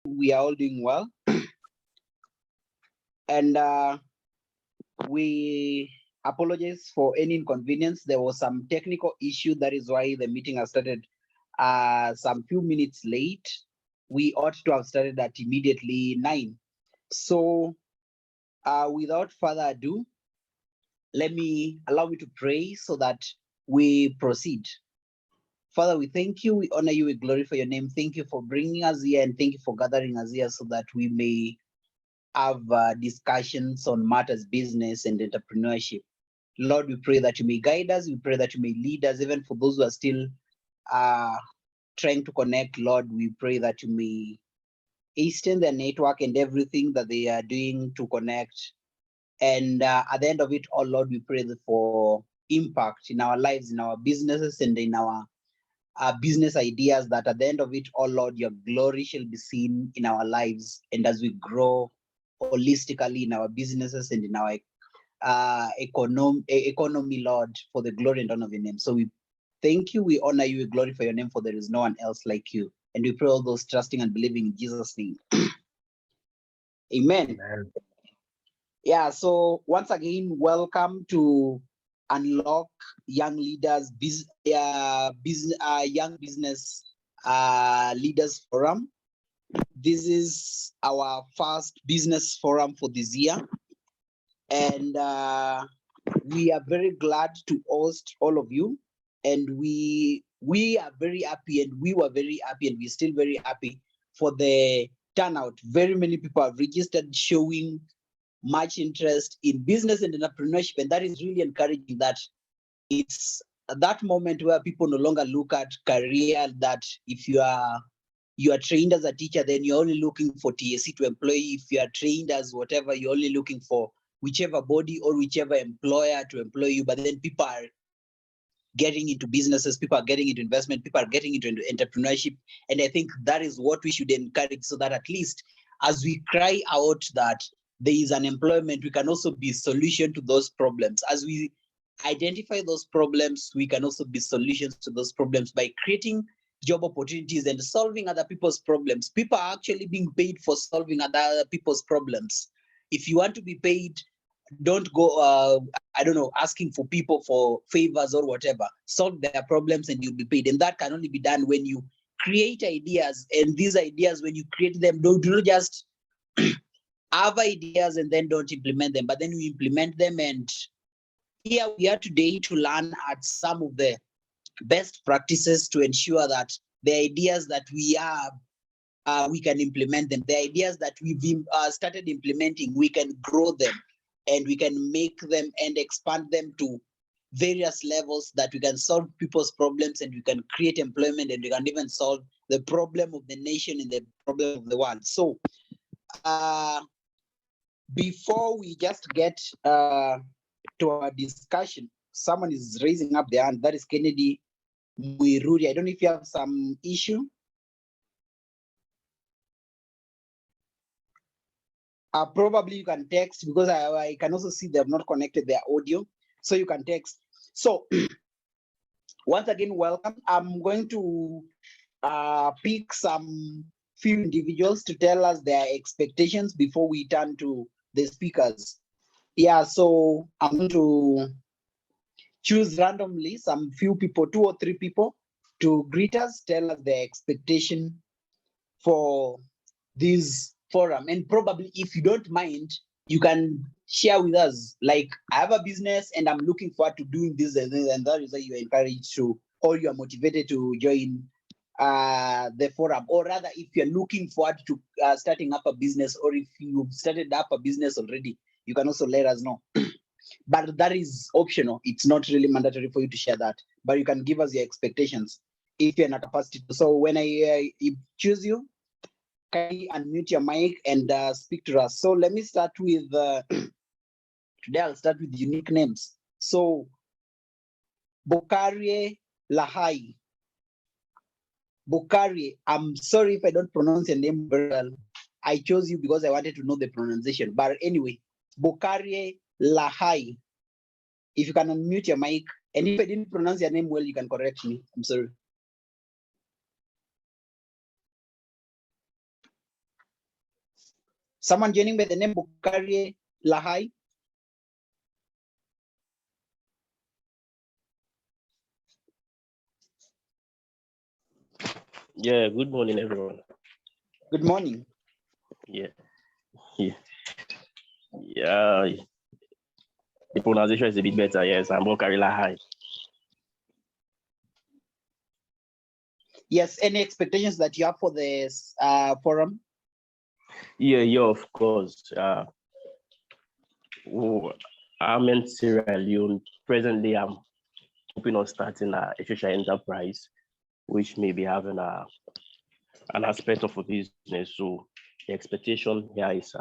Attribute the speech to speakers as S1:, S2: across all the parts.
S1: we are all doing well. And we apologize for any inconvenience. There was some technical issue. That is why the meeting has started some few minutes late. We ought to have started at immediately 9. So without further ado, allow me to pray so that we proceed. Father, we thank you, we honor you, we glorify your name. Thank you for bringing us here, and thank you for gathering us here so that we may have discussions on matters business and entrepreneurship. Lord, we pray that you may guide us. We pray that you may lead us, even for those who are still trying to connect. Lord, we pray that you may hasten their network and everything that they are doing to connect. And at the end of it all, Lord, we pray for impact in our lives, in our businesses, and in our business ideas, that at the end of it all, Lord, your glory shall be seen in our lives. And as we grow holistically in our businesses and in our economy, Lord, for the glory and honor of your name. So we thank you, we honor you, we glorify your name, for there is no one else like you. And we pray all those trusting and believing in Jesus' name. Amen.
S2: Amen.
S1: Yeah, so once again, welcome to Unlock Young Leaders, Young Business Leaders Forum. This is our first business forum for this year. And we are very glad to host all of you. And we are very happy, and we were very happy, and we're still very happy for the turnout. Very many people have registered, showing much interest in business and entrepreneurship, and that is really encouraging. That it's that moment where people no longer look at career, that if you are trained as a teacher, then you're only looking for TSC to employ you. If you are trained as whatever, you're only looking for whichever body or whichever employer to employ you. But then people are getting into businesses, people are getting into investment, people are getting into entrepreneurship. And I think that is what we should encourage, so that at least as we cry out that there is unemployment, we can also be solution to those problems. As we identify those problems, we can also be solutions to those problems by creating job opportunities and solving other people's problems. People are actually being paid for solving other people's problems. If you want to be paid, don't go, asking for people for favors or whatever. Solve their problems and you'll be paid. And that can only be done when you create ideas. And these ideas, when you create them, do not just have ideas and then don't implement them, but then we implement them. And here we are today to learn at some of the best practices to ensure that the ideas that we have, we can implement them. The ideas that we've started implementing, we can grow them and we can make them and expand them to various levels, that we can solve people's problems and we can create employment, and we can even solve the problem of the nation and the problem of the world. So before we just get to our discussion, someone is raising up their hand. That is Kennedy Muiruri. I don't know if you have some issue. Probably you can text, because I can also see they have not connected their audio. So you can text. So once again, welcome. I'm going to pick some few individuals to tell us their expectations before we turn to the speakers. Yeah, so I'm going to choose randomly some few people, 2 or 3 people, to greet us, tell us their expectation for this forum. And probably, if you don't mind, you can share with us, like, I have a business and I'm looking forward to doing this and this, and that is why you're encouraged to, or you're motivated to join the forum. Or rather, if you're looking forward to starting up a business, or if you've started up a business already, you can also let us know. But that is optional. It's not really mandatory for you to share that, but you can give us your expectations if you're in a capacity. So when I choose you, kindly unmute your mic and speak to us. So let me start with, today I'll start with unique names. So Bokarie Lahai. Bokarie, I'm sorry if I don't pronounce your name very well. I chose you because I wanted to know the pronunciation. But anyway, Bokarie Lahai. If you can unmute your mic, and if I didn't pronounce your name well, you can correct me. I'm sorry. Someone joining by the name Bukari Lahai.
S2: Yeah, good morning, everyone.
S1: Good morning.
S2: Yeah. The pronunciation is a bit better. Yes, I'm Bokarila High.
S1: Yes, any expectations that you have for this forum?
S2: Yeah, of course. I'm in Sierra Leone. Presently, I'm hoping on starting a social enterprise, which may be having an aspect of a business. So the expectation here is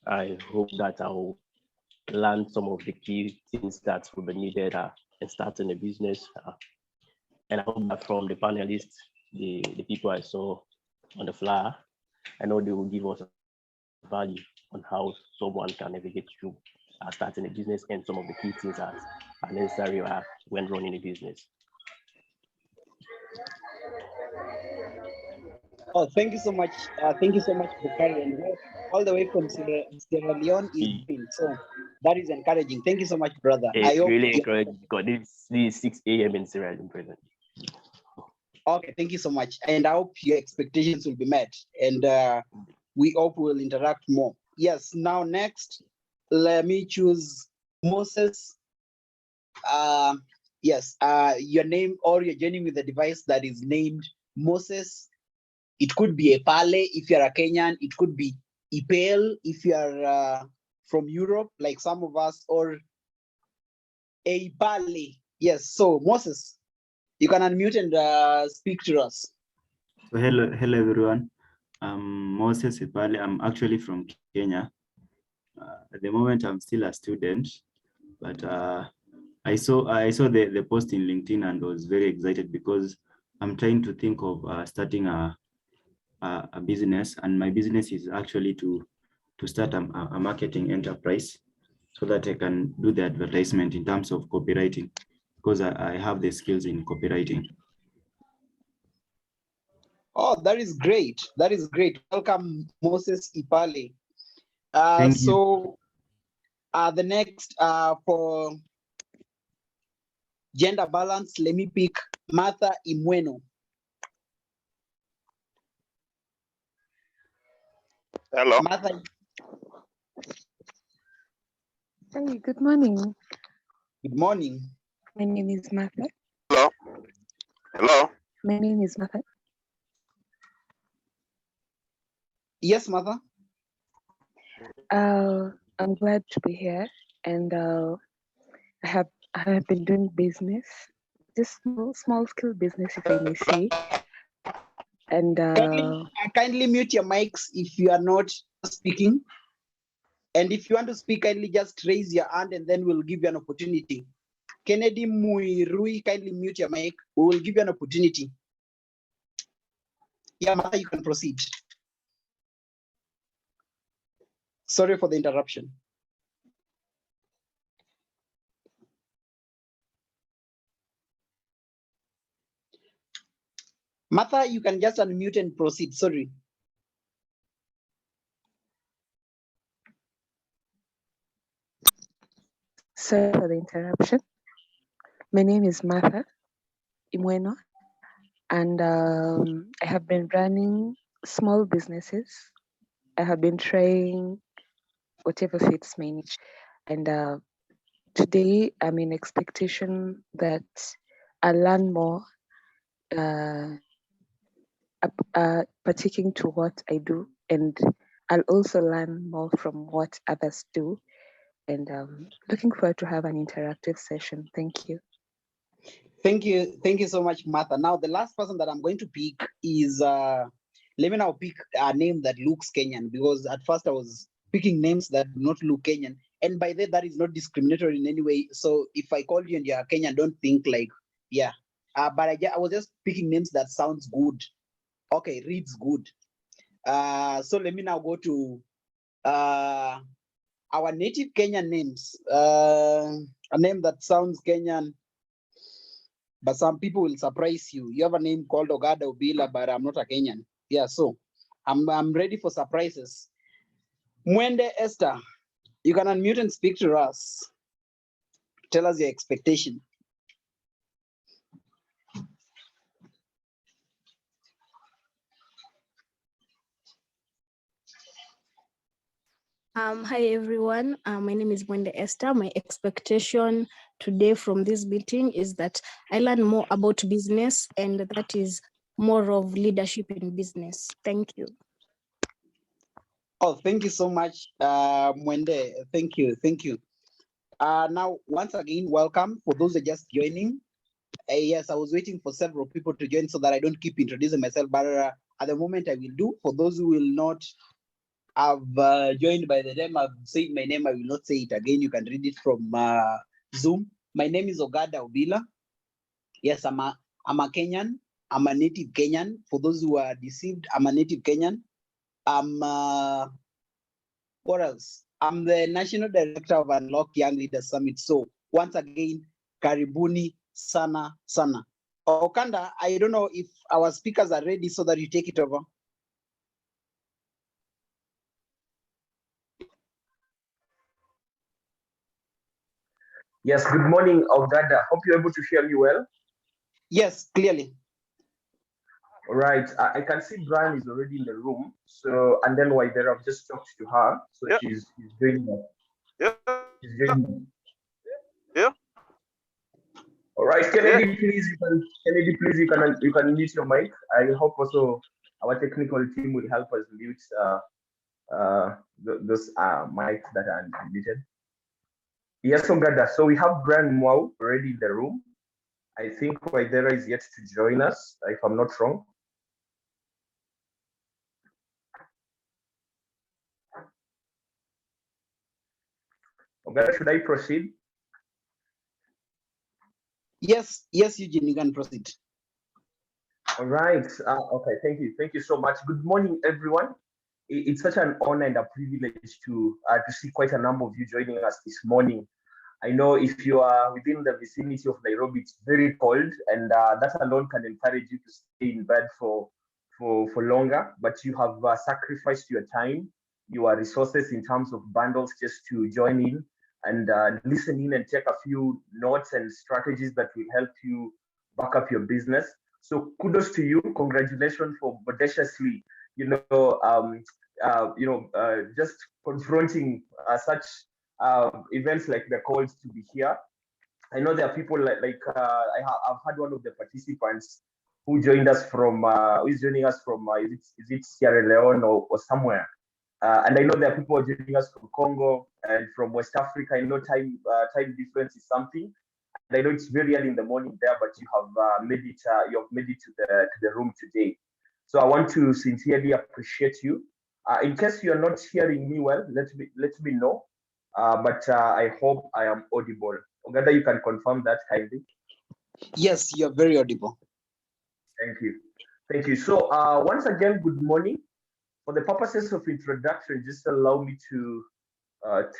S2: I hope that I will learn some of the key things that will be needed in starting a business. And I hope that from the panelists, the people I saw on the flyer, I know they will give us value on how someone can navigate through starting a business and some of the key things that are necessary when running a business.
S1: Oh, thank you so much. Thank you so much, Bukari. And all the way from Sierra Leone is doing. So that is encouraging. Thank you so much, brother.
S2: It's really encouraging because this is 6 a.m. in Sierra Leone presently.
S1: Okay, thank you so much. And I hope your expectations will be met. And we hope we'll interact more. Yes, now next, let me choose Moses. Yes, your name or you're joining with a device that is named Moses. It could be a Pale if you're a Kenyan. It could be Ipel if you're from Europe, like some of us, or a Pale. Yes, so Moses, you can unmute and speak to us.
S3: So hello everyone. I'm Moses Ipale. I'm actually from Kenya. At the moment, I'm still a student, but I saw the post in LinkedIn and was very excited because I'm trying to think of starting a business, and my business is actually to start a marketing enterprise so that I can do the advertisement in terms of copywriting, because I have the skills in copywriting.
S1: Oh, that is great. That is great. Welcome, Moses Ipale.
S3: Thank you.
S1: So the next for gender balance, let me pick Martha Imweno.
S4: Hello.
S1: Martha.
S5: Hey, good morning.
S1: Good morning.
S5: My name is Martha.
S4: Hello. Hello.
S5: My name is Martha.
S1: Yes, Martha.
S5: I'm glad to be here, and I have been doing business, just small scale business, if I may say. And
S1: kindly mute your mics if you are not speaking. And if you want to speak, kindly just raise your hand and then we'll give you an opportunity. Kennedy Muirui, kindly mute your mic. We will give you an opportunity. Yeah, Martha, you can proceed. Sorry for the interruption. Martha, you can just unmute and proceed. Sorry.
S5: Sorry for the interruption. My name is Martha Imweno, and I have been running small businesses. I have been trying whatever fits my niche. And today I'm in expectation that I'll learn more, partaking to what I do, and I'll also learn more from what others do. And looking forward to have an interactive session. Thank you.
S1: Thank you so much, Martha. Now, the last person that I'm going to pick is, let me now pick a name that looks Kenyan, because at first I was picking names that do not look Kenyan. And by that is not discriminatory in any way. So if I call you and you're Kenyan, don't think like, yeah. But I was just picking names that sounds good. Okay, reads good. So let me now go to our native Kenyan names. A name that sounds Kenyan, but some people will surprise you. You have a name called Ogada Obila, but I'm not a Kenyan. Yeah, so I'm ready for surprises. Mwende Esther, you can unmute and speak to us. Tell us your expectation.
S6: Hi everyone, my name is Mwende Esther. My expectation today from this meeting is that I learn more about business, and that is more of leadership in business. Thank you.
S1: Oh, thank you so much, Mwende. Thank you, thank you. Now, once again, welcome for those who are just joining. Yes, I was waiting for several people to join so that I don't keep introducing myself, but at the moment I will do. For those who will not have joined by the time I've said my name, I will not say it again. You can read it from Zoom. My name is Ogada Obila. Yes, I'm a Kenyan. I'm a native Kenyan. For those who are deceived, I'm a native Kenyan. What else? I'm the National Director of Unlock Young Leaders Summit. So once again, karibuni sana sana. Okanda, I don't know if our speakers are ready so that you take it over.
S7: Yes, good morning, Ogada. Hope you're able to hear me well.
S1: Yes, clearly.
S7: All right, I can see Brian is already in the room. So, and then Waithera, I've just talked to her. So
S4: Yeah.
S7: she's joining us.
S4: Yeah.
S7: She's joining us.
S4: Yeah.
S7: All right, Kennedy, please, you can mute your mic. I hope also our technical team will help us mute those mics that are unmuted. Yes, Ogada. So we have Brian Mwau already in the room. I think Waithera is yet to join us, if I'm not wrong. Ogada, should I proceed?
S1: Yes, Eugene, you can proceed.
S7: All right. Okay. Thank you so much. Good morning, everyone. It's such an honor and a privilege to see quite a number of you joining us this morning. I know if you are within the vicinity of Nairobi, it's very cold, and that alone can encourage you to stay in bed for longer. But you have sacrificed your time, your resources in terms of bundles just to join in and listen in and take a few notes and strategies that will help you back up your business. So kudos to you. Congratulations for audaciously, just confronting such events like the calls to be here. I know there are people I've had one of the participants who joined us from who is joining us from is it Sierra Leone or somewhere. And I know there are people joining us from Congo and from West Africa. I know time difference is something. And I know it's very early in the morning there, but you have made it. You have made it to the room today. So I want to sincerely appreciate you. In case you are not hearing me well, let me know. But I hope I am audible. Ogada, you can confirm that kindly.
S1: Yes, you're very audible.
S7: Thank you. So once again, good morning. For the purposes of introduction, just allow me to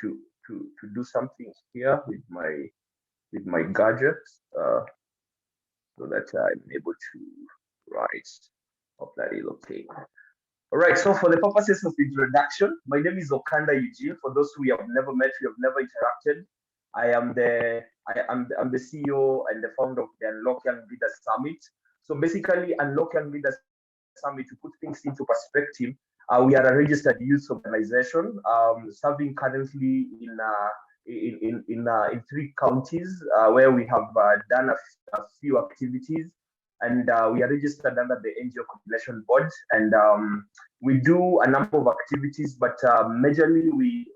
S7: do something here with my gadgets so that I'm able to write. Hope that is okay. All right, so for the purposes of introduction, my name is Okanda Eugene. For those who have never met, we have never interacted. I'm the CEO and the founder of the Unlock Young Leaders Summit. So basically, Unlock Young Leaders Summit, to put things into perspective, we are a registered youth organization serving currently in 3 counties where we have done a few activities. And we are registered under the NGO Coordination Board, and we do a number of activities, but majorly we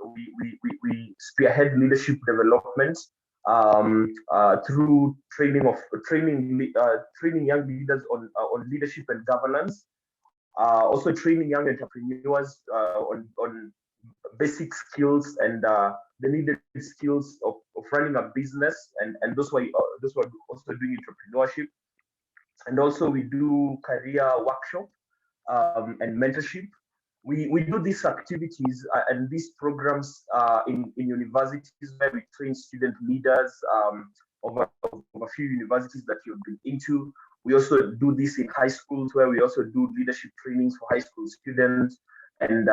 S7: spearhead leadership development through training young leaders on leadership and governance, also training young entrepreneurs on basic skills and the needed skills of running a business, and those who are also doing entrepreneurship. And also we do career workshop and mentorship. We do these activities and these programs in universities where we train student leaders of a few universities that you've been into. We also do this in high schools where we also do leadership trainings for high school students. and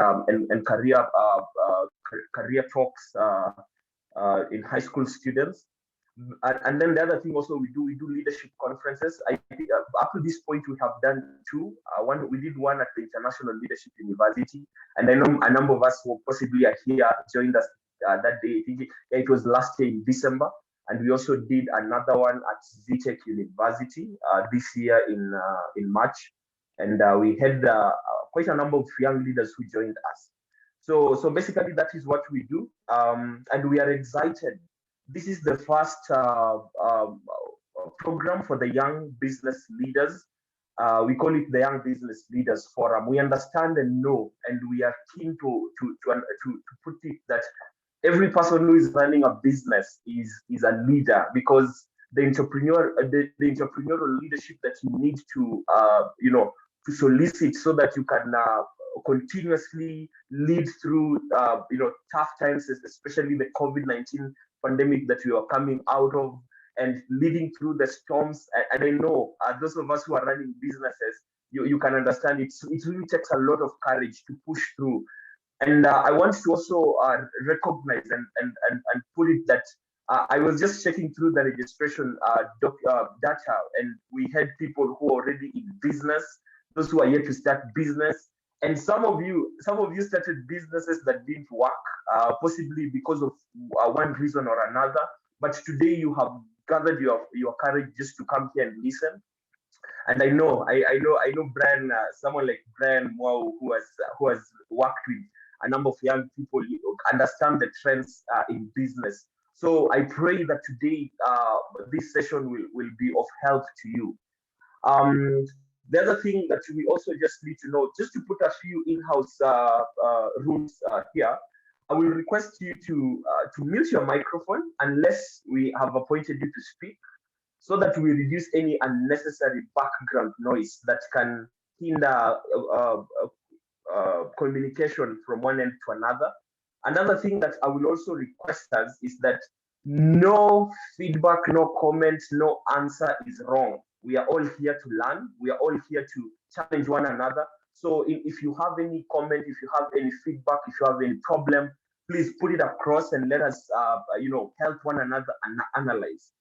S7: career talks in high school students. And then the other thing also we do leadership conferences. I think up to this point we have done two. One we did one at the International Leadership University, and I know a number of us who possibly are here joined us that day. I think it was last year in December, and we also did another one at ZTech University this year in March, and we had quite a number of young leaders who joined us. So basically that is what we do, and we are excited. This is the first program for the young business leaders. We call it the Young Business Leaders Forum. We understand and know, and we are keen to put it that every person who is running a business is a leader, because the entrepreneurial leadership that you need to to solicit so that you can continuously lead through tough times, especially the COVID-19 pandemic that we are coming out of, and leading through the storms. And I know those of us who are running businesses, you can understand it really takes a lot of courage to push through. And I want to also recognize and put it that I was just checking through the registration data, and we had people who are already in business, those who are yet to start business, and some of you started businesses that didn't work, possibly because of one reason or another. But today you have gathered your courage just to come here and listen. And I know Brian, someone like Brian Mwau, who has worked with a number of young people, understand the trends in business. So I pray that today this session will be of help to you. The other thing that we also just need to know, just to put a few in-house rules here, I will request you to mute your microphone unless we have appointed you to speak, so that we reduce any unnecessary background noise that can hinder communication from one end to another. Another thing that I will also request us is that no feedback, no comment, no answer is wrong. We are all here to learn. We are all here to challenge one another. So if you have any comment, if you have any feedback, if you have any problem, please put it across and let us, help one another and analyze.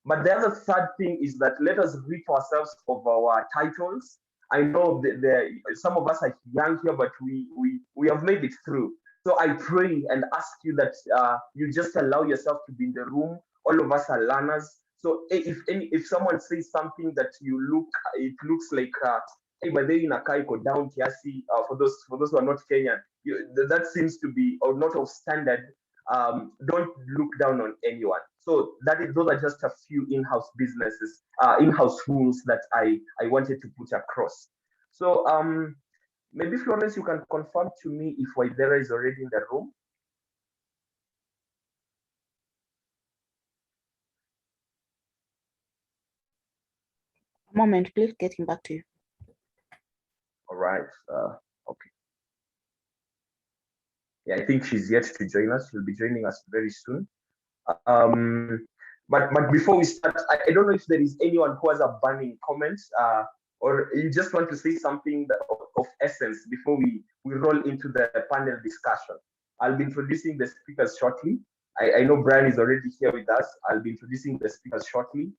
S7: But the other third thing is that let us rid ourselves of our titles. I know that some of us are young here, but we have made it through. So I pray and ask you that you just allow yourself to be in the room. All of us are learners. So if someone says something that it looks like hey, but they in a kaiko down kiasi, for those who are not Kenyan, that seems to be or not of standard. Don't look down on anyone. So those are just a few in-house businesses, in-house rules that I wanted to put across. So maybe Florence, you can confirm to me if Waithera is already in the room.
S8: A moment, please, getting back to you.
S7: All right. Okay. Yeah, I think she's yet to join us. She'll be joining us very soon. But before we start, I don't know if there is anyone who has a burning comment, or you just want to say something of essence before we roll into the panel discussion. I'll be introducing the speakers shortly. I know Brian is already here with us. I'll be introducing the speakers shortly.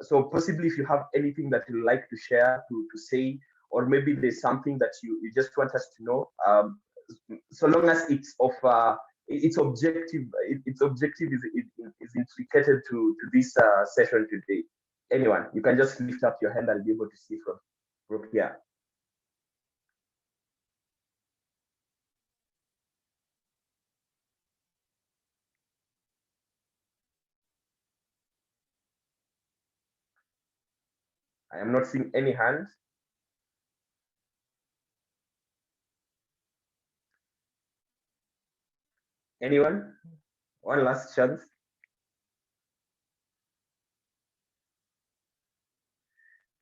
S7: So possibly if you have anything that you'd like to share, to say, or maybe there's something that you just want us to know, so long as it's of its objective is intricated to this session today. Anyone, you can just lift up your hand. I'll be able to see from here. I am not seeing any hands. Anyone? One last chance.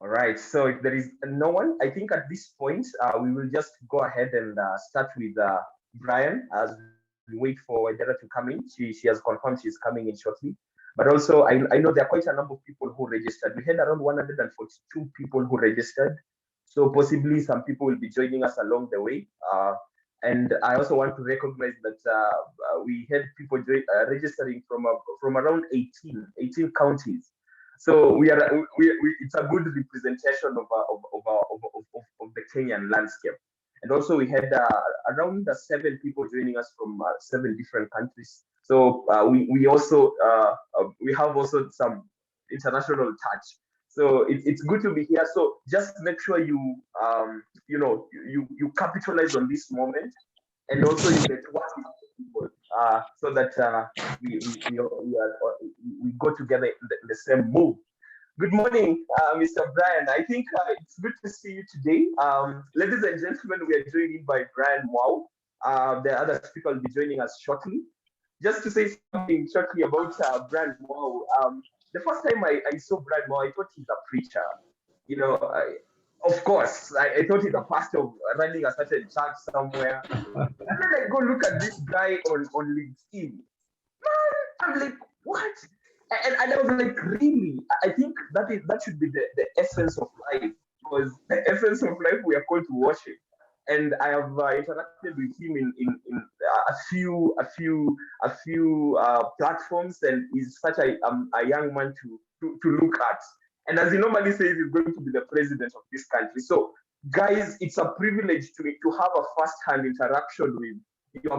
S7: All right, so if there is no one, I think at this point, we will just go ahead and start with Brian as we wait for Waithera to come in. She has confirmed she's coming in shortly. But also, I know there are quite a number of people who registered. We had around 142 people who registered. So possibly some people will be joining us along the way. And I also want to recognize that we had people registering from around 18 counties. So it's a good representation of the Kenyan landscape. And also we had around 7 people joining us from 7 different countries. So we have also some international touch. So it's good to be here. So just make sure you you capitalize on this moment, and also you network with people so that we go together in the same move. Good morning, Mr. Brian. I think it's good to see you today. Ladies and gentlemen, we are joined in by Brian Wow. The other speaker will be joining us shortly. Just to say something shortly about Brian Wow. The first time I saw Brian Wow, I thought he's a preacher. You know, of course, I thought he's a pastor running a certain church somewhere. And then I go look at this guy on LinkedIn. Man, I'm like, what? And I was like, really? I think that should be the essence of life, because the essence of life we are called to worship. And I have interacted with him in a few platforms, and he's such a young man to look at. And as he normally says, he's going to be the president of this country. So, guys, it's a privilege to have a first-hand interaction with a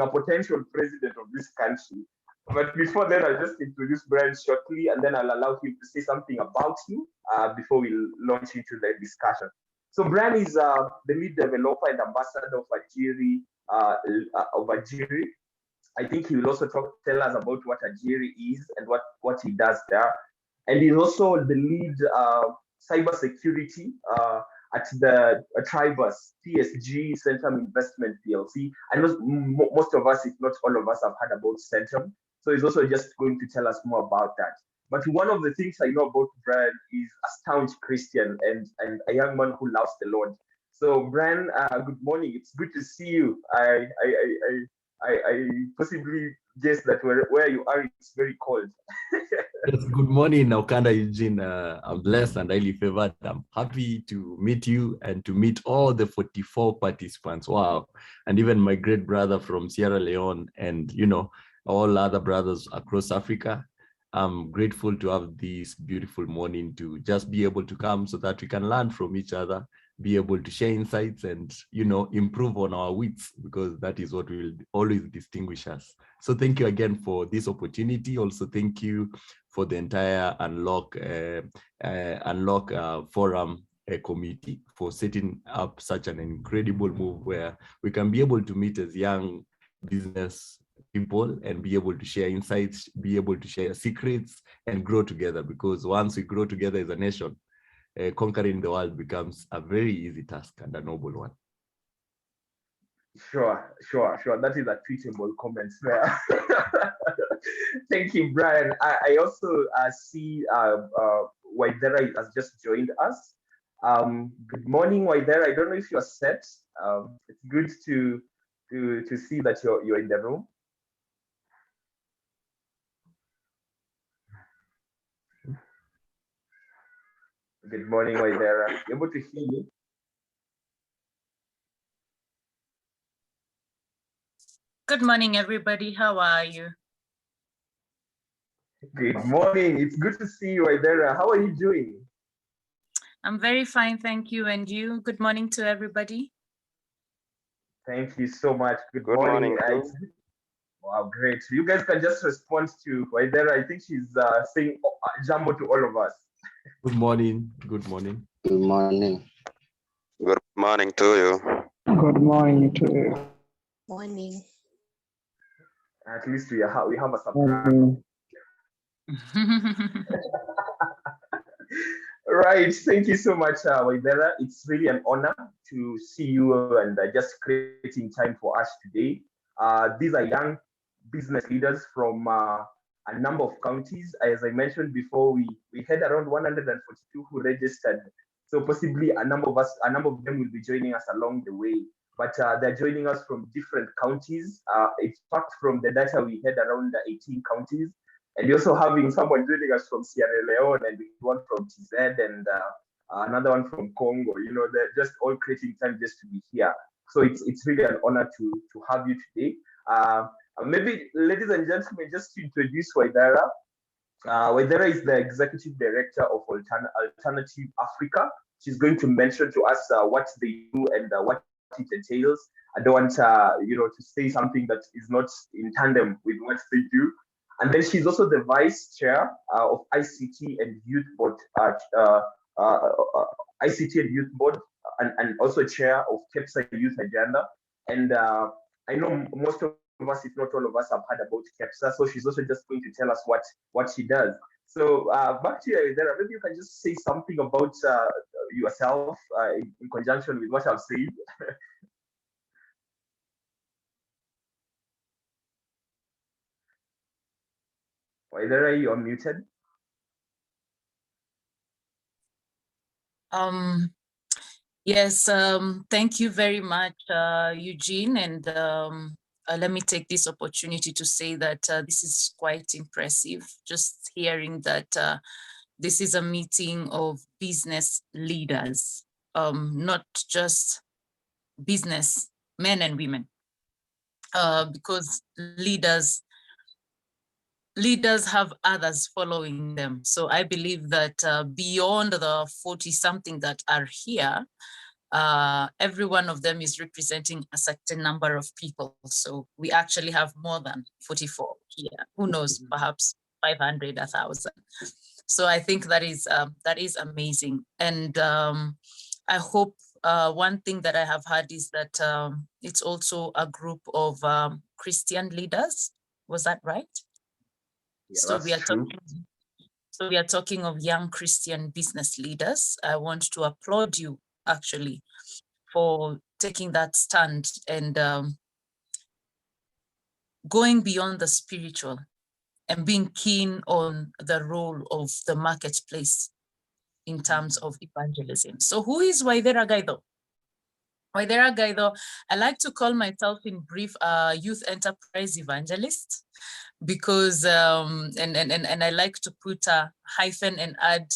S7: potential president of this country. But before then, I'll just introduce Brian shortly, and then I'll allow him to say something about him before we launch into the discussion. So Brian is the lead developer and ambassador of Ajiri. I think he will also tell us about what Ajiri is and what he does there. And he's also the lead cybersecurity at the Tribus TSG Centrum Investment PLC. I know most of us, if not all of us, have heard about Centrum. So he's also just going to tell us more about that. But one of the things I know about Brian is a staunch Christian and a young man who loves the Lord. So Brian, good morning. It's good to see you. I possibly guess that where you are, it's very cold.
S9: Yes, good morning, Naukanda Eugene. I'm blessed and highly favored. I'm happy to meet you and to meet all the 44 participants. Wow. And even my great brother from Sierra Leone and, all other brothers across Africa. I'm grateful to have this beautiful morning to just be able to come so that we can learn from each other, be able to share insights and, improve on our wits, because that is what will always distinguish us. So thank you again for this opportunity. Also, thank you for the entire Unlock Forum committee for setting up such an incredible move where we can be able to meet as young business people and be able to share insights, be able to share secrets and grow together, because once we grow together as a nation, conquering the world becomes a very easy task and a noble one.
S7: Sure. That is a tweetable comment there. Thank you, Brian. I also see Waithera has just joined us. Good morning, Waithera. I don't know if you're set. It's good to see that you're in the room. Good morning, Waithera. You able to hear me?
S10: Good morning, everybody. How are you?
S7: Good morning. It's good to see you, Waithera. How are you doing?
S10: I'm very fine, thank you. And you? Good morning to everybody.
S7: Thank you so much. Good
S4: morning.
S7: Wow, great. You guys can just respond to Waithera. I think she's saying jumbo to all of us.
S9: Good morning. Good morning.
S1: Good morning.
S4: Good morning to you.
S11: Good morning to you.
S8: Morning.
S7: At least we have a surprise. Right. Thank you so much, Waithera. It's really an honor to see you and just creating time for us today. These are young business leaders from a number of counties. As I mentioned before, we had around 142 who registered. So possibly a number of them will be joining us along the way. But they're joining us from different counties. In fact, from the data we had around 18 counties. And we're also having someone joining us from Sierra Leone and one from TZ and another one from Congo. They're just all creating time just to be here. So it's really an honor to have you today. Maybe, ladies and gentlemen, just to introduce Waithera. Waithera is the executive director of Alternative Africa. She's going to mention to us what they do and what it entails. I don't want to say something that is not in tandem with what they do. And then she's also the vice chair of ICT and Youth Board, ICT and Youth Board, and also chair of KEPSA Youth Agenda. And I know most of us, if not all of us, have heard about KEPSA. So she's also just going to tell us what she does. So back to you, Waithera. Maybe you can just say something about yourself in conjunction with what I've said. Waithera, you're muted.
S10: Yes, thank you very much, Eugene. And let me take this opportunity to say that this is quite impressive, just hearing that this is a meeting of business leaders, not just business men and women, because leaders have others following them. So I believe that beyond the 40-something that are here, every one of them is representing a certain number of people. So we actually have more than 44 here. Who knows, perhaps 500, 1,000. So I think that is amazing. And I hope one thing that I have heard is that it's also a group of Christian leaders. Was that right?
S7: Yeah,
S10: So
S7: that's
S10: we are talking of young Christian business leaders. I want to applaud you actually for taking that stand and going beyond the spiritual and being keen on the role of the marketplace in terms of evangelism. So who is Waithera Gaido? Waithera Gaido, I like to call myself in brief a youth enterprise evangelist, because and I like to put a hyphen and add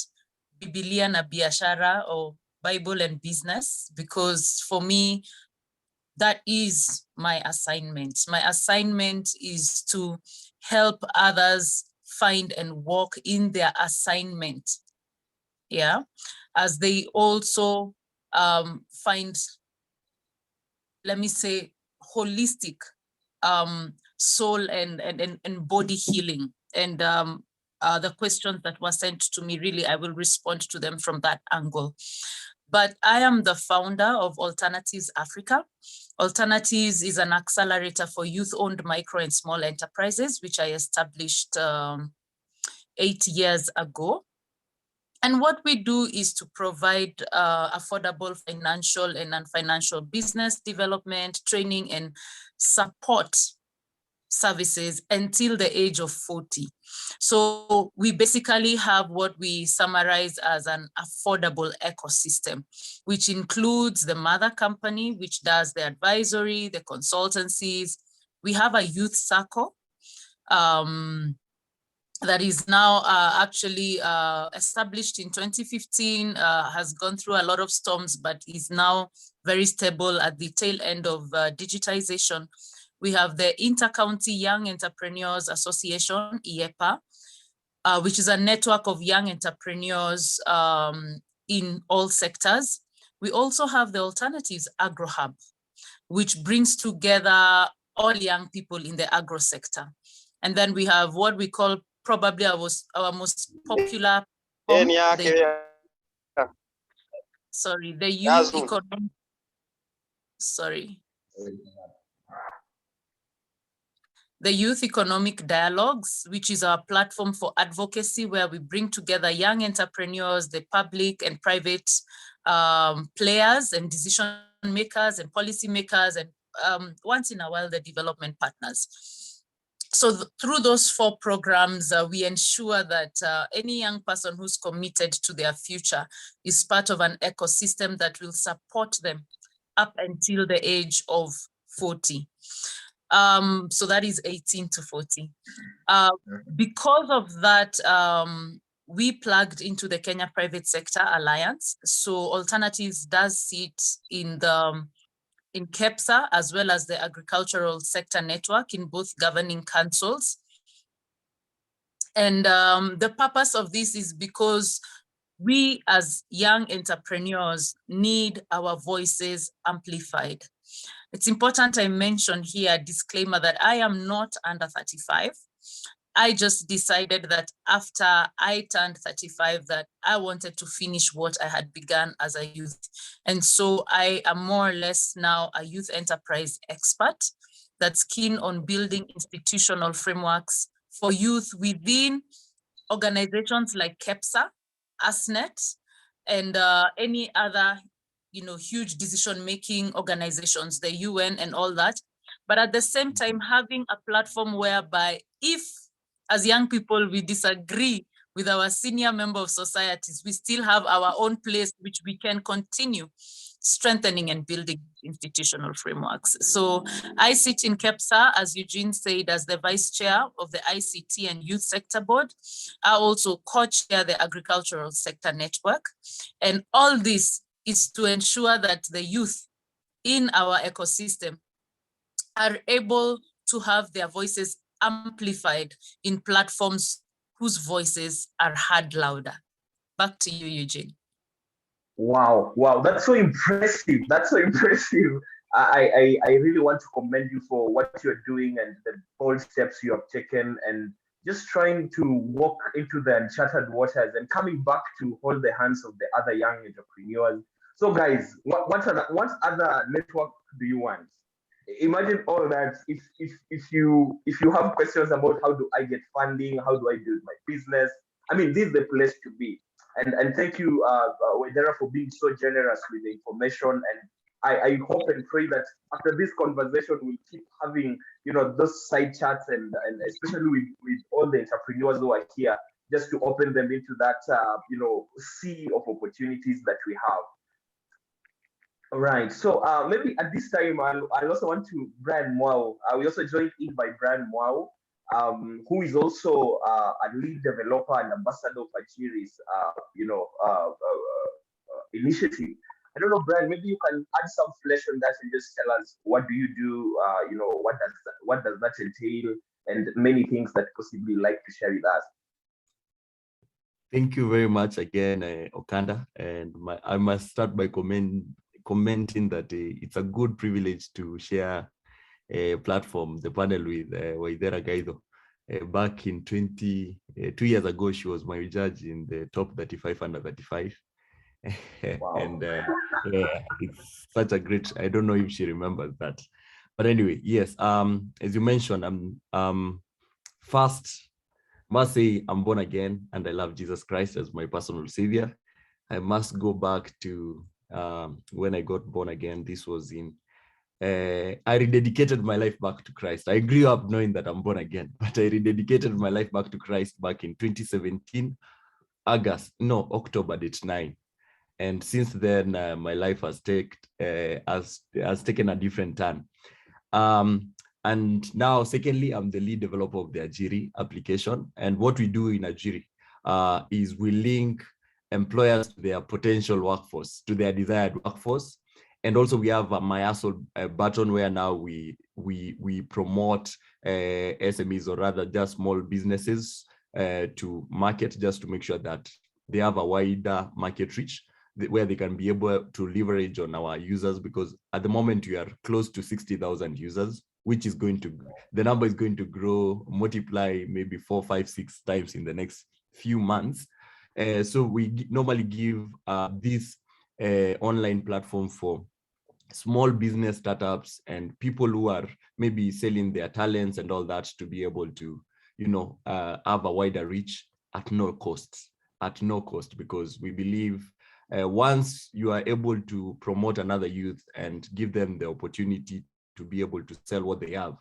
S10: Biblia na biashara, or Bible and business, because for me that is my assignment. My assignment is to help others find and walk in their assignment, as they also find, let me say, holistic soul and body healing. And the questions that were sent to me, really, I will respond to them from that angle. But I am the founder of Alternatives Africa. Alternatives is an accelerator for youth-owned micro and small enterprises, which I established 8 years ago. And what we do is to provide affordable financial and non-financial business development, training, and support services until the age of 40. So we basically have what we summarize as an affordable ecosystem, which includes the mother company, which does the advisory, the consultancies. We have a youth circle that is now actually established in 2015, has gone through a lot of storms, but is now very stable at the tail end of digitization. We have the Intercounty Young Entrepreneurs Association, IEPA, which is a network of young entrepreneurs in all sectors. We also have the Alternatives Agro Hub, which brings together all young people in the agro sector. And then we have what we call probably our most popular, the youth economic, the Youth Economic Dialogues, which is our platform for advocacy, where we bring together young entrepreneurs, the public and private players and decision makers and policy makers, and once in a while, the development partners. So through those 4 programs, we ensure that any young person who's committed to their future is part of an ecosystem that will support them up until the age of 40. So that is 18 to 40. Because of that, we plugged into the Kenya Private Sector Alliance. So Alternatives does sit in KEPSA as well as the Agricultural Sector Network in both governing councils. And the purpose of this is because we as young entrepreneurs need our voices amplified. It's important I mention here a disclaimer that I am not under 35. I just decided that after I turned 35 that I wanted to finish what I had begun as a youth. And so I am more or less now a youth enterprise expert that's keen on building institutional frameworks for youth within organizations like KEPSA, ASNET, and any other huge decision-making organizations, the UN and all that. But at the same time, having a platform whereby if as young people, we disagree with our senior member of societies, we still have our own place which we can continue strengthening and building institutional frameworks. So I sit in KEPSA, as Eugene said, as the vice chair of the ICT and Youth Sector Board. I also co-chair the Agricultural Sector Network. And all this is to ensure that the youth in our ecosystem are able to have their voices amplified in platforms whose voices are heard louder. Back to you, Eugene.
S7: Wow, that's so impressive. That's so impressive. I really want to commend you for what you're doing and the bold steps you have taken and just trying to walk into the uncharted waters and coming back to hold the hands of the other young entrepreneurs. So guys, what other network do you want? Imagine all that. If you have questions about how do I get funding, how do I build my business, I mean, this is the place to be. And thank you, Waithera, for being so generous with the information. And I hope and pray that after this conversation, we'll keep having, those side chats and especially with all the entrepreneurs who are here, just to open them into that, sea of opportunities that we have. All right. So maybe at this time, I also want to Brian Mwao. We also joined in by Brian Mwao, who is also a lead developer and ambassador of Achiri's, initiative. I don't know, Brian. Maybe you can add some flesh on that and just tell us what do you do? What does that entail, and many things that possibly like to share with us.
S9: Thank you very much again, Okanda. And I must start by commenting that it's a good privilege to share a platform, the panel with Waithera Gaido. Back in 2 years ago, she was my judge in the top 35 under 35. Wow. And yeah, it's such a great, I don't know if she remembers that. But anyway, yes, as you mentioned, first, must say I'm born again and I love Jesus Christ as my personal savior. I must go back to when I got born again. This was in, I rededicated my life back to Christ. I grew up knowing that I'm born again, but I rededicated my life back to Christ back in 2017, October 9. And since then, my life has taken a different turn. And now, secondly, I'm the lead developer of the Ajiri application. And what we do in Ajiri is we link employers to their potential workforce, to their desired workforce. And also we have a My Hustle button where now we promote SMEs, or rather just small businesses to market, just to make sure that they have a wider market reach, where they can be able to leverage on our users, because at the moment we are close to 60,000 users, which is going to, the number is going to grow, multiply maybe 4, 5, 6 times in the next few months. So we normally give this online platform for small business startups and people who are maybe selling their talents and all that, to be able to, have a wider reach at no cost, because we believe once you are able to promote another youth and give them the opportunity to be able to sell what they have,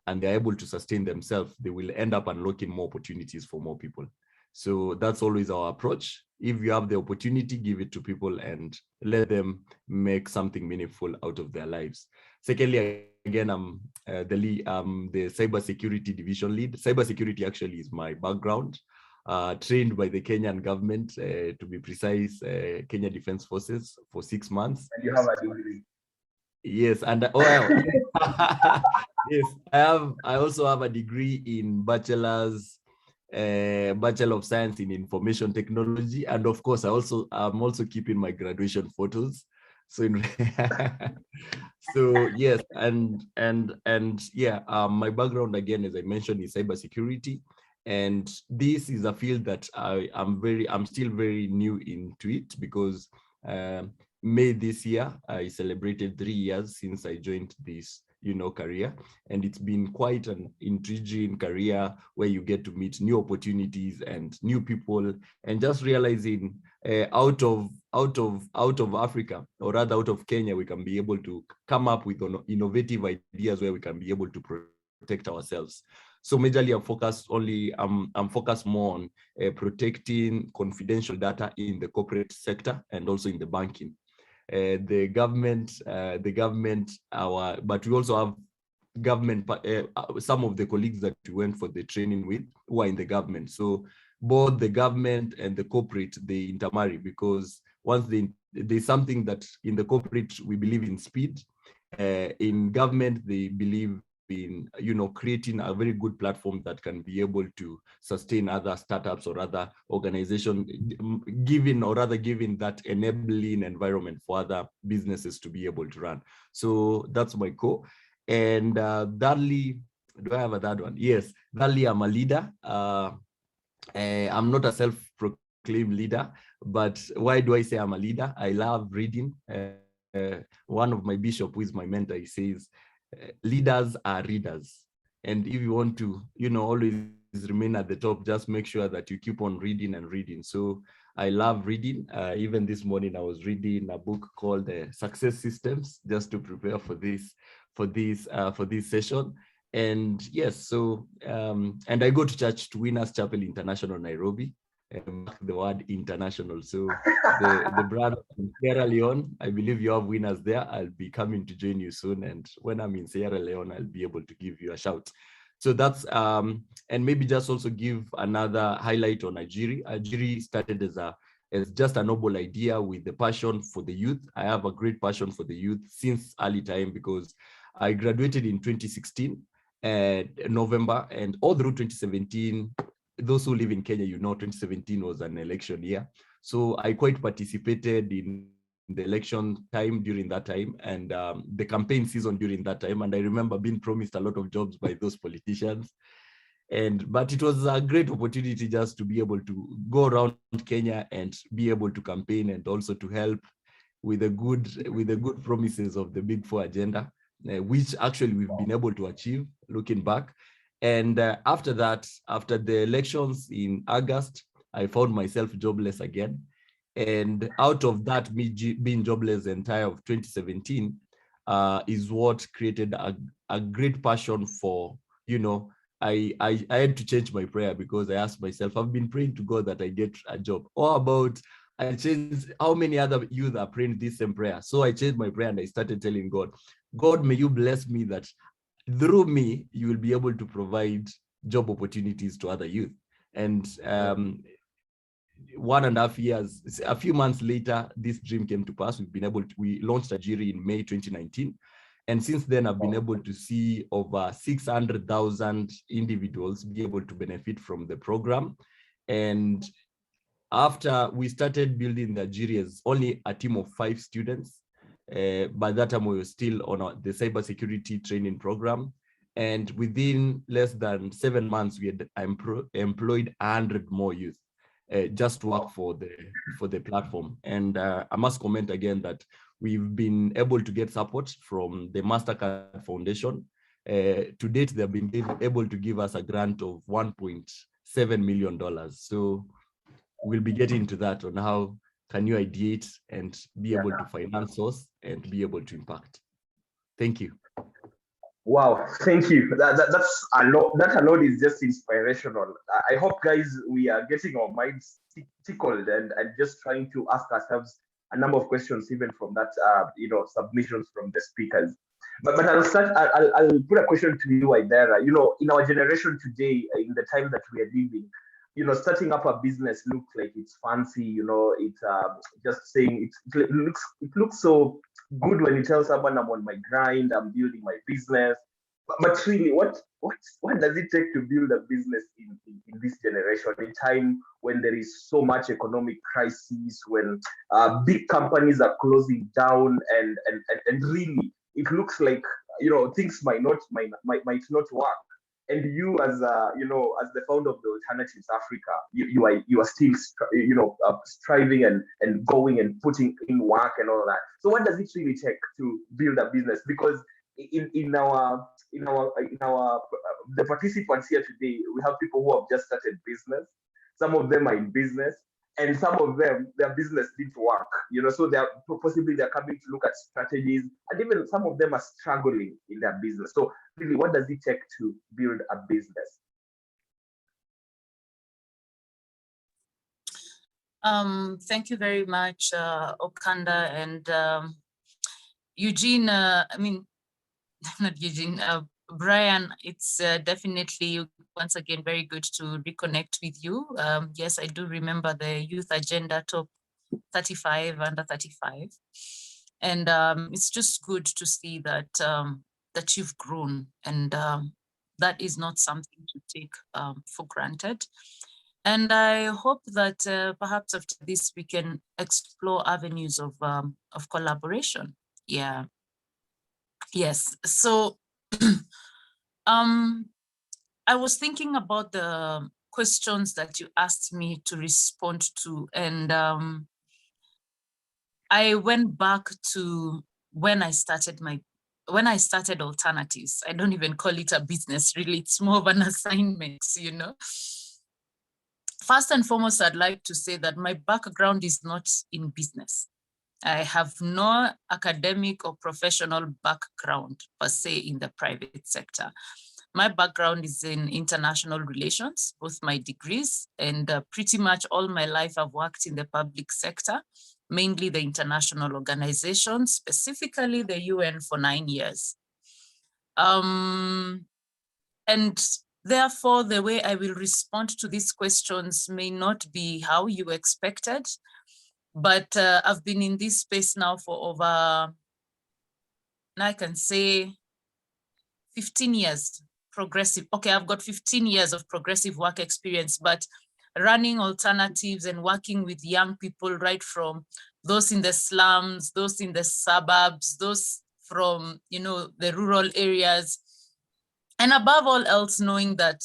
S9: and they're able to sustain themselves, they will end up unlocking more opportunities for more people. So that's always our approach. If you have the opportunity, give it to people and let them make something meaningful out of their lives. Secondly, again, I'm the cybersecurity division lead. Cybersecurity actually is my background. trained by the Kenyan government, to be precise, Kenya Defense Forces for 6 months.
S7: And you have a degree.
S9: Yes, and well, yes, I also have a degree in Bachelor of Science in Information Technology, and of course, I'm also keeping my graduation photos. So, so yes, and yeah, my background again, as I mentioned, is cybersecurity, and this is a field that I'm still very new into it because May this year I celebrated 3 years since I joined this career, and it's been quite an intriguing career where you get to meet new opportunities and new people, and just realizing out of Africa, or rather out of Kenya, we can be able to come up with innovative ideas where we can be able to protect ourselves. So majorly I'm focused more on protecting confidential data in the corporate sector and also in the banking. The government, but we also have government, some of the colleagues that we went for the training with who are in the government. So both the government and the corporate, they intermarry, because once there's something that in the corporate, we believe in speed. In government, they believe in creating a very good platform that can be able to sustain other startups or other organizations, giving that enabling environment for other businesses to be able to run. So that's my core. And thirdly, do I have a third one? Yes, thirdly, I'm a leader. I'm not a self-proclaimed leader, but why do I say I'm a leader? I love reading. One of my bishop, who is my mentor, he says, leaders are readers. And if you want to, always remain at the top, just make sure that you keep on reading and reading. So I love reading. Even this morning, I was reading a book called Success Systems, just to prepare for this session. And yes, so and I go to church, to Winners Chapel International, Nairobi. The word international. So the brother in Sierra Leone, I believe you have Winners there. I'll be coming to join you soon. And when I'm in Sierra Leone, I'll be able to give you a shout. So that's, and maybe just also give another highlight on Ajiri. Ajiri started as just a noble idea with the passion for the youth. I have a great passion for the youth since early time, because I graduated in 2016, November, and all through 2017, those who live in Kenya, 2017 was an election year. So I quite participated in the election time during that time, and the campaign season during that time. And I remember being promised a lot of jobs by those politicians. But it was a great opportunity just to be able to go around Kenya and be able to campaign, and also to help with the good promises of the Big Four agenda, which actually we've been able to achieve looking back. And after that, after the elections in August, I found myself jobless again. And out of that, me being jobless the entire of 2017 is what created a great passion for, I had to change my prayer, because I asked myself, I've been praying to God that I get a job. Or about, I changed, how many other youth are praying this same prayer? So I changed my prayer and I started telling God, God, may you bless me that through me, you will be able to provide job opportunities to other youth. And 1.5 years, a few months later, this dream came to pass. We launched Ajiri in May 2019. And since then, I've been able to see over 600,000 individuals be able to benefit from the program. And after we started building the Ajiri as only a team of 5 students, by that time we were still on the cybersecurity training program. And within less than 7 months, we had employed 100 more youth just to work for the platform. And I must comment again that we've been able to get support from the MasterCard Foundation. To date, they've been able to give us a grant of $1.7 million. So we'll be getting to that on how can you ideate and be able to finance us and be able to impact. Thank you.
S7: Wow, thank you. That's a lot. That alone is just inspirational. I hope, guys, we are getting our minds tickled and just trying to ask ourselves a number of questions, even from that, submissions from the speakers. But I'll start. I'll put a question to you, Waithera. In our generation today, in the time that we are living, starting up a business looks like it's fancy, it's just saying it looks so good when you tell someone I'm on my grind, I'm building my business. But really, what does it take to build a business in this generation, in time when there is so much economic crisis, when big companies are closing down, and really it looks like things might not work. And you, as as the founder of the Alternatives Africa, you are still striving and going and putting in work and all that. So what does it really take to build a business? Because in our the participants here today, we have people who have just started business. Some of them are in business, and some of them, their business didn't work. So they're coming to look at strategies, and even some of them are struggling in their business. So really, what does it take to build a business?
S10: Thank you very much, Okanda and Eugene. Not Eugene, Brian, it's definitely once again very good to reconnect with you. Yes, I do remember the Youth Agenda Top 35, under 35. And it's just good to see that that you've grown, and that is not something to take for granted. And I hope that perhaps after this we can explore avenues of collaboration. Yeah. Yes. So I was thinking about the questions that you asked me to respond to, and I went back to when I started Alternatives. I don't even call it a business, really. It's more of an assignment, First and foremost, I'd like to say that my background is not in business. I have no academic or professional background per se in the private sector. My background is in international relations, both my degrees, and pretty much all my life I've worked in the public sector, mainly the international organizations, specifically the UN, for 9 years. And therefore, the way I will respond to these questions may not be how you expected, but I've been in this space now for over, I can say, 15 years progressive. Okay, I've got 15 years of progressive work experience, but running Alternatives and working with young people, right from those in the slums, those in the suburbs, those from, the rural areas. And above all else, knowing that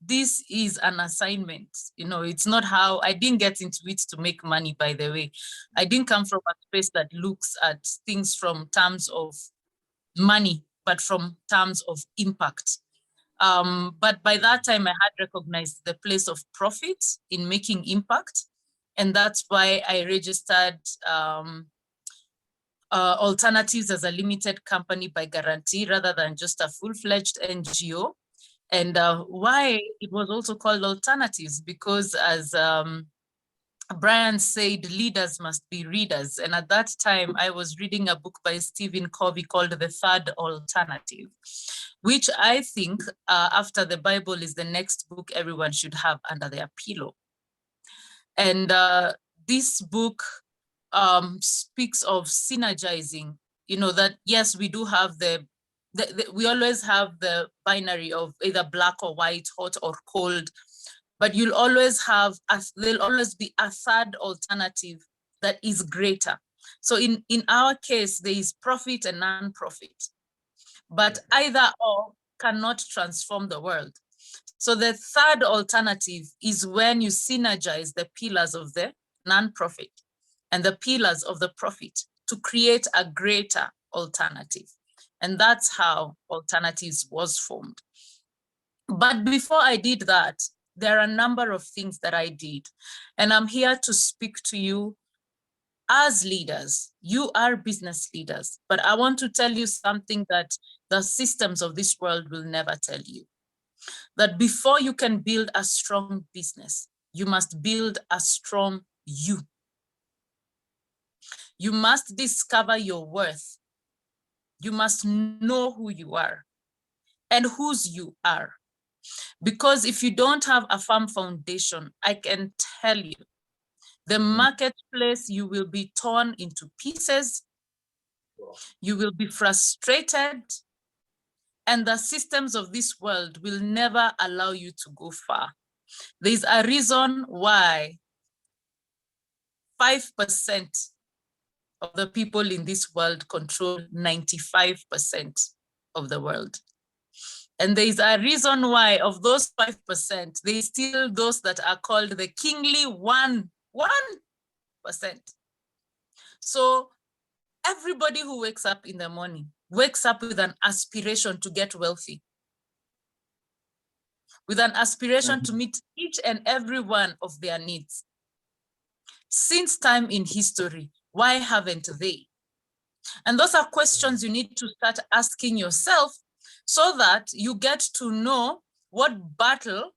S10: this is an assignment. It's not how I didn't get into it to make money, by the way. I didn't come from a space that looks at things from terms of money, but from terms of impact. But by that time, I had recognized the place of profit in making impact. And that's why I registered Alternatives as a limited company by guarantee rather than just a full-fledged NGO. And why it was also called Alternatives, because as Brian said, leaders must be readers. And at that time, I was reading a book by Stephen Covey called The Third Alternative, which I think after the Bible is the next book everyone should have under their pillow. And this book speaks of synergizing, that yes, we do have we always have the binary of either black or white, hot or cold, but you'll always have, there'll always be a third alternative that is greater. So in our case, there is profit and non-profit, but either or cannot transform the world. So the third alternative is when you synergize the pillars of the non-profit and the pillars of the profit to create a greater alternative. And that's how Alternatives was formed. But before I did that, there are a number of things that I did. And I'm here to speak to you as leaders. You are business leaders, but I want to tell you something that the systems of this world will never tell you. That before you can build a strong business, you must build a strong you. You must discover your worth. You must know who you are and whose you are. Because if you don't have a firm foundation, I can tell you, the marketplace, you will be torn into pieces, you will be frustrated, and the systems of this world will never allow you to go far. There's a reason why 5% of the people in this world control 95% of the world. And there is a reason why of those 5%, there's still those that are called the kingly 1%. So everybody who wakes up in the morning wakes up with an aspiration to get wealthy, with an aspiration to meet each and every one of their needs. Since time in history, why haven't they? And those are questions you need to start asking yourself so that you get to know what battle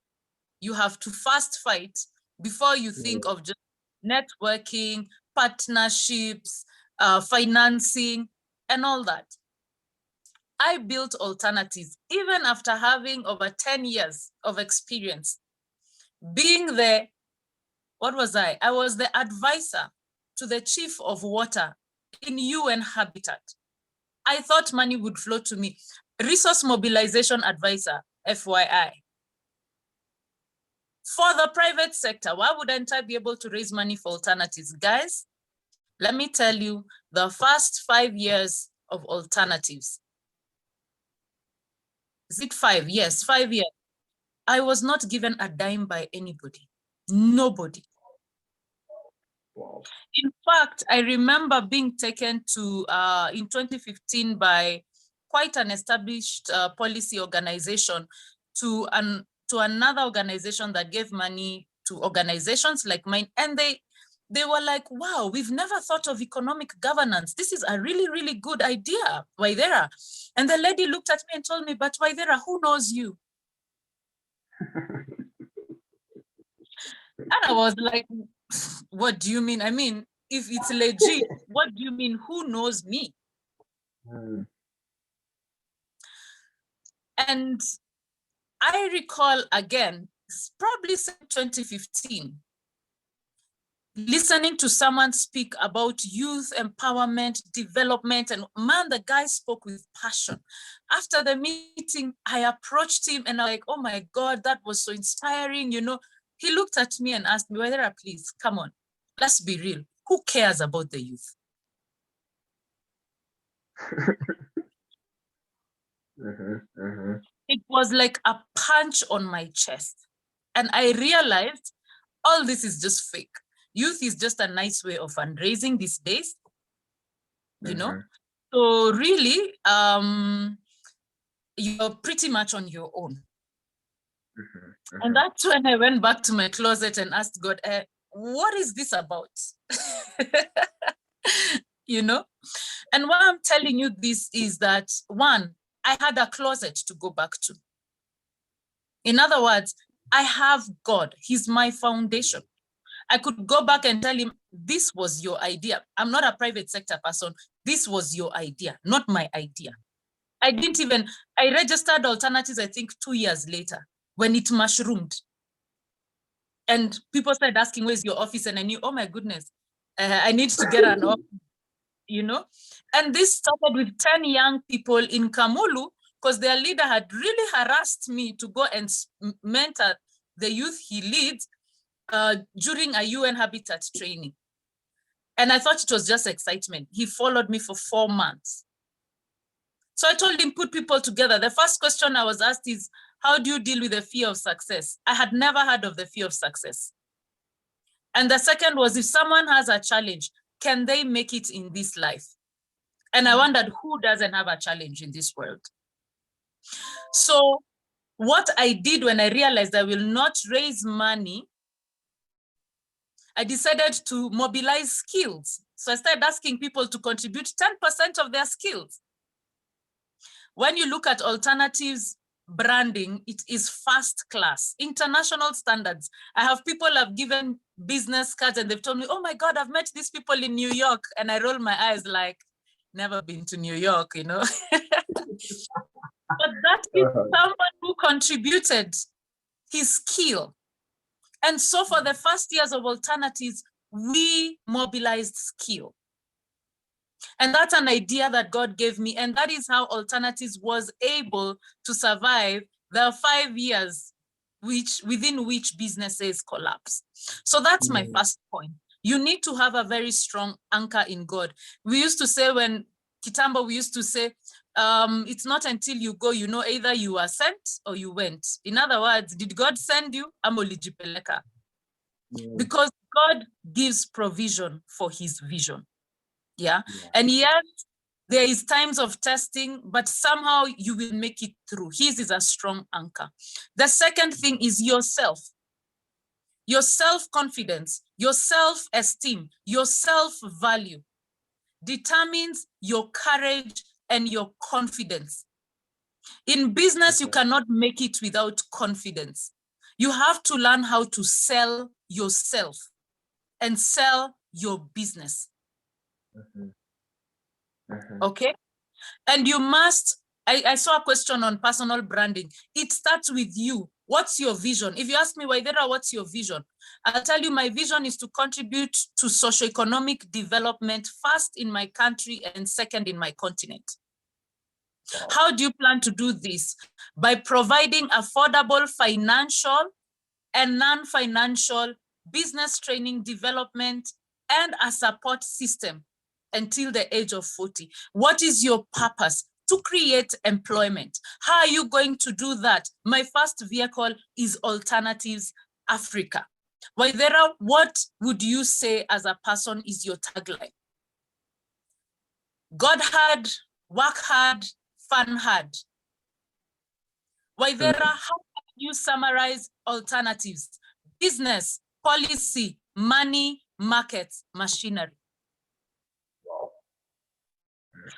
S10: you have to first fight before you think of just networking, partnerships, financing, and all that. I built alternatives even after having over 10 years of experience. Being the, what was I? I was the advisor to the chief of water in UN Habitat. I thought money would flow to me. Resource mobilization advisor, FYI. For the private sector, why wouldn't I be able to raise money for alternatives? Guys, let me tell you, the first 5 years of alternatives, is it 5? Yes, 5 years. I was not given a dime by anybody, nobody. Wow. In fact, I remember being taken to, in 2015 by quite an established policy organization to another organization that gave money to organizations like mine. And they were like, wow, we've never thought of economic governance. This is a really, really good idea, Waithera. And the lady looked at me and told me, but Waithera, who knows you? And I was like, what do you mean? I mean, if it's legit, what do you mean, who knows me? And I recall again, probably 2015, listening to someone speak about youth empowerment, development, and man, the guy spoke with passion. After the meeting, I approached him and I'm like, oh my God, that was so inspiring. You know, he looked at me and asked me, Waithera, please, come on, let's be real. Who cares about the youth? It was like a punch on my chest. And I realized all this is just fake. Youth is just a nice way of fundraising these days, you know? So really, you're pretty much on your own. And that's when I went back to my closet and asked God, what is this about? You know? And why I'm telling you this is that, one, I had a closet to go back to. In other words, I have God. He's my foundation. I could go back and tell him, this was your idea. I'm not a private sector person. This was your idea, not my idea. I registered alternatives, I think 2 years later when it mushroomed. And people started asking, where's your office? And I knew, oh my goodness, I need to get an office, you know? And this started with 10 young people in Kamulu because their leader had really harassed me to go and mentor the youth he leads during a UN Habitat training. And I thought it was just excitement. He followed me for 4 months. So I told him, put people together. The first question I was asked is, how do you deal with the fear of success? I had never heard of the fear of success. And the second was, if someone has a challenge, can they make it in this life? And I wondered, who doesn't have a challenge in this world? So what I did when I realized I will not raise money, I decided to mobilize skills. So I started asking people to contribute 10% of their skills. When you look at alternatives branding, it is first class, international standards. I have people have given business cards and they've told me, oh my God, I've met these people in New York. And I roll my eyes like, never been to New York, you know. But that is someone who contributed his skill. And so for the first years of alternatives, we mobilized skill. And that's an idea that God gave me. And that is how alternatives was able to survive the 5 years within which businesses collapse. So that's my first point. You need to have a very strong anchor in God. We used to say when Kitambo, we used to say, it's not until you go, you know, either you are sent or you went. In other words, did God send you? Amolijipeleka. Because God gives provision for his vision. Yeah. And yet there is times of testing, but somehow you will make it through. His is a strong anchor. The second thing is yourself. Your self-confidence, your self-esteem, your self-value determines your courage and your confidence. In business, you cannot make it without confidence. You have to learn how to sell yourself and sell your business. Okay? And you must, I saw a question on personal branding. It starts with you. What's your vision? If you ask me, Waithera, what's your vision? I'll tell you my vision is to contribute to socioeconomic development, first in my country and second in my continent. Wow. How do you plan to do this? By providing affordable financial and non-financial business training, development, and a support system until the age of 40. What is your purpose? To create employment. How are you going to do that? My first vehicle is Alternatives Africa. Waithera, what would you say as a person is your tagline? God hard, work hard, fun hard. Waithera, how can you summarize alternatives? Business, policy, money, markets, machinery. Wow.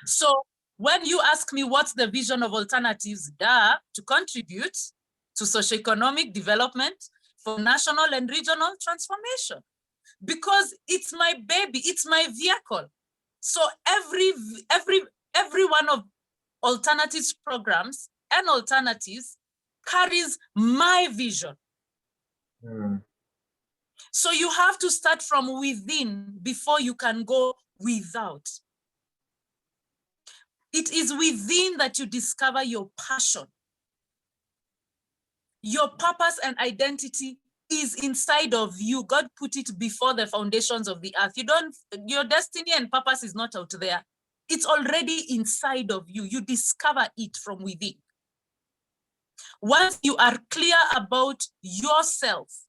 S10: So when you ask me what's the vision of alternatives, to contribute to socioeconomic development for national and regional transformation, because it's my baby, it's my vehicle. So every one of alternatives programs and alternatives carries my vision. So you have to start from within before you can go without. It is within that you discover your passion. Your purpose and identity is inside of you. God put it before the foundations of the earth. Your destiny and purpose is not out there. It's already inside of you. You discover it from within. Once you are clear about yourself,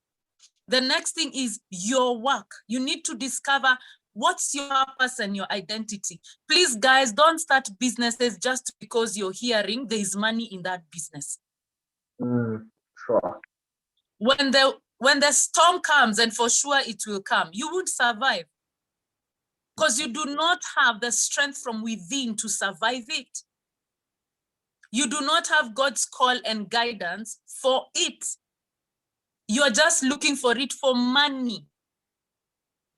S10: the next thing is your work. You need to discover what's your purpose and your identity. Please, guys, don't start businesses just because you're hearing there is money in that business. Sure. When the storm comes, and for sure it will come, you won't survive because you do not have the strength from within to survive it. You do not have God's call and guidance for it. You're just looking for it for money.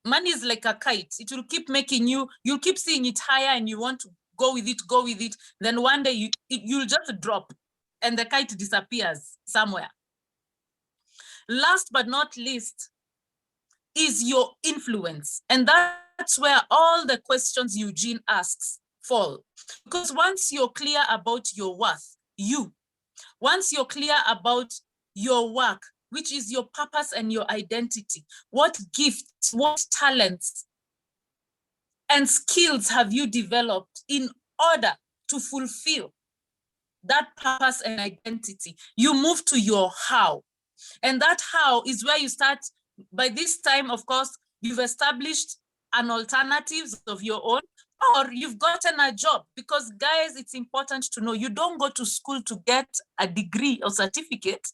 S10: Money is like a kite. It will keep making you'll keep seeing it higher and you want to go with it. Then one day you'll just drop and the kite disappears somewhere. Last but not least is your influence. And that's where all the questions Eugene asks fall. Because once you're clear about your worth, once you're clear about your work, which is your purpose and your identity, what gifts, what talents and skills have you developed in order to fulfill that purpose and identity? You move to your how. And that how is where you start. By this time, of course, you've established an alternative of your own, or you've gotten a job. Because guys, it's important to know you don't go to school to get a degree or certificate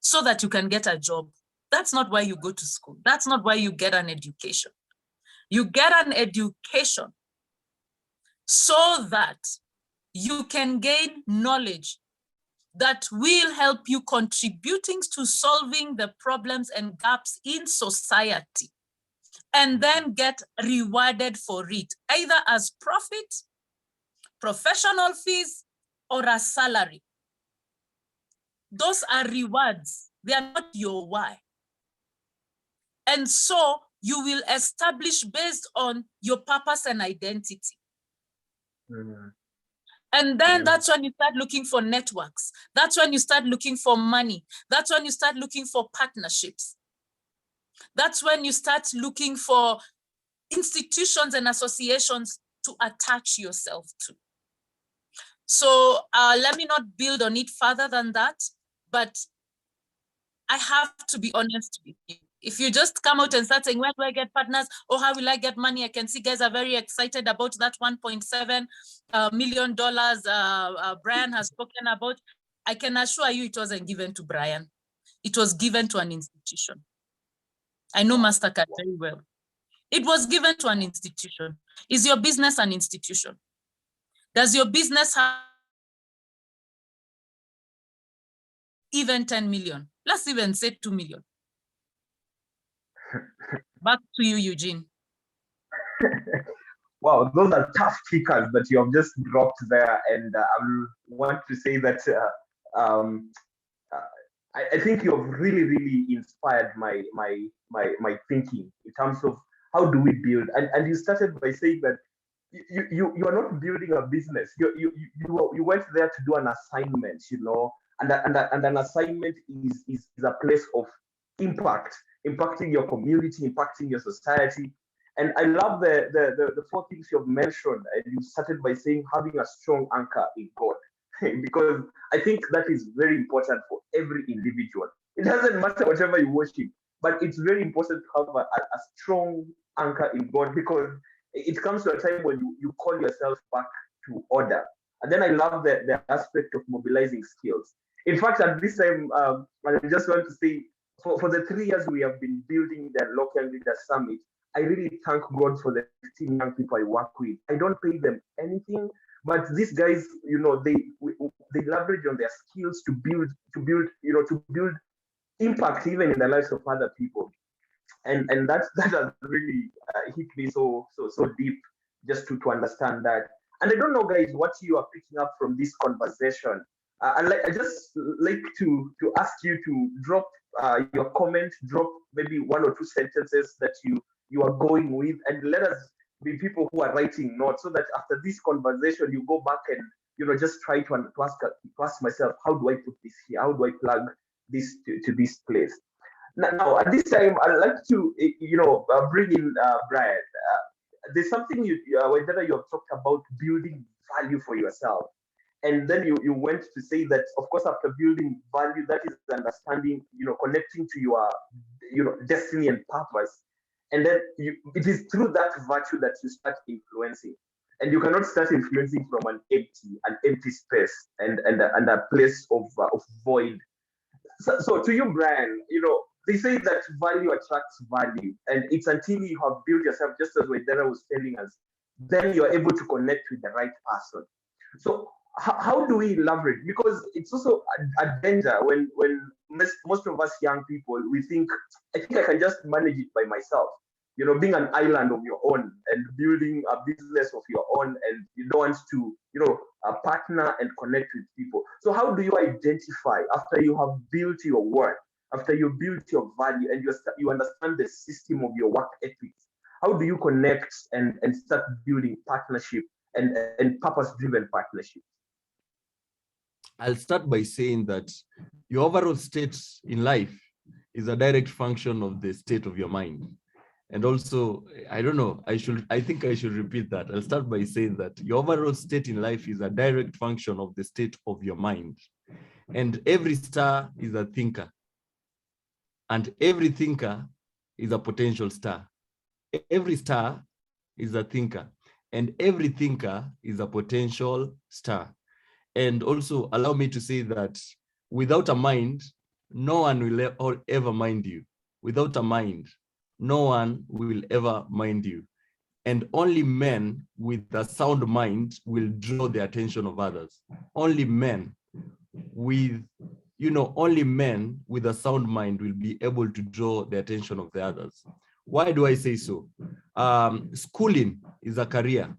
S10: so that you can get a job. That's not why you go to school. That's not why you get an education. You get an education so that you can gain knowledge that will help you contributing to solving the problems and gaps in society, and then get rewarded for it, either as profit, professional fees, or a salary. Those are rewards. They are not your why. And so you will establish based on your purpose and identity. And then that's when you start looking for networks. That's when you start looking for money. That's when you start looking for partnerships. That's when you start looking for institutions and associations to attach yourself to. So let me not build on it further than that, but I have to be honest with you. If you just come out and start saying, where do I get partners? Or how will I get money? I can see guys are very excited about that $1.7 million Brian has spoken about. I can assure you it wasn't given to Brian. It was given to an institution. I know MasterCard very well. It was given to an institution. Is your business an institution? Does your business have even 10 million? Let's even say 2 million. Back to you, Eugene.
S7: Wow, those are tough kickers that you have just dropped there. And I want to say that I think you have really, really inspired my thinking in terms of how do we build. And you started by saying that you are not building a business. You went there to do an assignment, you know, and an assignment is a place of impact, impacting your community, impacting your society. And I love the four things you've mentioned. And you started by saying having a strong anchor in God, because I think that is very important for every individual. It doesn't matter whatever you worship, but it's very important to have a strong anchor in God, because it comes to a time when you call yourself back to order. And then I love the aspect of mobilizing skills. In fact, at this time, I just want to say, for the 3 years we have been building the Local Leaders Summit, I really thank God for the 15 young people I work with. I don't pay them anything, but these guys, you know, they leverage on their skills to build impact even in the lives of other people. And that has really hit me so deep, just to understand that. And I don't know, guys, what you are picking up from this conversation. I just like to ask you to drop your comment, drop maybe 1 or 2 sentences that you are going with, and let us be people who are writing notes, so that after this conversation you go back and, you know, just try to ask myself, how do I put this here? How do I plug this to this place? Now, at this time, I'd like to, bring in Brian. There's something Waithera, you have talked about building value for yourself. And then you went to say that, of course, after building value, that is understanding, connecting to your, destiny and purpose. And then it is through that virtue that you start influencing. And you cannot start influencing from an empty space and a place of void. So to you, Brian, they say that value attracts value, and it's until you have built yourself, just as Waithera was telling us, then you're able to connect with the right person. So how do we leverage? Because it's also a danger when most of us young people, we think, I think I can just manage it by myself. Being an island of your own and building a business of your own, and you don't want to, partner and connect with people. So how do you identify, after you have built your work, after you built your value, and you understand the system of your work ethics? How do you connect and start building partnership and purpose-driven partnership?
S9: I'll start by saying that your overall state in life is a direct function of the state of your mind. And also, I don't know, I think I should repeat that. I'll start by saying that your overall state in life is a direct function of the state of your mind. And every star is a thinker. And every thinker is a potential star. Every star is a thinker. And every thinker is a potential star. And also allow me to say that without a mind, no one will ever mind you. Without a mind, no one will ever mind you. And only men with a sound mind will draw the attention of others. Only men with, only men with a sound mind will be able to draw the attention of the others. Why do I say so? Schooling is a career.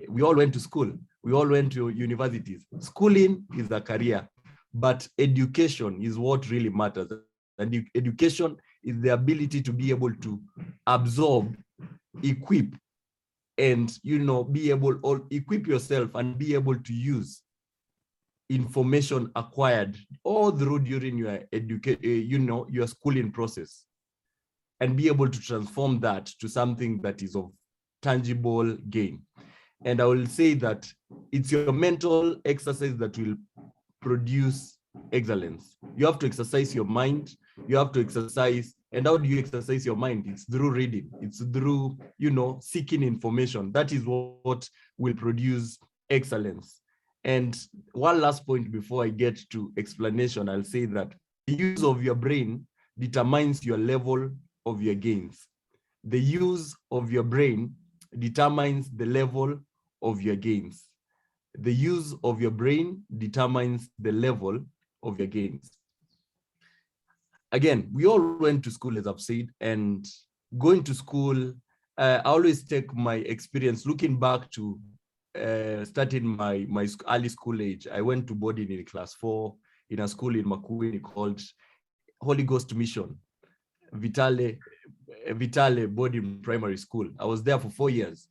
S9: We all went to school. We all went to universities. Schooling is a career. but education is what really matters. And education is the ability to be able to absorb, equip, and be able to equip yourself and be able to use information acquired all through during your your schooling process, and be able to transform that to something that is of tangible gain. And I will say that it's your mental exercise that will produce excellence. You have to exercise your mind. You have to exercise. And how do you exercise your mind? It's through reading. It's through, seeking information. That is what will produce excellence. And one last point before I get to explanation, I'll say that the use of your brain determines your level of your gains. The use of your brain determines the level of your gains. The use of your brain determines the level of your gains. Again, we all went to school, as I've said, and going to school, I always take my experience looking back to starting my early school age. I went to boarding in class 4 in a school in Makueni called Holy Ghost Mission, Vitale Boarding Primary School. I was there for 4 years.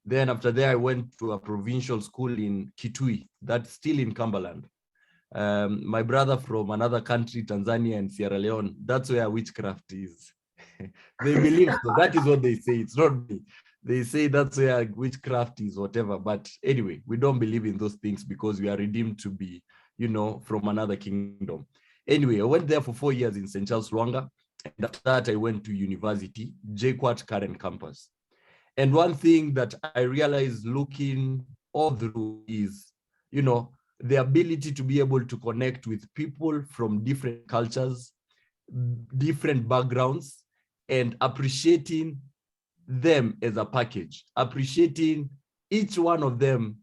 S9: Then after that, I went to a provincial school in Kitui, that's still in Cumberland. My brother from another country, Tanzania and Sierra Leone, that's where witchcraft is. They believe so. That is what they say. It's not me. They say that's where witchcraft is, whatever. But anyway, we don't believe in those things because we are redeemed to be, from another kingdom. Anyway, I went there for 4 years in St. Charles, Luanga. And after that, I went to university, JKUAT current campus. And one thing that I realized looking all through is, the ability to be able to connect with people from different cultures, different backgrounds, and appreciating them as a package, appreciating each one of them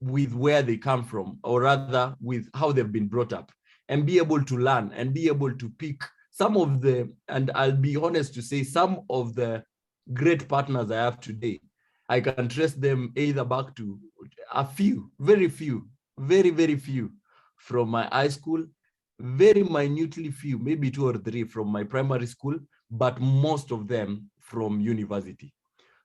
S9: with where they come from, or rather with how they've been brought up, and be able to learn and be able to pick some of the, and I'll be honest to say, some of the great partners I have today, I can trace them either back to a few, very few, very, very few from my high school, very minutely few, maybe 2 or 3 from my primary school, but most of them from university.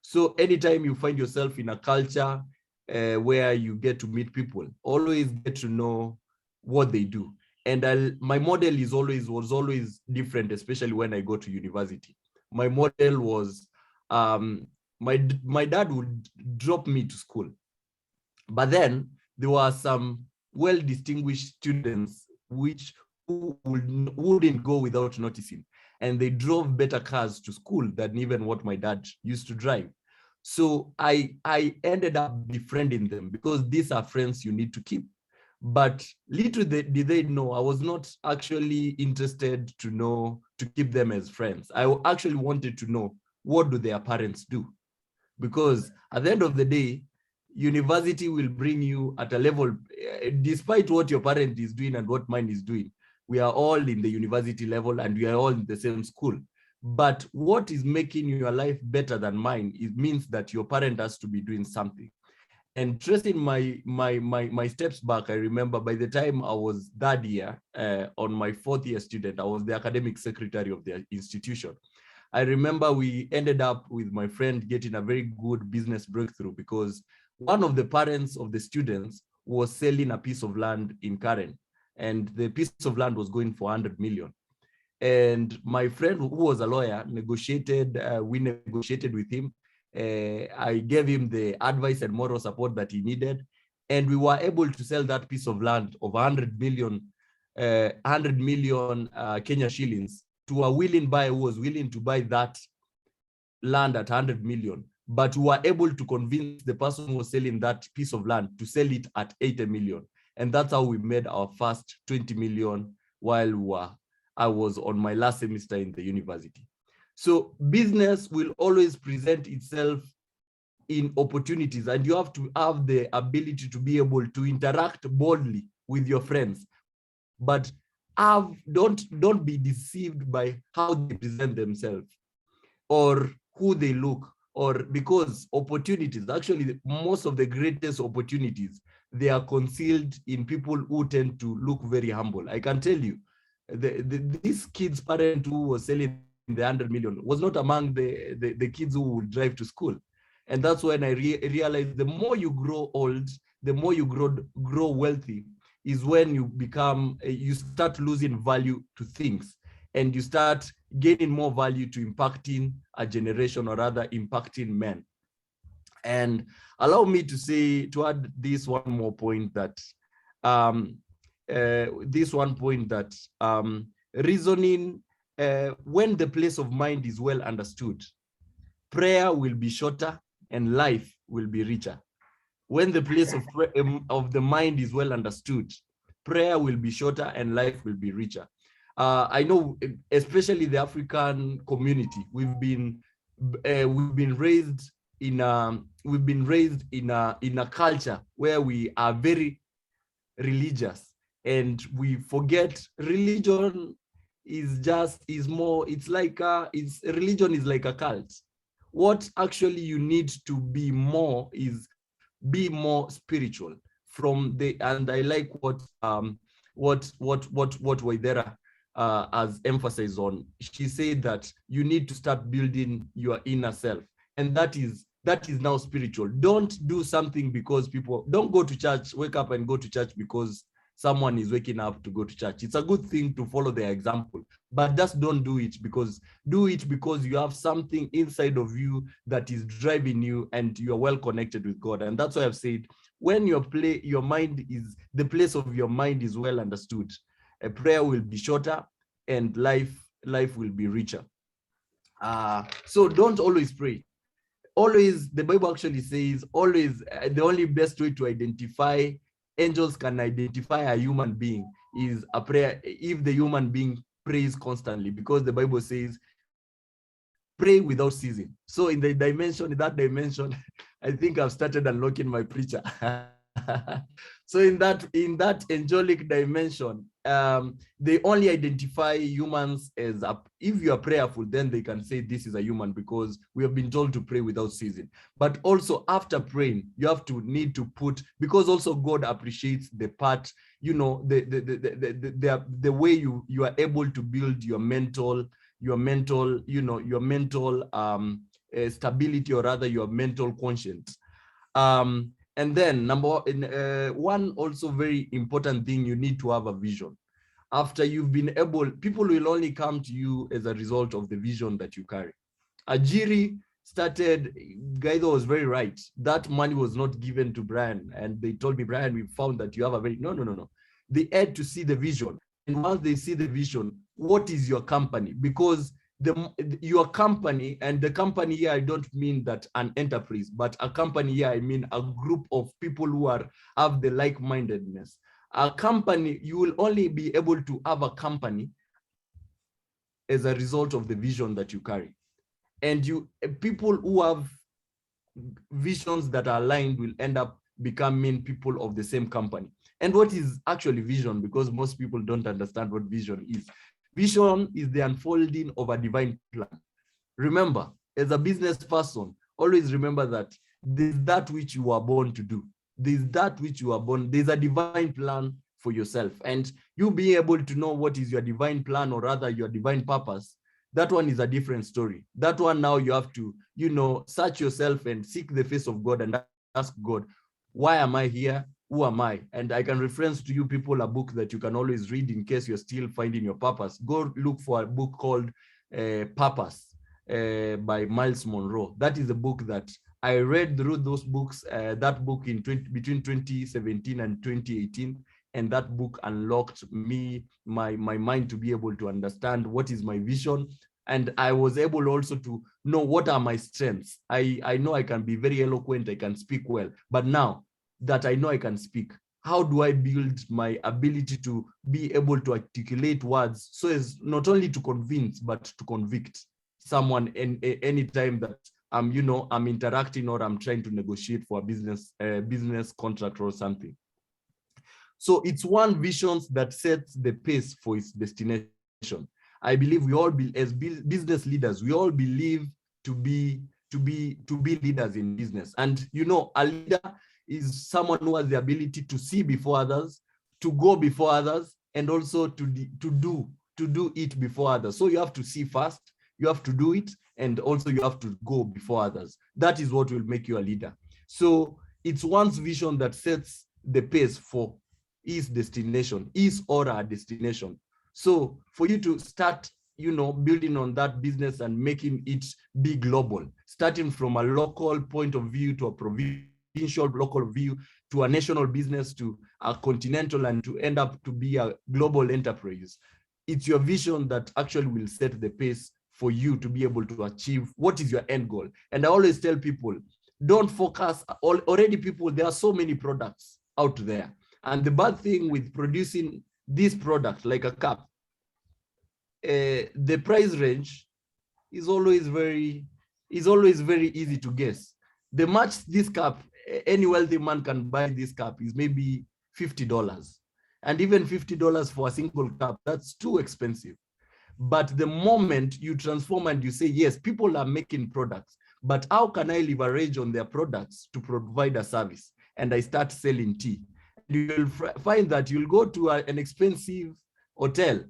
S9: So anytime you find yourself in a culture where you get to meet people, always get to know what they do. And my model was always different, especially when I go to university. My model was, my dad would drop me to school, but then there were some well-distinguished students who wouldn't go without noticing, and they drove better cars to school than even what my dad used to drive. So I ended up befriending them because these are friends you need to keep. But little did they know, I was not actually interested to keep them as friends. I actually wanted to know, what do their parents do? Because at the end of the day, university will bring you at a level, despite what your parent is doing and what mine is doing, we are all in the university level and we are all in the same school. But what is making your life better than mine, it means that your parent has to be doing something. And tracing my steps back, I remember by the time I was that year, on my 4th year student, I was the academic secretary of the institution. I remember we ended up with my friend getting a very good business breakthrough because one of the parents of the students was selling a piece of land in Karen, and the piece of land was going for 100 million. And my friend, who was a lawyer, we negotiated with him. I gave him the advice and moral support that he needed. And we were able to sell that piece of land of 100 million Kenya shillings to a willing buyer who was willing to buy that land at 100 million. But we were able to convince the person who was selling that piece of land to sell it at 80 million. And that's how we made our first 20 million while I was on my last semester in the university. So business will always present itself in opportunities, and you have to have the ability to be able to interact boldly with your friends. But don't be deceived by how they present themselves or who they look, or because opportunities, actually most of the greatest opportunities they are concealed in people who tend to look very humble. I can tell you, this kid's parent who was selling the 100 million was not among the kids who would drive to school. And that's when I realized the more you grow old, the more you grow wealthy, is when you become, you start losing value to things, and you start gaining more value to impacting a generation, or rather impacting men. And allow me to say, to add this one more point, that reasoning, when the place of mind is well understood, prayer will be shorter and life will be richer. When the place of the mind is well understood, prayer will be shorter and life will be richer. I know, especially the African community, we've been raised in a culture where we are very religious, and we forget religion religion is like a cult. What actually you need to be more is be more spiritual and I like what Waithera has emphasized on. She said that you need to start building your inner self, and that is now spiritual. Don't do something because people don't go to church, wake up and go to church because someone is waking up to go to church. It's a good thing to follow their example, but just don't do it because you have something inside of you that is driving you, and you are well connected with God. And that's why I've said, when the place of your mind is well understood, a prayer will be shorter and life will be richer. So don't always pray. Always, the Bible actually says, always, the only best way to identify angels can identify a human being is a prayer, if the human being prays constantly, because the Bible says pray without ceasing. So in that dimension, I think I've started unlocking my preacher. So in that angelic dimension, they only identify humans as if you are prayerful, then they can say this is a human, because we have been told to pray without ceasing. But also after praying, you have to need to put, because also God appreciates the part, the way you are able to build your mental stability, or rather your mental conscience. And then one also very important thing, you need to have a vision. After you've been able, people will only come to you as a result of the vision that you carry. Ajiri started, Gaido was very right. That money was not given to Brian, and they told me, Brian, we found that you have a very, no. They had to see the vision. And once they see the vision, what is your company? Because your company, and the company here, I don't mean that an enterprise, but a company here, I mean a group of people who have the like-mindedness. A company, you will only be able to have a company as a result of the vision that you carry. And people who have visions that are aligned will end up becoming people of the same company. And what is actually vision? Because most people don't understand what vision is. Vision is the unfolding of a divine plan. Remember, as a business person, always remember that there's that which you are born to do. There's a divine plan for yourself. And you being able to know what is your divine plan, or rather your divine purpose, that one is a different story. That one, now you have to, search yourself and seek the face of God and ask God, why am I here? Who am I? And I can reference to you people a book that you can always read in case you're still finding your purpose. Go look for a book called Purpose by Miles Monroe. That is a book that I read through those books, that book between 2017 and 2018. And that book unlocked my mind to be able to understand what is my vision. And I was able also to know what are my strengths. I know I can be very eloquent, I can speak well, but now that I know I can speak, how do I build my ability to be able to articulate words so as not only to convince, but to convict someone any time that I'm interacting or I'm trying to negotiate for a business contract or something. So it's one vision that sets the pace for its destination. I believe we all, as business leaders, we all believe to be leaders in business. And a leader is someone who has the ability to see before others, to go before others, and also to do it before others. So you have to see first, you have to do it, and also you have to go before others. That is what will make you a leader. So it's one's vision that sets the pace for his destination, his or her destination. So for you to start, building on that business and making it be global, starting from a local point of view to a provincial local view to a national business to a continental and to end up to be a global enterprise. It's your vision that actually will set the pace for you to be able to achieve what is your end goal. And I always tell people, don't focus. Already people, there are so many products out there. And the bad thing with producing this product, like a cup, the price range is always very easy to guess. The much this cup, any wealthy man can buy this cup is maybe $50. And even $50 for a single cup, that's too expensive. But the moment you transform and you say, yes, people are making products, but how can I leverage on their products to provide a service? And I start selling tea. You'll find that you'll go to an expensive hotel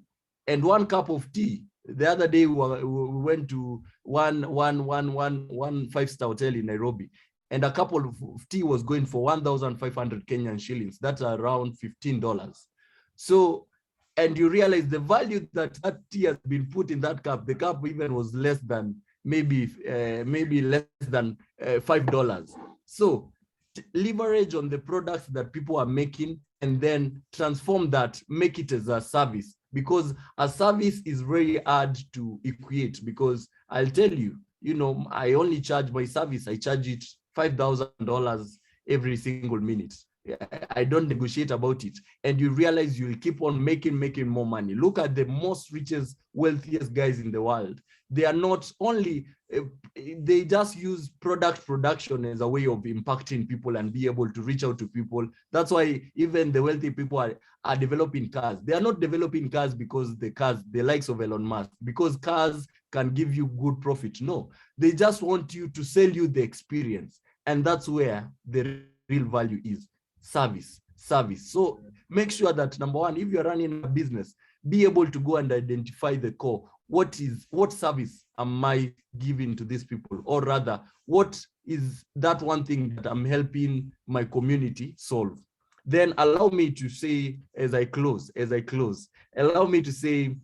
S9: and one cup of tea. The other day we went to one 5-star hotel in Nairobi, and a cup of tea was going for 1,500 Kenyan shillings. That's around $15. So, and you realize the value that tea has been put in that cup. The cup even was less than maybe less than $5. So leverage on the products that people are making and then transform that, make it as a service, because a service is very hard to equate. Because I'll tell you, I only charge my service, I charge it $5,000 every single minute. I don't negotiate about it. And you realize you'll keep on making more money. Look at the most richest, wealthiest guys in the world. They are not only, they just use product production as a way of impacting people and be able to reach out to people. That's why even the wealthy people are developing cars. They are not developing cars because the likes of Elon Musk, because cars can give you good profit. No, they just want you to sell you the experience. And that's where the real value is. Service. So make sure that, number one, if you're running a business, be able to go and identify the core. What service am I giving to these people? Or rather, what is that one thing that I'm helping my community solve? Then allow me to say, as I close, allow me to say,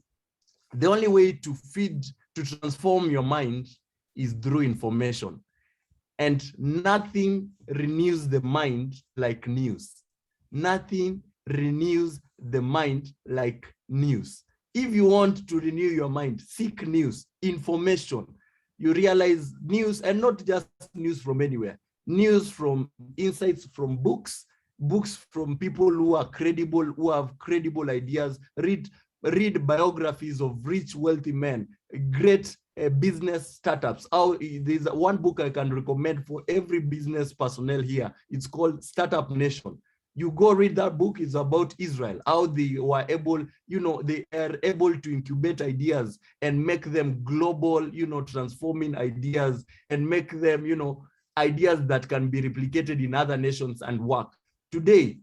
S9: the only way to transform your mind is through information. And nothing renews the mind like news. Nothing renews the mind like news. If you want to renew your mind, seek news, information. You realize news, and not just news from anywhere, news from insights from books from people who are credible, who have credible ideas. Read biographies of rich, wealthy men, great business startups. There's one book I can recommend for every business personnel here. It's called Startup Nation. You go read that book. It's about Israel, how they were able, they are able to incubate ideas and make them global, transforming ideas and make them, ideas that can be replicated in other nations and work. Today,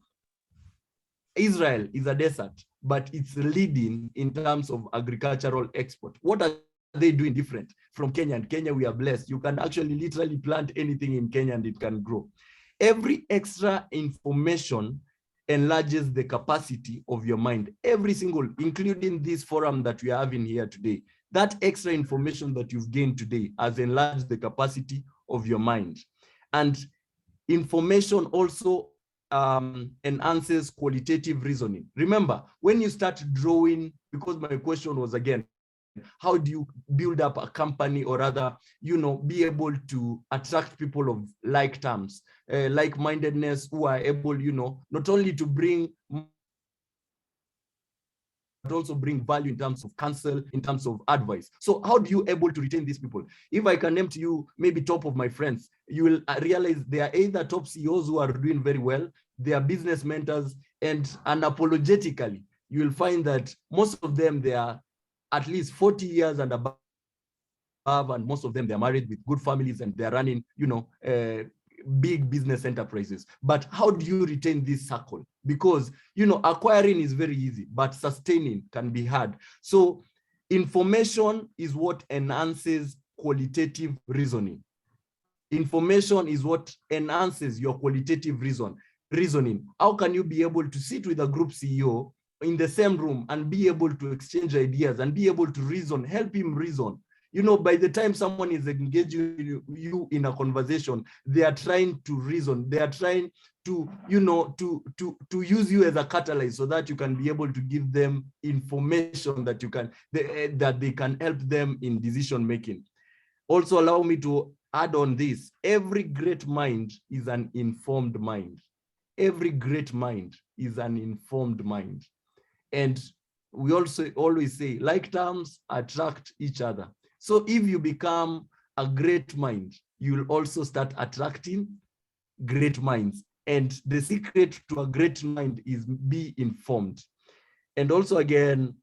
S9: Israel is a desert, but it's leading in terms of agricultural export. What are they doing different from Kenya? And Kenya, we are blessed. You can actually literally plant anything in Kenya and it can grow. Every extra information enlarges the capacity of your mind. Every single, including this forum that we are having here today, that extra information that you've gained today has enlarged the capacity of your mind. And information also enhances qualitative reasoning. Remember, when you start drawing, because my question was again, how do you build up a company, or rather, be able to attract people of like terms, like-mindedness, who are able, not only to bring, but also bring value in terms of counsel, in terms of advice. So how do you able to retain these people? If I can name to you maybe top of my friends, you will realize they are either top CEOs who are doing very well, they are business mentors, and unapologetically, you will find that most of them, they are at least 40 years and above, and most of them, they're married with good families, and they're running, big business enterprises. But how do you retain this circle? Because, you know, acquiring is very easy, but sustaining can be hard. So information is what enhances qualitative reasoning. Information is what enhances your qualitative reasoning. How can you be able to sit with a group CEO in the same room and be able to exchange ideas and be able to reason, help him reason? You know, by the time someone is engaging you in a conversation, they are trying to reason. They are trying to, you know, to use you as a catalyst so that you can be able to give them information that that they can help them in decision making. Also, allow me to add on this: every great mind is an informed mind. Every great mind is an informed mind. And we also always say, like terms attract each other. So if you become a great mind, you'll also start attracting great minds. And the secret to a great mind is be informed. And also, again,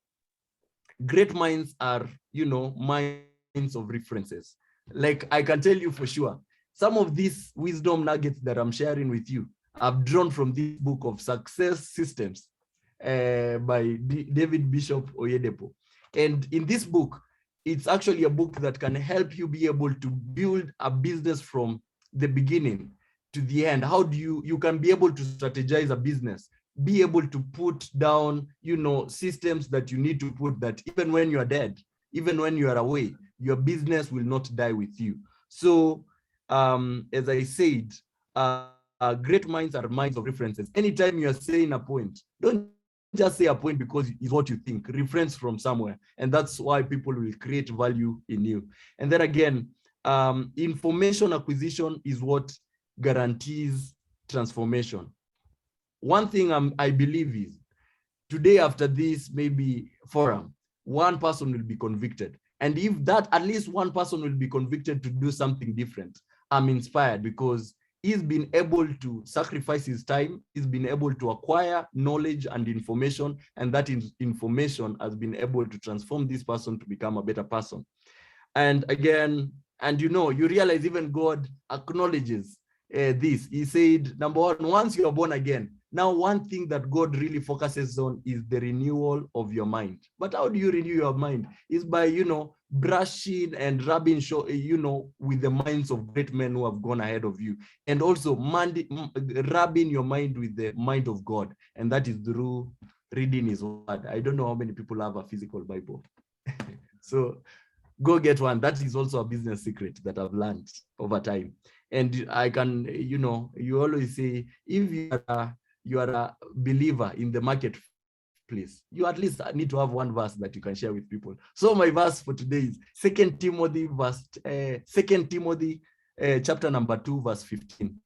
S9: great minds are, you know, minds of references. Like I can tell you for sure, some of these wisdom nuggets that I'm sharing with you, I've drawn from this book of Success Systems by David Bishop Oyedepo. And in this book, it's actually a book that can help you be able to build a business from the beginning to the end. How do you can be able to strategize a business, be able to put down, you know, systems that you need to put, that even when you are dead, even when you are away, your business will not die with you. So as I said, great minds are minds of references. Anytime you are saying a point, don't just say a point because it's what you think. Reference from somewhere, and that's why people will create value in you. And then again, information acquisition is what guarantees transformation. One thing I believe is, today after this maybe forum, one person will be convicted. And if that at least one person will be convicted to do something different, I'm inspired, because he's been able to sacrifice his time, he's been able to acquire knowledge and information, and that information has been able to transform this person to become a better person. And again, and you know, you realize even God acknowledges this. He said, number one, once you are born again, now one thing that God really focuses on is the renewal of your mind. But how do you renew your mind? Is by, you know, brushing and rubbing, you know, with the minds of great men who have gone ahead of you. And also rubbing your mind with the mind of God. And that is through reading his word. I don't know how many people have a physical Bible. So go get one. That is also a business secret that I've learned over time. And I can, you know, you always say, if you are a believer in the marketplace, you at least need to have one verse that you can share with people. So my verse for today is 2 Timothy chapter number 2, verse 15.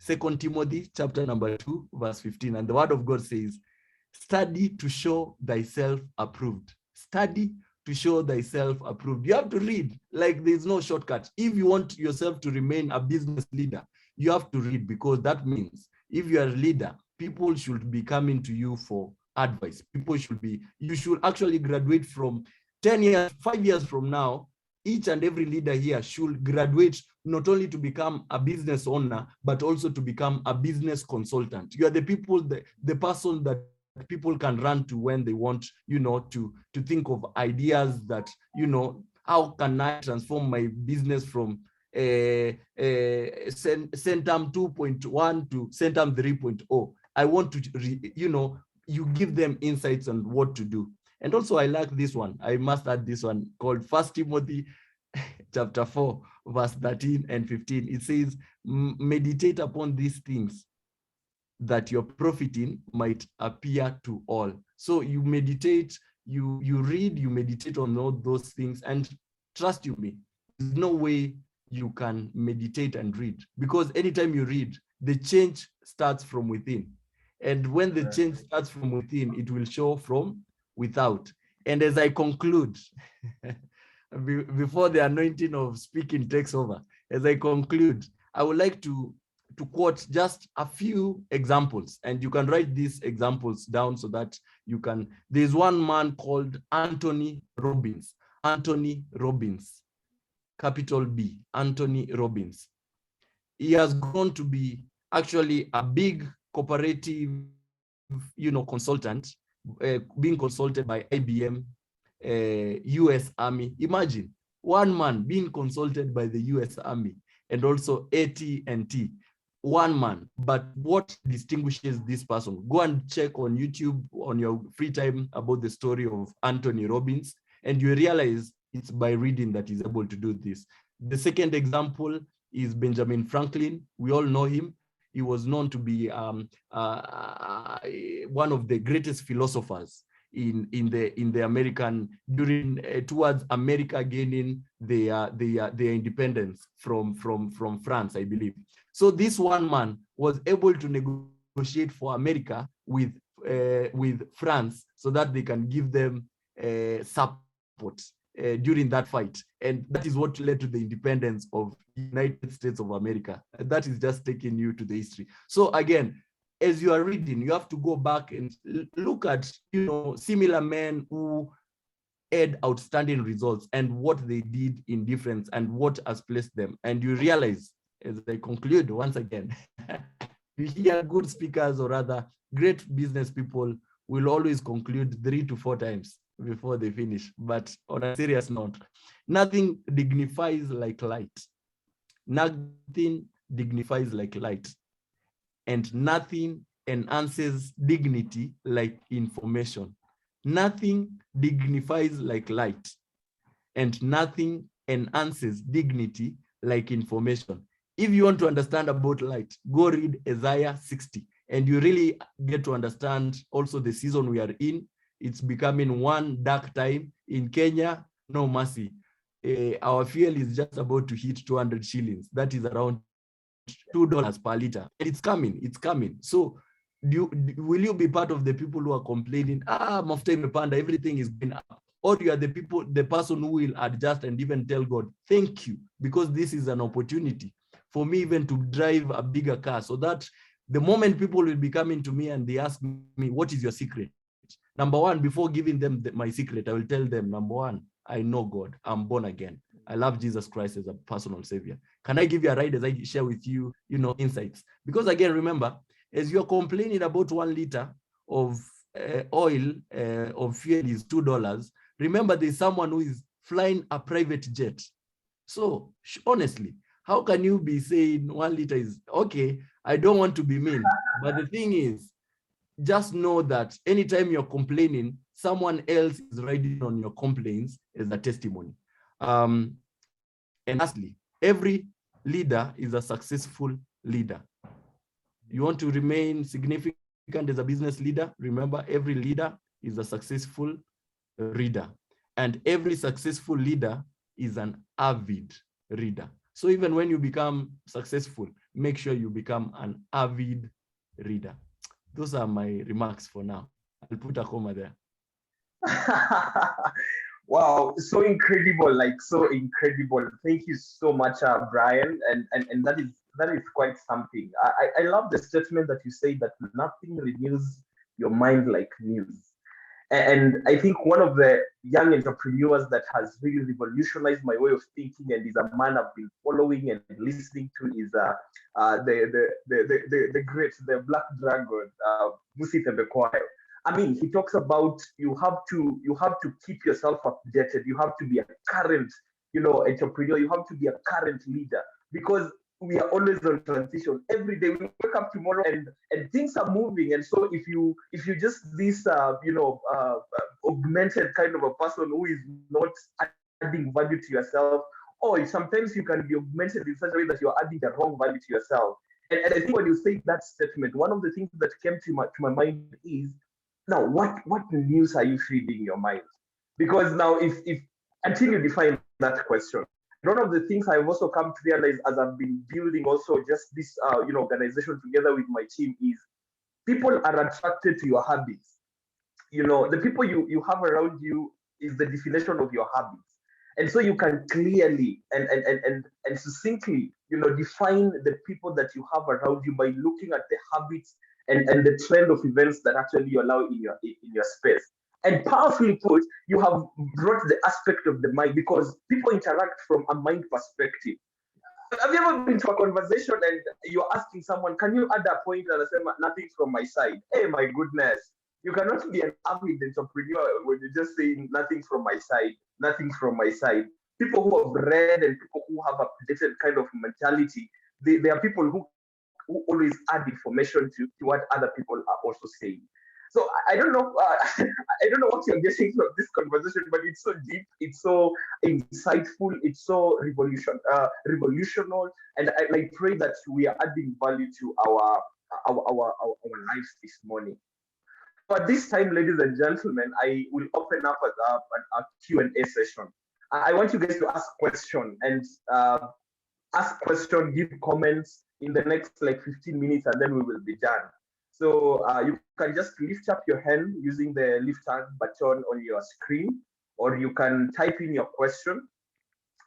S9: 2 Timothy chapter number 2, verse 15. And the word of God says, study to show thyself approved. Study to show thyself approved. You have to read, like there's no shortcut. If you want yourself to remain a business leader, you have to read, because that means if you are a leader, people should be coming to you for advice. You should actually graduate from 10 years, 5 years from now. Each and every leader here should graduate not only to become a business owner, but also to become a business consultant. You are the people, the person that people can run to when they want, you know, to think of ideas that, you know, how can I transform my business from Centum 2.1 to Centum 3.0. I want to, you know, you give them insights on what to do. And also I like this one. I must add this one called 1 Timothy chapter 4, verse 13 and 15. It says, meditate upon these things, that your profiting might appear to all. So you meditate, you read, you meditate on all those things, and trust you me, there's no way you can meditate and read, because anytime you read, the change starts from within. And when the change starts from within, it will show from without. And as I conclude, before the anointing of speaking takes over, as I conclude, I would like to quote just a few examples, and you can write these examples down so that you can. There's one man called Anthony Robbins. Anthony Robbins, capital B, Anthony Robbins. he has grown to be actually a big cooperative, consultant, being consulted by IBM, US Army. Imagine one man being consulted by the US Army and also AT&T. One man. But what distinguishes this person? Go and check on YouTube on your free time about the story of Anthony Robbins, and you realize it's by reading that he's able to do this. The second example is Benjamin Franklin. We all know him. He was known to be one of the greatest philosophers in the American during towards America gaining their independence from France, I believe. So this one man was able to negotiate for America with France so that they can give them support during that fight. And that is what led to the independence of the United States of America. That is just taking you to the history. So again, as you are reading, you have to go back and look at, similar men who had outstanding results and what they did in difference and what has placed them. And you realize, as I conclude once again, you hear good speakers, or rather great business people, will always conclude 3 to 4 times before they finish. But on a serious note, nothing dignifies like light. Nothing dignifies like light. And nothing enhances dignity like information. Nothing dignifies like light. And nothing enhances dignity like information. If you want to understand about light, go read Isaiah 60. And you really get to understand also the season we are in. It's becoming one dark time in Kenya. No mercy. Our fuel is just about to hit 200 shillings. That is around $2 per liter. And it's coming. It's coming. So will you be part of the people who are complaining, mafuta imepanda, everything is going up? Or you are the person who will adjust and even tell God, thank you, because this is an opportunity for me even to drive a bigger car, so that the moment people will be coming to me and they ask me, what is your secret? Number one, before giving them my secret, I will tell them, number one, I know God, I'm born again. I love Jesus Christ as a personal savior. Can I give you a ride as I share with you, insights? Because again, remember, as you're complaining about 1 liter of oil, of fuel is $2, remember there's someone who is flying a private jet. So honestly, how can you be saying 1 liter is okay? I don't want to be mean, but the thing is, just know that anytime you're complaining, someone else is riding on your complaints as a testimony. And lastly, every leader is a successful leader. You want to remain significant as a business leader? Remember, every leader is a successful reader. And every successful leader is an avid reader. So even when you become successful, make sure you become an avid reader. Those are my remarks for now. I'll put a comma there.
S7: Wow, so incredible, like so incredible. Thank you so much, Brian. And that is quite something. I love the statement that you say that nothing renews your mind like news. And I think one of the young entrepreneurs that has really revolutionized my way of thinking, and is a man I've been following and listening to, is the great, the Black Dragon, Musi Tembekwayo. I mean, he talks about you have to keep yourself updated. You have to be a current, entrepreneur. You have to be a current leader, because we are always on transition. Every day we wake up tomorrow and things are moving. And so if you just this augmented kind of a person who is not adding value to yourself, or sometimes you can be augmented in such a way that you're adding the wrong value to yourself. And I think when you say that statement, one of the things that came to my mind is, now what news are you feeding your mind? Because now if until you define that question, one of the things I've also come to realize as I've been building also just this organization together with my team is, people are attracted to your habits. The people you have around you is the definition of your habits. And so you can clearly and succinctly, define the people that you have around you by looking at the habits and the trend of events that actually you allow in your space. And powerfully put, you have brought the aspect of the mind, because people interact from a mind perspective. Have you ever been to a conversation and you're asking someone, can you add a point, and I say nothing from my side? Hey, my goodness. You cannot be an avid entrepreneur when you're just saying nothing from my side, nothing from my side. People who have read and people who have a different kind of mentality, they are people who always add information to what other people are also saying. So I don't know, I don't know what you're getting from this conversation, but it's so deep, it's so insightful, it's so revolutionary, and I pray that we are adding value to our lives this morning. So at this time, ladies and gentlemen, I will open up a Q&A session. I want you guys to ask questions and ask questions, give comments in the next like 15 minutes, and then we will be done. So you can just lift up your hand using the lift hand button on your screen, or you can type in your question.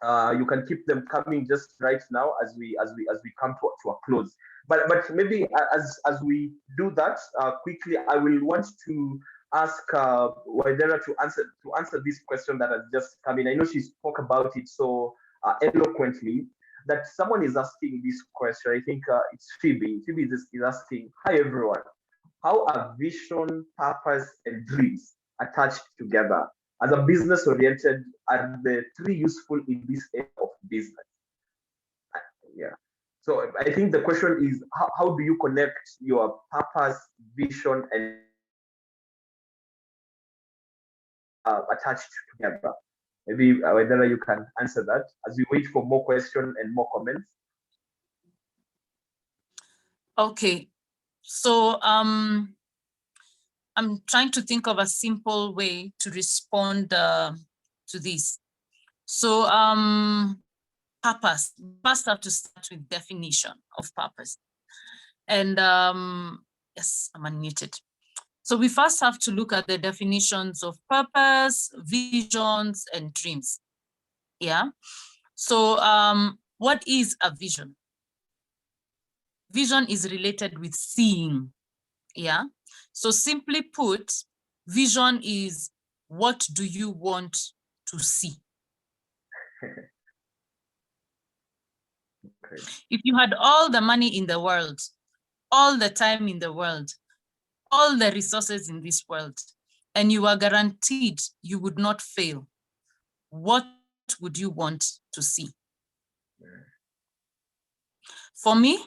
S7: You can keep them coming just right now as we come to a close. But maybe as we do that quickly, I will want to ask Waithera to answer this question that has just come in. I know she spoke about it so eloquently that someone is asking this question. I think it's Phoebe. Phoebe is asking, "Hi everyone, how are vision, purpose, and dreams attached together? As a business oriented, are the three useful in this area of business?" Yeah. So I think the question is, how do you connect your purpose, vision, and attached together? Maybe whether you can answer that as we wait for more questions and more comments.
S10: Okay, so I'm trying to think of a simple way to respond to this. So purpose. First, have to start with definition of purpose. And yes, I'm unmuted. So we first have to look at the definitions of purpose, visions, and dreams. Yeah. So what is a vision? Vision is related with seeing. Yeah. So simply put, vision is what do you want to see?
S7: Okay.
S10: If you had all the money in the world, all the time in the world, all the resources in this world, and you are guaranteed you would not fail, what would you want to see? For me,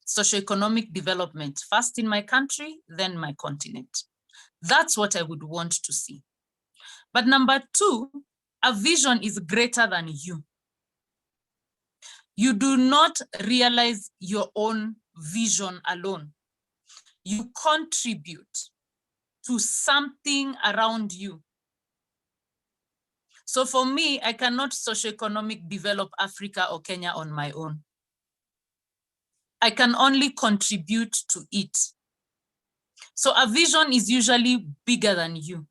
S10: socioeconomic development, first in my country, then my continent. That's what I would want to see. But number two, a vision is greater than you. You do not realize your own vision alone. You contribute to something around you. So for me, I cannot socioeconomic develop Africa or Kenya on my own. I can only contribute to it. So a vision is usually bigger than you,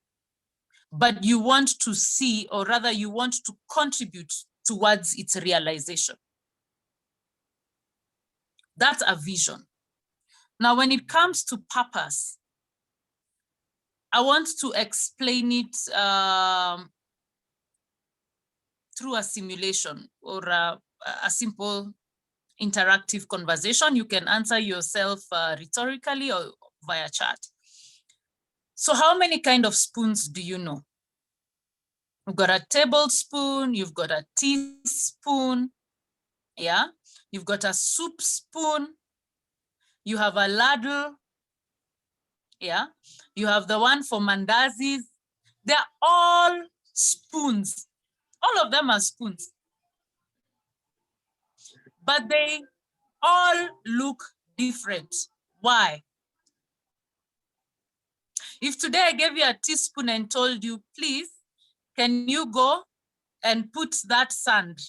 S10: but you want to see, or rather you want to contribute towards its realization. That's a vision. Now, when it comes to purpose, I want to explain it through a simulation or a simple interactive conversation. You can answer yourself rhetorically or via chat. So how many kind of spoons do you know? You've got a tablespoon, you've got a teaspoon, yeah? You've got a soup spoon, you have a ladle, yeah? You have the one for mandazis. They're all spoons. All of them are spoons. But they all look different. Why? If today I gave you a teaspoon and told you, please, can you go and put that sand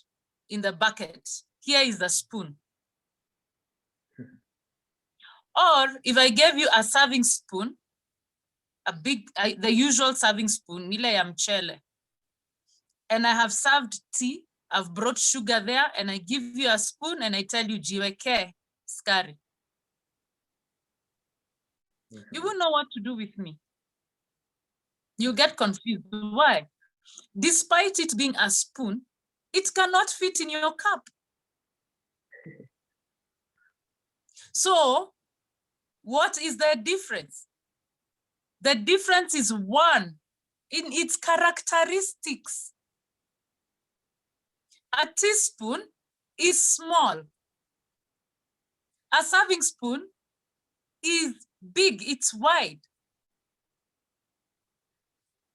S10: in the bucket? Here is the spoon. Or if I gave you a serving spoon, a big, the usual serving spoon, nile ya mchele, and I have served tea, I've brought sugar there, and I give you a spoon and I tell you, jiweke skari. You won't know what to do with me. You get confused. Why? Despite it being a spoon, it cannot fit in your cup. So what is the difference? The difference is one in its characteristics. A teaspoon is small. A serving spoon is big, it's wide.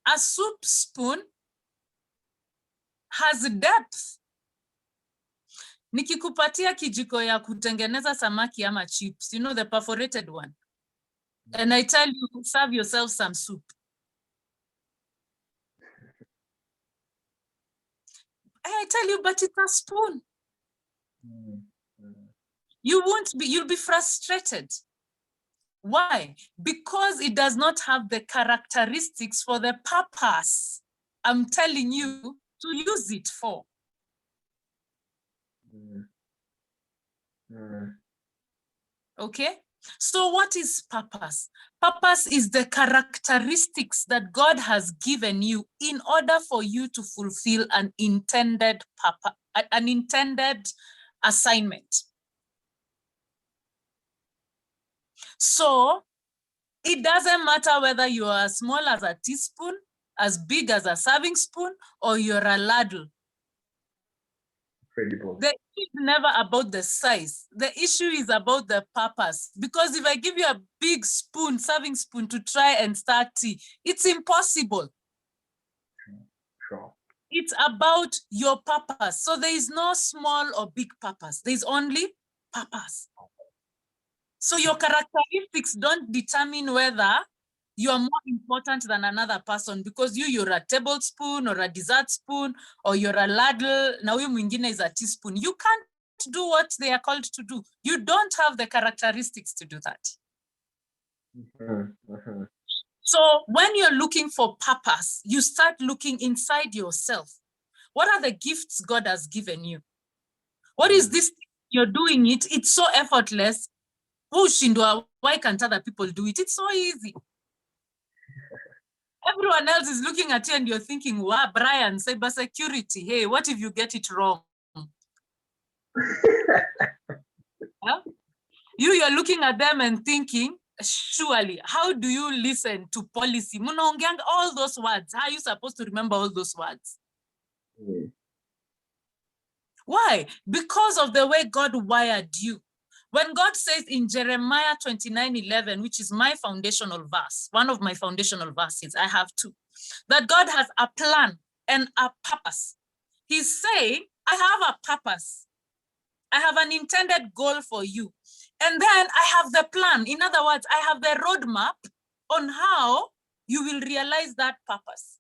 S10: A soup spoon has depth. Nikikupatia kijiko ya kutengeneza samaki ama chips, you know, the perforated one. And I tell you, serve yourself some soup. I tell you, but it's a spoon. You'll be frustrated. Why? Because it does not have the characteristics for the purpose I'm telling you to use it for. Okay? So what is purpose? Purpose is the characteristics that God has given you in order for you to fulfill an intended purpose, an intended assignment. So it doesn't matter whether you are as small as a teaspoon, as big as a serving spoon, or you're a ladle.
S7: Incredible.
S10: The issue is never about the size. The issue is about the purpose. Because if I give you a big spoon, serving spoon, to try and start tea, it's impossible.
S7: Sure.
S10: It's about your purpose. So there is no small or big purpose. There's only purpose. So your characteristics don't determine whether you are more important than another person, because you're a tablespoon or a dessert spoon, or you're a ladle, now huyu mwingine is a teaspoon. You can't do what they are called to do. You don't have the characteristics to do that. So when you're looking for purpose, you start looking inside yourself. What are the gifts God has given you? What is this you're doing it? It's so effortless. Why can't other people do it? It's so easy. Everyone else is looking at you and you're thinking, wow, Brian, cybersecurity. Hey, what if you get it wrong? Huh? You're looking at them and thinking, surely, how do you listen to policy? All those words. How are you supposed to remember all those words? Why? Because of the way God wired you. When God says in Jeremiah 29:11, which is my foundational verse, one of my foundational verses, I have two, that God has a plan and a purpose. He's saying, I have a purpose. I have an intended goal for you. And then I have the plan. In other words, I have the roadmap on how you will realize that purpose.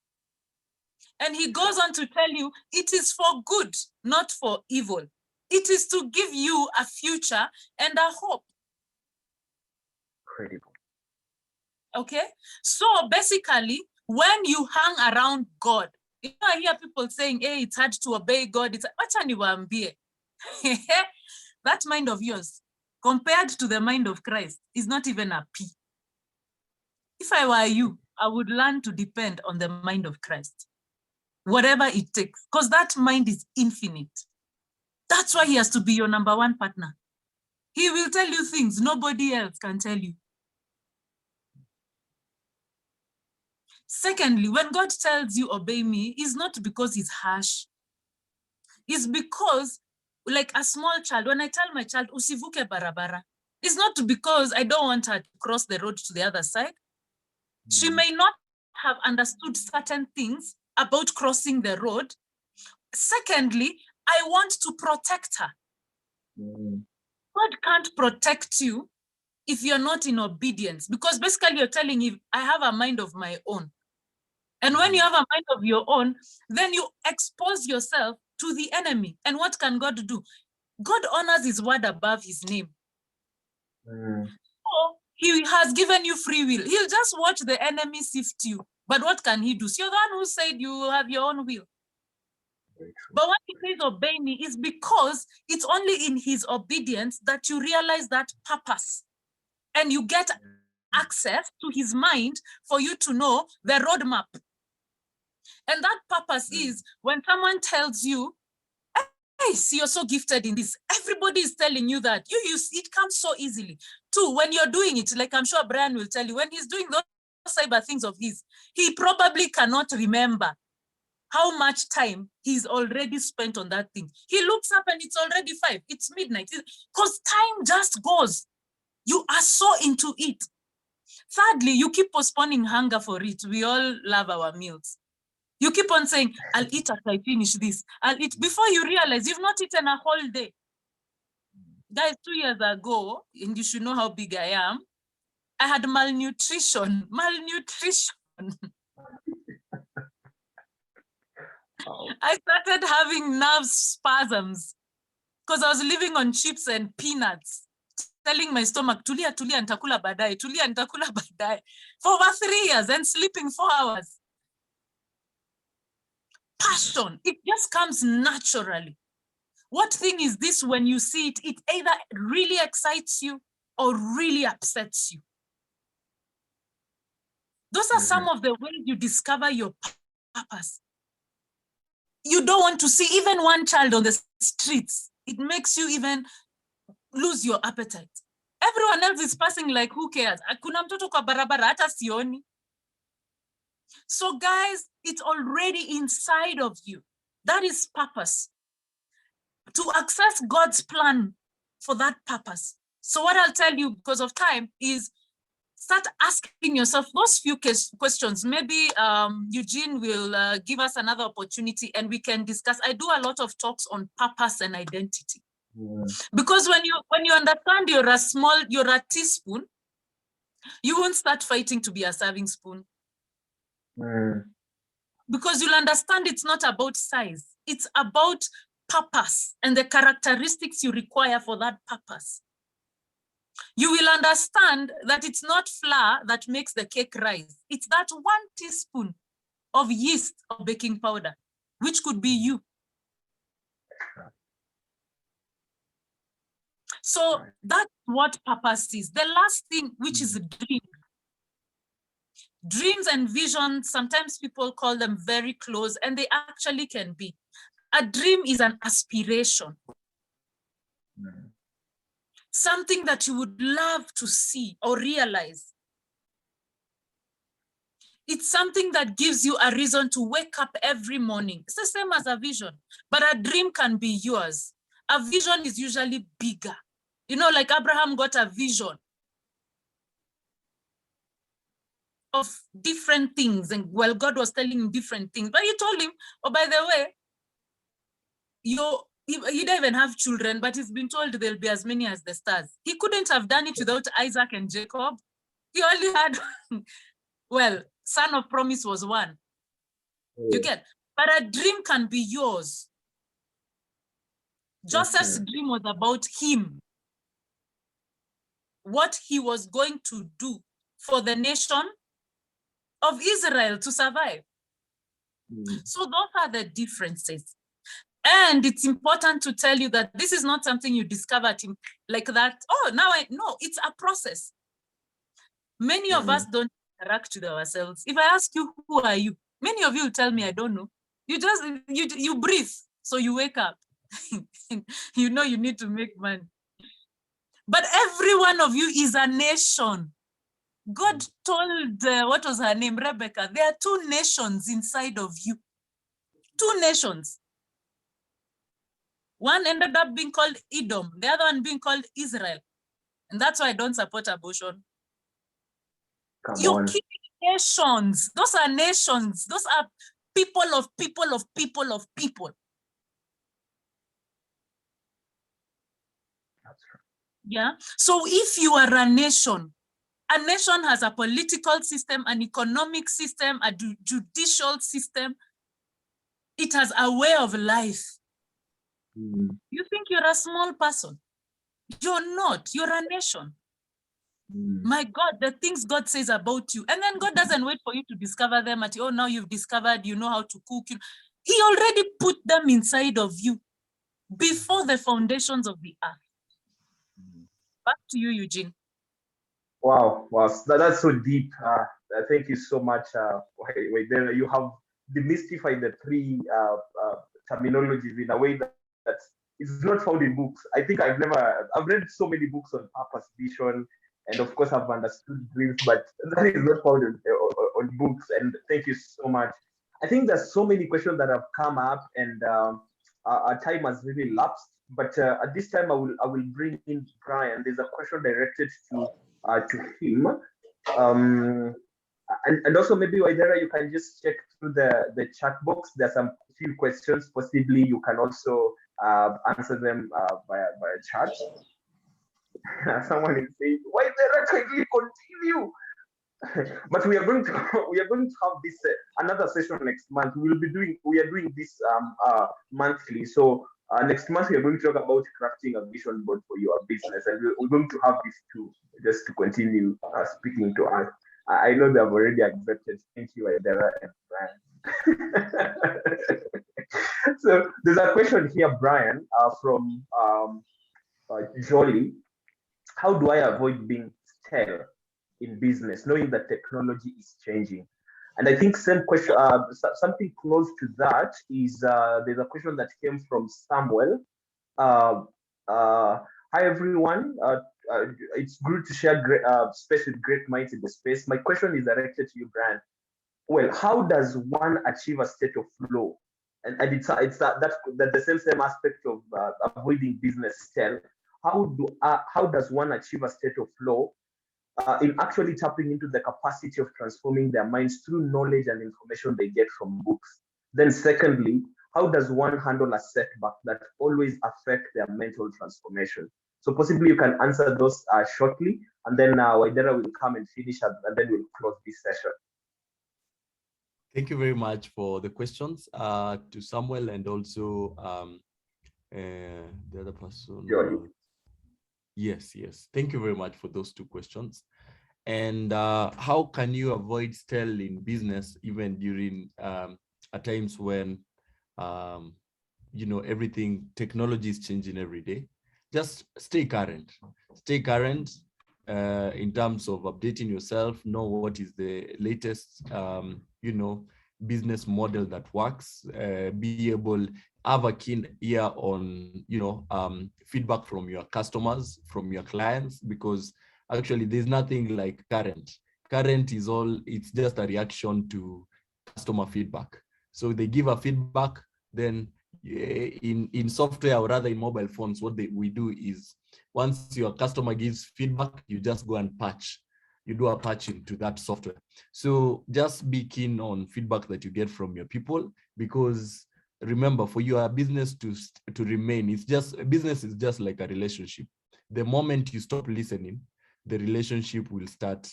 S10: And he goes on to tell you, it is for good, not for evil. It is to give you a future and a hope.
S7: Incredible.
S10: Okay? So basically, when you hang around God, you know, I hear people saying, hey, it's hard to obey God. That mind of yours, compared to the mind of Christ, is not even a P. If I were you, I would learn to depend on the mind of Christ, whatever it takes, because that mind is infinite. That's why he has to be your number one partner. He will tell you things nobody else can tell you. Secondly, when God tells you obey me, it's not because he's harsh. It's because, like a small child, when I tell my child, usivuke barabara, it's not because I don't want her to cross the road to the other side. She may not have understood certain things about crossing the road. Secondly, I want to protect her. God can't protect you if you're not in obedience, because basically you're telling him, I have a mind of my own. And when you have a mind of your own, then you expose yourself to the enemy. And what can God do? God honors his word above his name. So he has given you free will. He'll just watch the enemy sift you. But what can he do? So you're the one who said you have your own will. But when he says obey me, is because it's only in his obedience that you realize that purpose. And you get access to his mind for you to know the roadmap. And that purpose is when someone tells you, Guys, you're so gifted in this. Everybody is telling you that. It comes so easily. Two, when you're doing it, like I'm sure Brian will tell you, when he's doing those cyber things of his, he probably cannot remember how much time he's already spent on that thing. He looks up and it's already 5. It's midnight. Because time just goes. You are so into it. Thirdly, you keep postponing hunger for it. We all love our meals. You keep on saying, I'll eat after I finish this. I'll eat. Before you realize you've not eaten a whole day. Guys, 2 years ago, and you should know how big I am, I had malnutrition. I started having nerve spasms because I was living on chips and peanuts, telling my stomach, tulia, nitakula baadaye, tulia, nitakula baadaye, for over 3 years and sleeping 4 hours. Passion, it just comes naturally. What thing is this when you see it? It either really excites you or really upsets you. Those are some of the ways you discover your purpose. You don't want to see even one child on the streets. It makes you even lose your appetite. Everyone else is passing like, who cares? Hakuna mtoto kwa barabara, hata sioni. So guys, it's already inside of you. That is purpose. To access God's plan for that purpose. So what I'll tell you because of time is start asking yourself those few questions. Maybe Eugene will give us another opportunity and we can discuss. I do a lot of talks on purpose and identity. Yeah. Because when you understand you're a teaspoon, you won't start fighting to be a serving spoon. Yeah. Because you'll understand it's not about size. It's about purpose and the characteristics you require for that purpose. You will understand that it's not flour that makes the cake rise. It's that 1 teaspoon of yeast or baking powder, which could be you. So that's what purpose is. The last thing, which is a dream. Dreams and visions, sometimes people call them very close, and they actually can be. A dream is an aspiration. Something that you would love to see or realize. It's something that gives you a reason to wake up every morning. It's the same as a vision, but a dream can be yours. A vision is usually bigger. You know, like Abraham got a vision of different things, and well, God was telling him different things, but he told him, oh, by the way, he didn't even have children, but he's been told there'll be as many as the stars. He couldn't have done it without Isaac and Jacob. He only had, well, son of promise was one. You get, but a dream can be yours. Joseph's dream was about him. What he was going to do for the nation of Israel to survive. So those are the differences. And it's important to tell you that this is not something you discovered like that. Oh, now I know. It's a process. Many of us don't interact with ourselves. If I ask you, who are you? Many of you will tell me, I don't know. You just, you breathe, so you wake up. You know you need to make money. But every one of you is a nation. God told, what was her name, Rebecca, there are 2 nations inside of you. 2 nations. One ended up being called Edom, the other one being called Israel. And that's why I don't support abortion. You keep nations. Those are nations. Those are people of people of people of people. That's right. Yeah. So if you are a nation has a political system, an economic system, a judicial system. It has a way of life. You think you're a small person? You're not. You're a nation. My God, the things God says about you. And then God doesn't wait for you to discover them at, oh, now you've discovered, you know how to cook. He already put them inside of you before the foundations of the earth. Back to you, Eugene.
S7: Wow, that's so deep. Thank you so much, Waithera. You have demystified the 3 terminologies in a way that that is not found in books. I think I've read so many books on purpose, vision, and of course I've understood dreams, but that is not found on books. And thank you so much. I think there's so many questions that have come up, and our time has really lapsed. But at this time, I will bring in Brian. There's a question directed to him. And also maybe Waithera, you can just check through the chat box. There's some few questions. Possibly you can also answer them via chat. Someone is saying, Waithera, kindly continue. But we are going to have this another session next month. We are doing this monthly. So next month we are going to talk about crafting a vision board for your business, and we're going to have this too, just to continue speaking to us. I know they have already accepted. Thank you, Waithera and Brian. So there's a question here, Brian, from Jolie. How do I avoid being stale in business, knowing that technology is changing? And I think same question, something close to that is there's a question that came from Samuel. Hi everyone, it's good to share great space with great minds in the space. My question is directed to you, Brian. Well, how does one achieve a state of flow? And it's that the same aspect of avoiding business stale. How does one achieve a state of flow in actually tapping into the capacity of transforming their minds through knowledge and information they get from books? Then secondly, how does one handle a setback that always affect their mental transformation? So possibly you can answer those shortly, and then Waithera will come and finish, and then we'll close this session.
S9: Thank you very much for the questions to Samuel and also the other person. Yes. Thank you very much for those two questions. And how can you avoid stale in business even during at times when everything, technology is changing every day? Just stay current. Stay current in terms of updating yourself. Know what is the latest business model that works. Be able have a keen ear on feedback from your customers, from your clients, because actually there's nothing like current. Current is it's just a reaction to customer feedback. So they give a feedback, then in software, or rather in mobile phones, what we do is once your customer gives feedback, you just go and patch. You do a patching to that software. So just be keen on feedback that you get from your people, because remember, for your business to remain, business is just like a relationship. The moment you stop listening, the relationship will start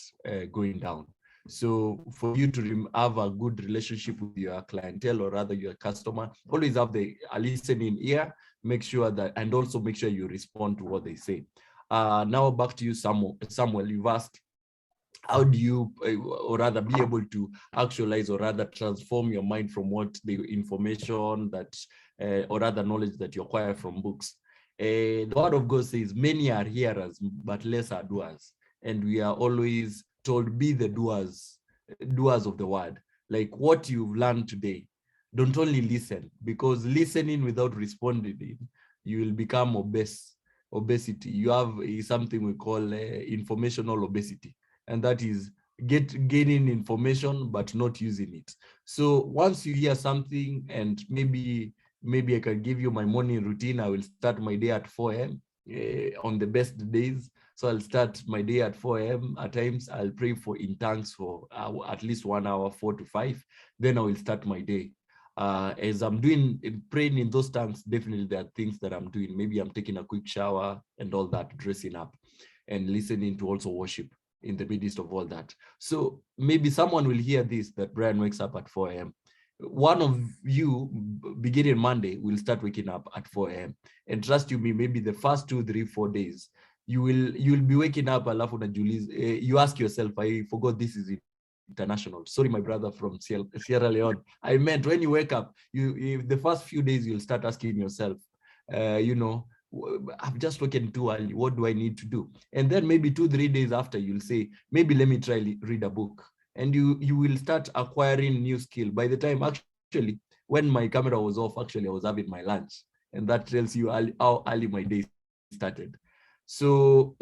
S9: going down. So for you to have a good relationship with your clientele, or rather your customer, always have a listening ear. Make sure that, and also make sure you respond to what they say. Now back to you, Samuel. You've asked, how do you, or rather, be able to actualize, or rather transform your mind from what the information that, or rather knowledge that you acquire from books? The word of God says, many are hearers, but less are doers. And we are always told, be the doers of the word. Like what you've learned today, don't only listen, because listening without responding, you will become obesity. You have something we call informational obesity. And that is gaining information, but not using it. So once you hear something, and maybe I can give you my morning routine. I will start my day at 4 a.m. On the best days. So I'll start my day at 4 a.m. At times I'll pray in tongues for at least 1 hour, 4 to 5. Then I will start my day. As I'm praying in those tongues, definitely there are things that I'm doing. Maybe I'm taking a quick shower and all that, dressing up and listening to also worship in the midst of all that. So maybe someone will hear this, that Brian wakes up at 4 a.m. One of you, beginning Monday, will start waking up at 4 a.m. And trust you me, maybe the first 2, 3, 4 days, you'll be waking up, you ask yourself, I forgot this is international. Sorry, my brother from Sierra Leone. I meant when you wake up, the first few days, you'll start asking yourself, I've just woken too early. What do I need to do? And then maybe 2, 3 days after, you'll say, maybe let me try read a book. And you will start acquiring new skill. By the time, actually, when my camera was off, actually, I was having my lunch. and that tells you how early my day started. So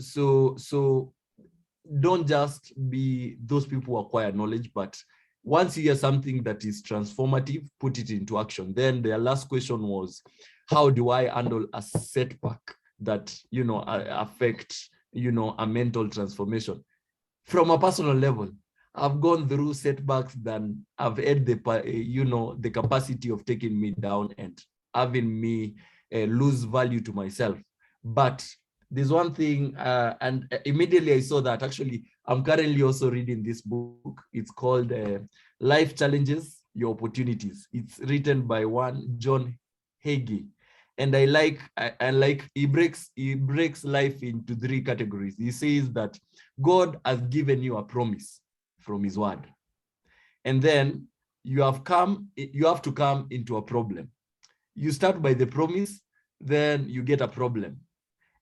S9: don't just be those people who acquire knowledge, but once you hear something that is transformative, put it into action. Then the last question was, how do I handle a setback that, you know, affect, you know, a mental transformation? From a personal level, I've gone through setbacks that have had the, you know, the capacity of taking me down and having me lose value to myself. But there's one thing, and immediately I saw that. Actually, I'm currently also reading this book. It's called Life Challenges, Your Opportunities. It's written by one John Hagee. And I like he breaks life into 3 categories. He says that God has given you a promise from his word. And then you have to come into a problem. You start by the promise, then you get a problem.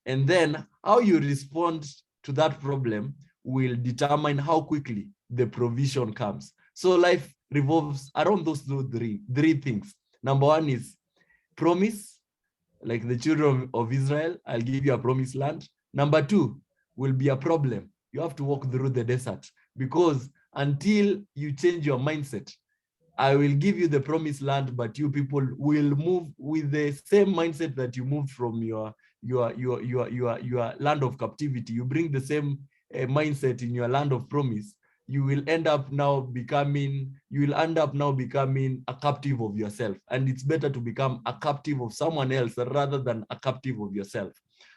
S9: And then how you respond to that problem will determine how quickly the provision comes. So life revolves around those three things. Number one is promise, like the children of Israel, I'll give you a promised land. Number 2 will be a problem. You have to walk through the desert, because until you change your mindset, I will give you the promised land, but you people will move with the same mindset that you moved from your land of captivity. You bring the same mindset in your land of promise. You will end up now becoming a captive of yourself. And it's better to become a captive of someone else rather than a captive of yourself.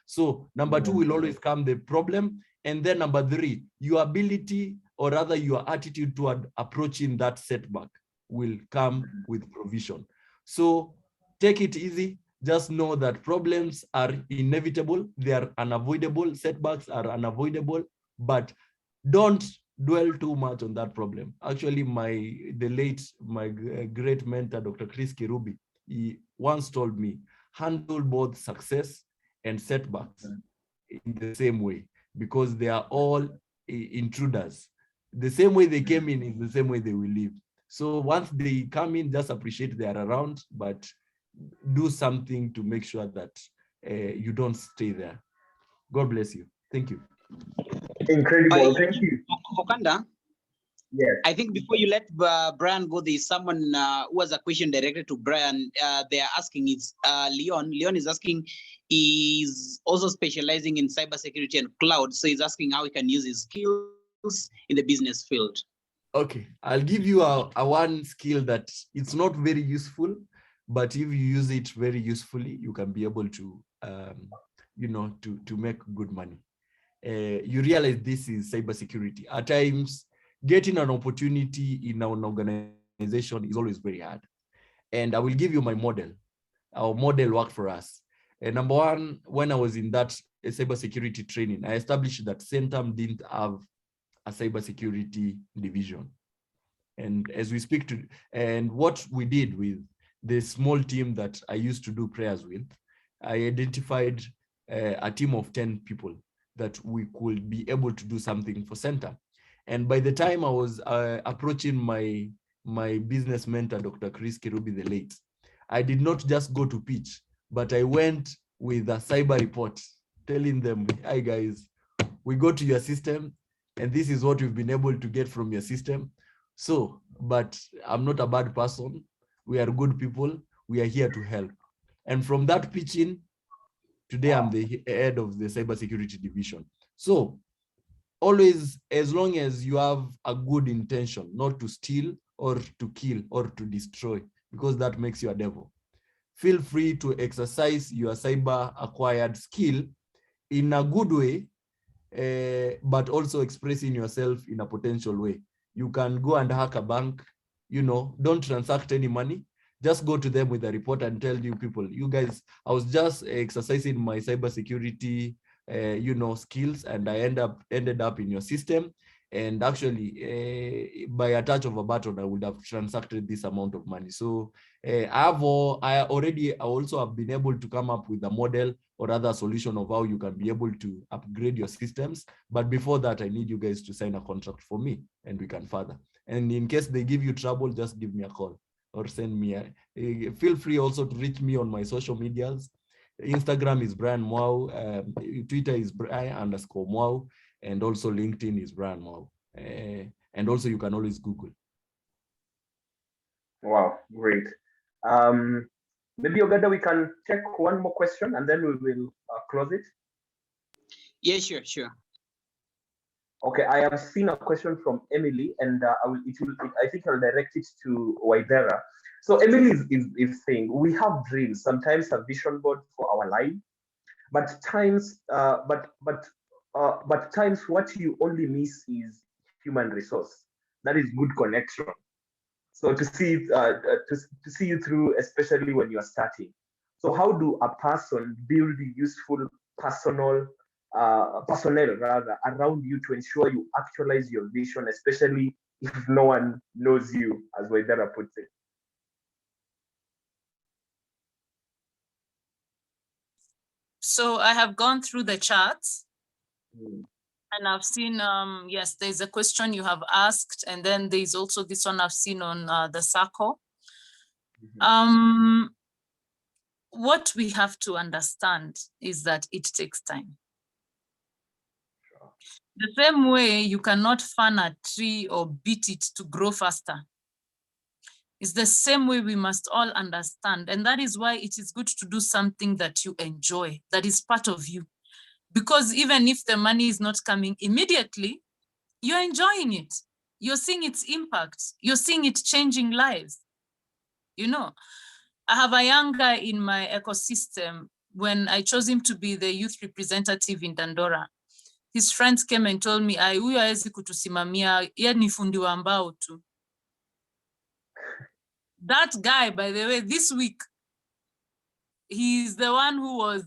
S9: So number 2 will always come the problem. And then number 3, your ability, or rather your attitude toward approaching that setback, will come with provision. So take it easy. Just know that problems are inevitable. They are unavoidable. Setbacks are unavoidable, but don't dwell too much on that problem. Actually, my great mentor, Dr. Chris Kirubi, he once told me, handle both success and setbacks in the same way, because they are all intruders. The same way they came in is the same way they will leave. So once they come in, just appreciate they are around, but do something to make sure that you don't stay there. God bless you. Thank you.
S7: Incredible. Thank you.
S1: Okanda?
S7: Yes.
S1: I think before you let Brian go, there's someone who has a question directed to Brian. They are asking, it's Leon. Leon is asking, he's also specializing in cybersecurity and cloud. So he's asking how he can use his skills in the business field.
S9: Okay, I'll give you a one skill that it's not very useful, but if you use it very usefully, you can be able to, you know, to make good money. You realize this is cybersecurity. At times, getting an opportunity in an organization is always very hard. And I will give you my model. Our model worked for us. Number 1, when I was in that cybersecurity training, I established that Centum didn't have a cybersecurity division. And as we speak to, and what we did with the small team that I used to do prayers with, I identified a team of 10 people that we could be able to do something for Centum. And by the time I was approaching my business mentor, Dr. Chris Kirubi the late, I did not just go to pitch, but I went with a cyber report telling them, hi guys, we go to your system, and this is what we've been able to get from your system. So, but I'm not a bad person. We are good people. We are here to help. And from that pitching, today I'm the head of the cybersecurity division. So always, as long as you have a good intention, not to steal or to kill or to destroy, because that makes you a devil, feel free to exercise your cyber acquired skill in a good way, but also expressing yourself in a potential way. You can go and hack a bank, you know, don't transact any money. Just go to them with a report and tell you people, you guys, I was just exercising my cybersecurity, you know, skills, and I ended up in your system. And actually, by a touch of a button, I would have transacted this amount of money. So I also have been able to come up with a model or other solution of how you can be able to upgrade your systems. But before that, I need you guys to sign a contract for me, and we can further. And in case they give you trouble, just give me a call. or send me. Feel free also to reach me on my social medias. Instagram is Brian Mwau, Twitter is Brian_Mwau, and also LinkedIn is Brian Mwau. And also you can always Google.
S7: Wow, great. Maybe Ogada, we can take one more question and then we will close it.
S1: Yeah, sure.
S7: Okay, I have seen a question from Emily, and I think I'll direct it to Waithera. So Emily is saying, we have dreams, sometimes a vision board for our life, but times what you only miss is human resource. That is good connection. So to see to see you through, especially when you are starting. So how do a person build useful personnel rather around you to ensure you actualize your vision, especially if no one knows you, as Waithera puts it?
S10: So I have gone through the charts. And I've seen, yes, there's a question you have asked, and then there's also this one I've seen on the circle. What we have to understand is that it takes time. The same way you cannot fan a tree or beat it to grow faster. It's the same way we must all understand. And that is why it is good to do something that you enjoy, that is part of you. Because even if the money is not coming immediately, you're enjoying it. You're seeing its impact. You're seeing it changing lives. You know, I have a young guy in my ecosystem. When I chose him to be the youth representative in Dandora, his friends came and told me, huyu hawezi kutusimamia, yeye ni fundi wa mbao tu. That guy, by the way, this week, he's the one who was,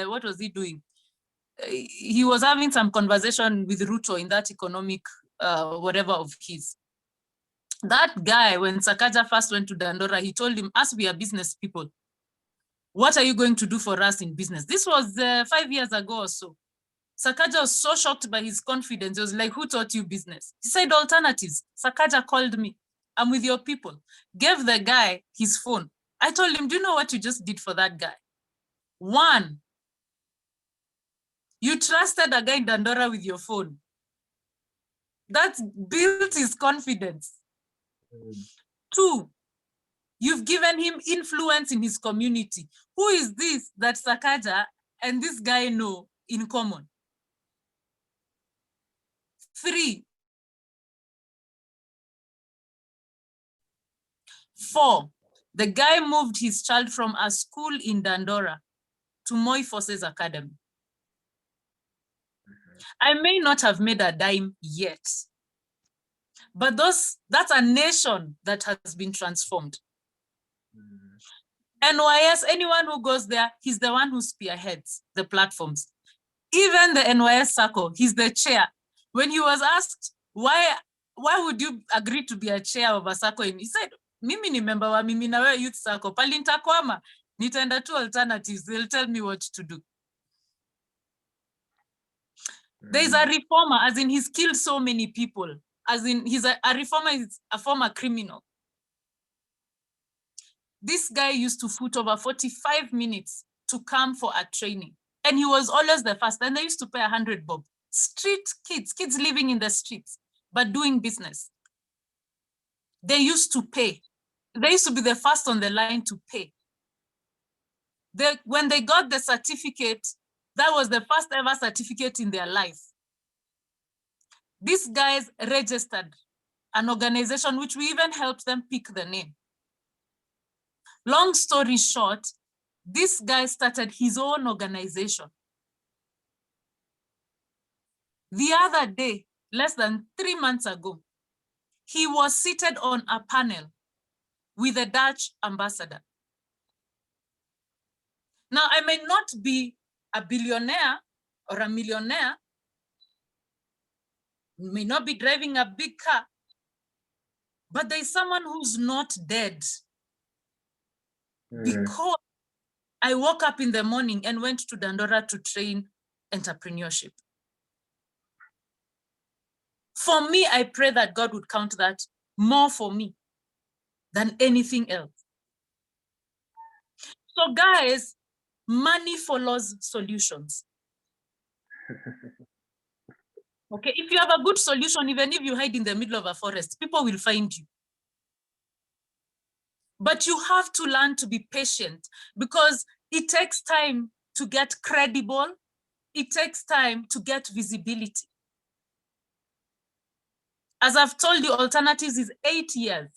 S10: what was he doing? He was having some conversation with Ruto in that economic whatever of his. That guy, when Sakaja first went to Dandora, he told him, as we are business people, what are you going to do for us in business? This was 5 years ago or so. Sakaja was so shocked by his confidence. He was like, who taught you business? He said alternatives. Sakaja called me. I'm with your people. Gave the guy his phone. I told him, do you know what you just did for that guy? One, you trusted a guy in Dandora with your phone. That built his confidence. Two, you've given him influence in his community. Who is this that Sakaja and this guy know in common? Three, four, the guy moved his child from a school in Dandora to Moi Forces Academy. I may not have made a dime yet, but that's a nation that has been transformed. NYS, anyone who goes there, he's the one who spearheads the platforms. Even the NYS circle, he's the chair. When he was asked, why would you agree to be a chair of a circle? He said, mimi ni member wa mimi na wewe youth circle. Pali nitakwama, nitaenda tu alternatives. They'll tell me what to do. There's a reformer, as in he's killed so many people. As in he's a reformer, is a former criminal. This guy used to foot over 45 minutes to come for a training. And he was always the first. And they used to pay 100 bob. Street kids living in the streets, but doing business. They used to pay. They used to be the first on the line to pay. When they got the certificate, that was the first ever certificate in their life. These guys registered an organization which we even helped them pick the name. Long story short, this guy started his own organization. The other day, less than 3 months ago, he was seated on a panel with a Dutch ambassador. Now, I may not be a billionaire or a millionaire, may not be driving a big car, but there's someone who's not dead. Because I woke up in the morning and went to Dandora to train entrepreneurship. For me, I pray that God would count that more for me. than anything else. So guys, money follows solutions. Okay, if you have a good solution, even if you hide in the middle of a forest, people will find you. But you have to learn to be patient because it takes time to get credible. It takes time to get visibility. As I've told you, alternatives is 8 years.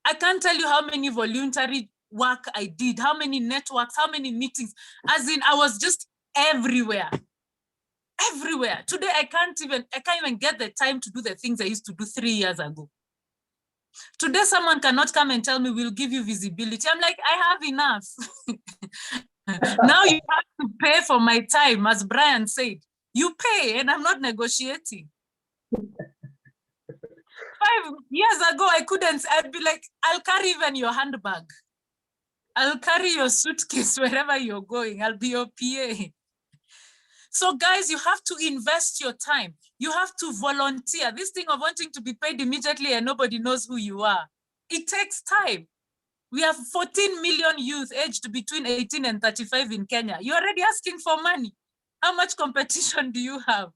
S10: I can't tell you how many voluntary work I did, how many networks, how many meetings, as in I was just everywhere. Everywhere. Today, I can't even get the time to do the things I used to do 3 years ago. Today, someone cannot come and tell me we'll give you visibility. I'm like, I have enough. Now you have to pay for my time, as Brian said. You pay, and I'm not negotiating. 5 years ago, I'd be like, I'll carry even your handbag. I'll carry your suitcase wherever you're going. I'll be your PA. So guys, you have to invest your time. You have to volunteer. This thing of wanting to be paid immediately and nobody knows who you are. It takes time. We have 14 million youth aged between 18 and 35 in Kenya. You're already asking for money. How much competition do you have?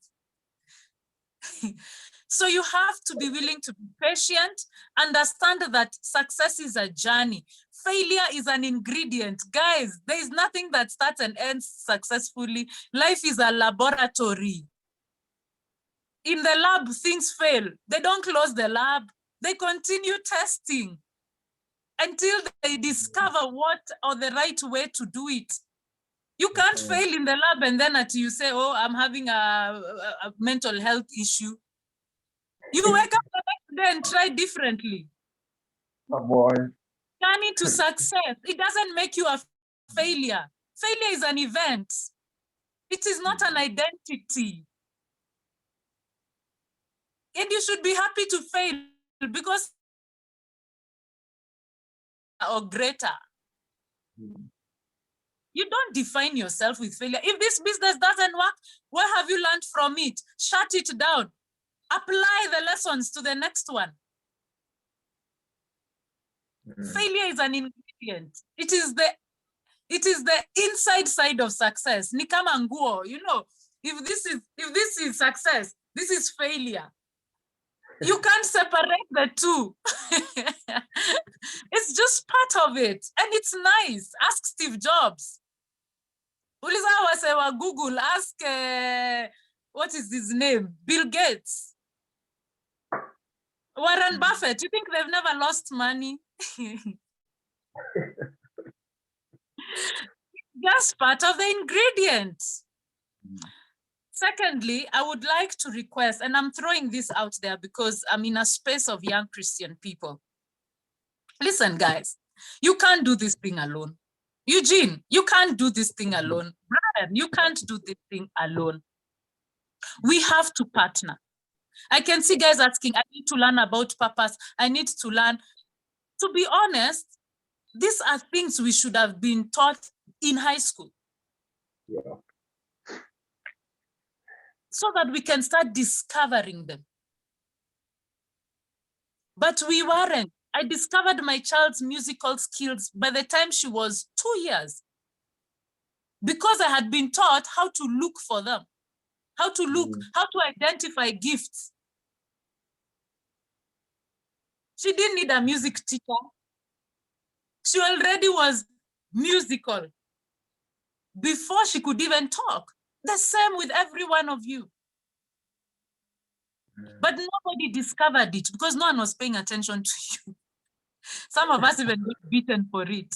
S10: So you have to be willing to be patient, understand that success is a journey. Failure is an ingredient. Guys, there is nothing that starts and ends successfully. Life is a laboratory. In the lab, things fail. They don't close the lab. They continue testing until they discover what or the right way to do it. You can't fail in the lab and then until you say, oh, I'm having a mental health issue. You wake up the next day and try differently.
S7: Oh boy.
S10: Journey to success. It doesn't make you a failure. Failure is an event. It is not an identity. And you should be happy to fail because or greater. You don't define yourself with failure. If this business doesn't work, what have you learned from it? Shut it down. Apply the lessons to the next one. Failure is an ingredient. It is the inside side of success. Ni kama nguo, you know, if this is success, this is failure. You can't separate the two. It's just part of it. And it's nice. Ask Steve Jobs. Uliza wase wa Google, ask, what is his name? Bill Gates. Warren Buffett, you think they've never lost money? Just part of the ingredients. Secondly, I would like to request, and I'm throwing this out there because I'm in a space of young Christian people. Listen, guys, you can't do this thing alone. Eugene, you can't do this thing alone. Brian, you can't do this thing alone. We have to partner. I can see guys asking, I need to learn about purpose. I need to learn. To be honest, these are things we should have been taught in high school.
S7: Yeah.
S10: So that we can start discovering them. But we weren't. I discovered my child's musical skills by the time she was 2 years. Because I had been taught how to look for them, how to identify gifts. She didn't need a music teacher. She already was musical before she could even talk. The same with every one of you. But nobody discovered it because no one was paying attention to you. Some of us even got beaten for it.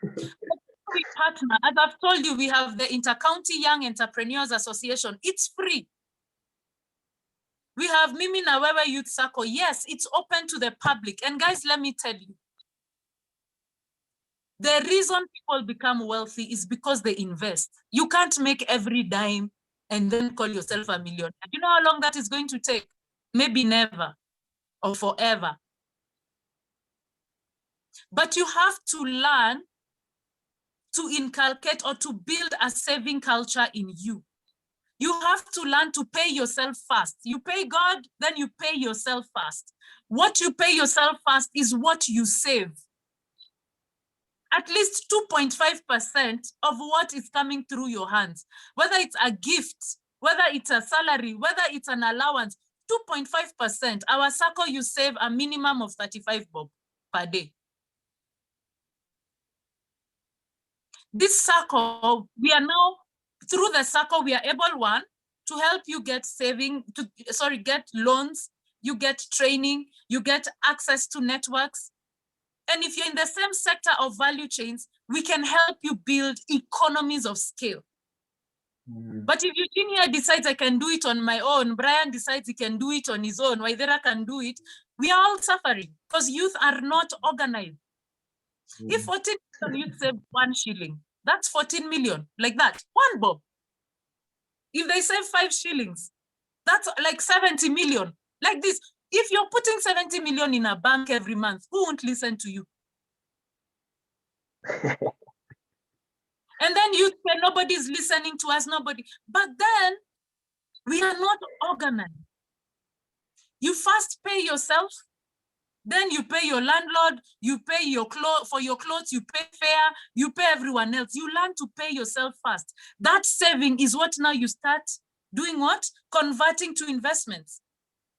S10: We partner. As I've told you, we have the Intercounty Young Entrepreneurs Association. It's free. We have Mimi Nawewe Youth Circle. Yes, it's open to the public. And guys, let me tell you, the reason people become wealthy is because they invest. You can't make every dime and then call yourself a millionaire. You know how long that is going to take? Maybe never or forever. But you have to learn to inculcate or to build a saving culture in you. You have to learn to pay yourself first. You pay God, then you pay yourself first. What you pay yourself first is what you save. At least 2.5% of what is coming through your hands, whether it's a gift, whether it's a salary, whether it's an allowance, 2.5%. Our circle, you save a minimum of 35 bob per day. This circle, we are now, through the circle, we are able, one, to help you get get loans, you get training, you get access to networks. And if you're in the same sector of value chains, we can help you build economies of scale. But if Eugenia decides I can do it on my own, Brian decides he can do it on his own, Waithera can do it, we are all suffering because youth are not organized. If 14 million youth save 1 shilling, that's 14 million, like that, 1 bob. If they save 5 shillings, that's like 70 million, like this. If you're putting 70 million in a bank every month, who won't listen to you? And then you say nobody's listening to us, nobody. But then we are not organized. You first pay yourself, then you pay your landlord, you pay your for your clothes, you pay fare, you pay everyone else. You learn to pay yourself first. That saving is what now you start doing what? Converting to investments.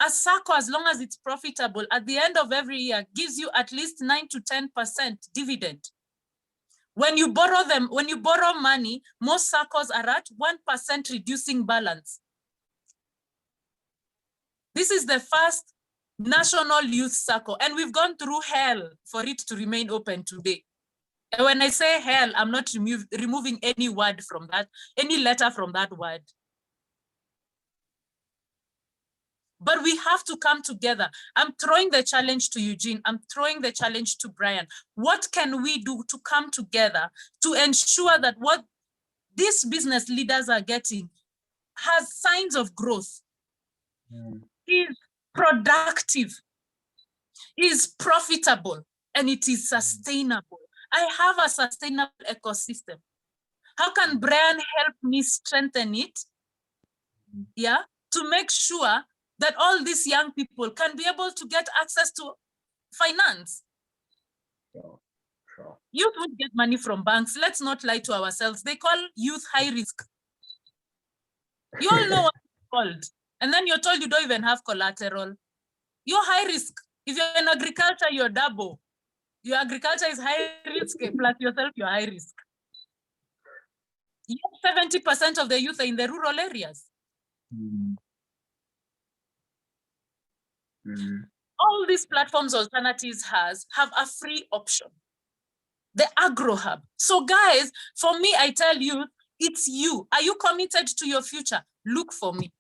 S10: A SACCO, as long as it's profitable, at the end of every year, gives you at least 9 to 10% dividend. When you borrow money, most SACCOs are at 1% reducing balance. This is the first national youth SACCO, and we've gone through hell for it to remain open today. And when I say hell, I'm not removing any word from that, any letter from that word. But we have to come together. I'm throwing the challenge to Eugene. I'm throwing the challenge to Brian. What can we do to come together to ensure that what these business leaders are getting has signs of growth, is productive, is profitable, and it is sustainable? I have a sustainable ecosystem. How can Brian help me strengthen it? Yeah, to make sure that all these young people can be able to get access to finance. Sure. Youth would get money from banks. Let's not lie to ourselves. They call youth high risk. You all know what it's called. And then you're told you don't even have collateral. You're high risk. If you're in agriculture, you're double. Your agriculture is high risk, plus yourself, you're high risk. 70% of the youth are in the rural areas. All these platforms alternatives have a free option. The Agro Hub. So guys, for me, I tell you, it's you. Are you committed to your future? Look for me.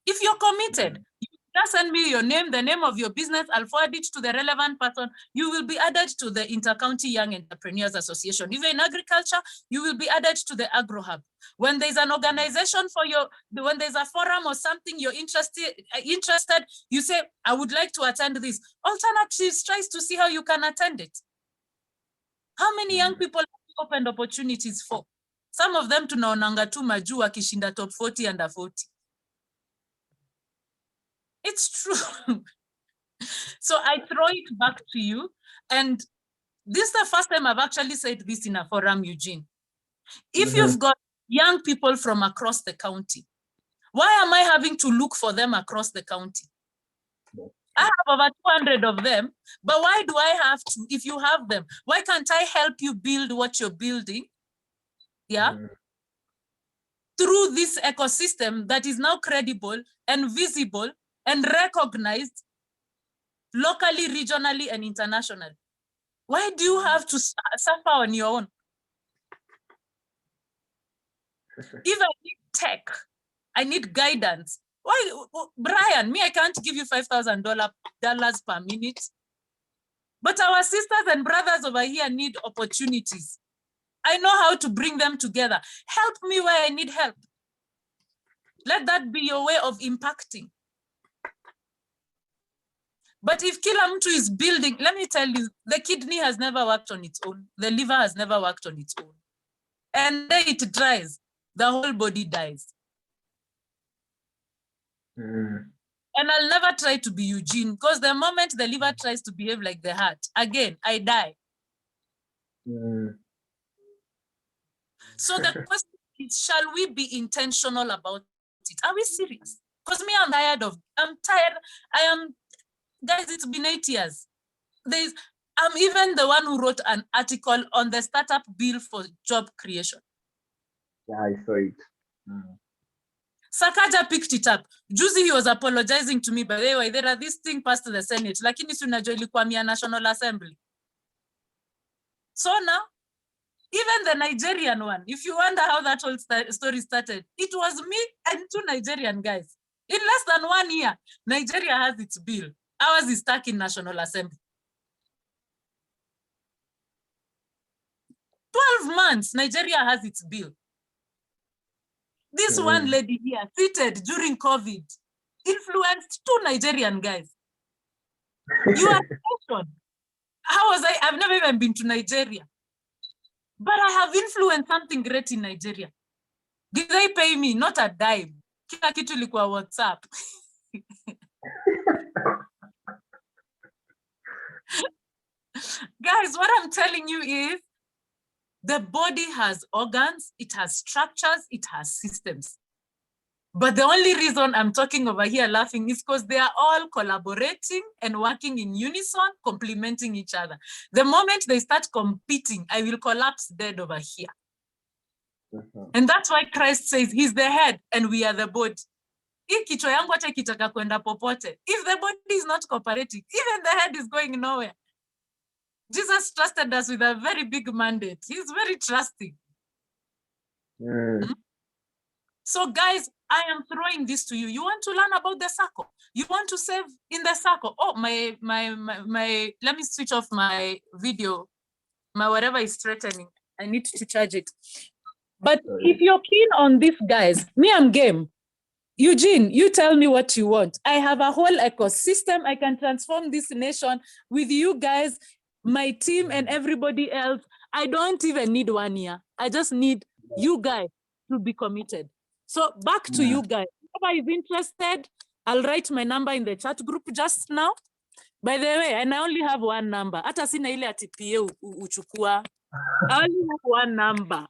S10: If you're committed, you just send me your name, the name of your business. I'll forward it to the relevant person. You will be added to the Inter-County Young Entrepreneurs Association. If you're in agriculture, you will be added to the Agro Hub. When there's an organization for when there's a forum or something you're interested, you say, I would like to attend this. Alternatives tries to see how you can attend it. How many young people have opened opportunities for? Some of them tunaonanga tu majuu wakishinda top 40 under 40. It's true. So I throw it back to you. And this is the first time I've actually said this in a forum, Eugene. If you've got young people from across the county, why am I having to look for them across the county? I have over 200 of them, but why do I have to, if you have them? Why can't I help you build what you're building? Yeah. Through this ecosystem that is now credible and visible and recognized locally, regionally, and internationally. Why do you have to suffer on your own? If I need tech, I need guidance. Why, Brian, I can't give you $5,000 per minute. But our sisters and brothers over here need opportunities. I know how to bring them together. Help me where I need help. Let that be your way of impacting. But if kila mtu is building, let me tell you, the kidney has never worked on its own. The liver has never worked on its own. And then it dries, the whole body dies. And I'll never try to be Eugene, because the moment the liver tries to behave like the heart, again, I die. So the question is, shall we be intentional about it? Are we serious? Because me, I'm tired. Guys, it's been 8 years. I'm even the one who wrote an article on the startup bill for job creation.
S7: Yeah, I saw it.
S10: Sakaja picked it up. Juzi, he was apologizing to me, but anyway, this thing passed to the Senate. Lakini si unajua ilikuwa mia National Assembly. So now, even the Nigerian one, if you wonder how that whole story started, it was me and 2 Nigerian guys. In less than 1 year, Nigeria has its bill. Ours is stuck in National Assembly. 12 months, Nigeria has its bill. This one lady here, seated during COVID, influenced 2 Nigerian guys. You are nation. How was I? I've never even been to Nigeria. But I have influenced something great in Nigeria. Did they pay me? Not a dime. Kila kitu ilikuwa WhatsApp. Guys, what I'm telling you is, the body has organs, it has structures, it has systems. But the only reason I'm talking over here laughing is because they are all collaborating and working in unison, complementing each other. The moment they start competing, I will collapse dead over here. And that's why Christ says he's the head and we are the body. If kichwa yangu hata ikitaka kwenda popote, if the body is not cooperating, even the head is going nowhere. Jesus trusted us with a very big mandate. He's very trusting. So guys, I am throwing this to you. You want to learn about the circle? You want to save in the circle? Oh, my, let me switch off my video. My whatever is threatening. I need to charge it. But if you're keen on this, guys, me, I'm game. Eugene, you tell me what you want. I have a whole ecosystem. I can transform this nation with you guys, my team and everybody else. I don't even need 1 year. I just need you guys to be committed. So back to you guys. Whoever is interested, I'll write my number in the chat group just now. By the way, and I only have 1 number. Hata sina ile ati PA uchukua. I only have 1 number.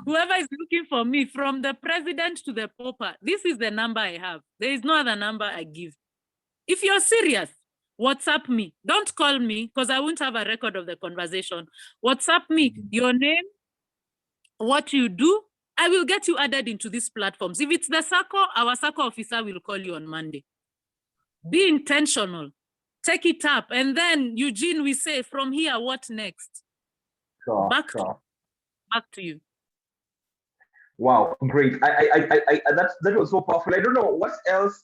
S10: Whoever is looking for me, from the president to the pauper, this is the number I have. There is no other number I give. If you're serious, WhatsApp me. Don't call me because I won't have a record of the conversation. WhatsApp me your name, what you do. I will get you added into these platforms. If it's the circle, our circle officer will call you on Monday. Be intentional. Take it up. And then, Eugene, we say, from here, what next? Back to you.
S7: Wow, great. That was so powerful. I don't know what else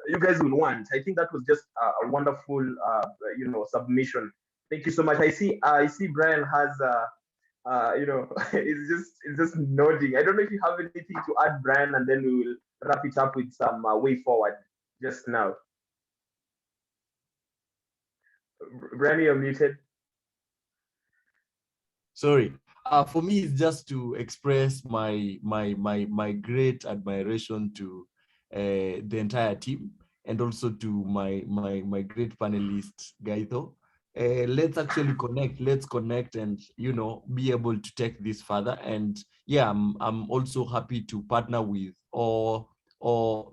S7: you guys will want. I think that was just a wonderful submission. Thank you so much. I see Brian has it's just nodding. I don't know if you have anything to add, Brian, and then we will wrap it up with some way forward just now. Brian, you're muted.
S9: Sorry. For me, it's just to express my great admiration to the entire team and also to my great panelist, Gaito. Let's actually connect. Let's connect and be able to take this further. And yeah, I'm also happy to partner with or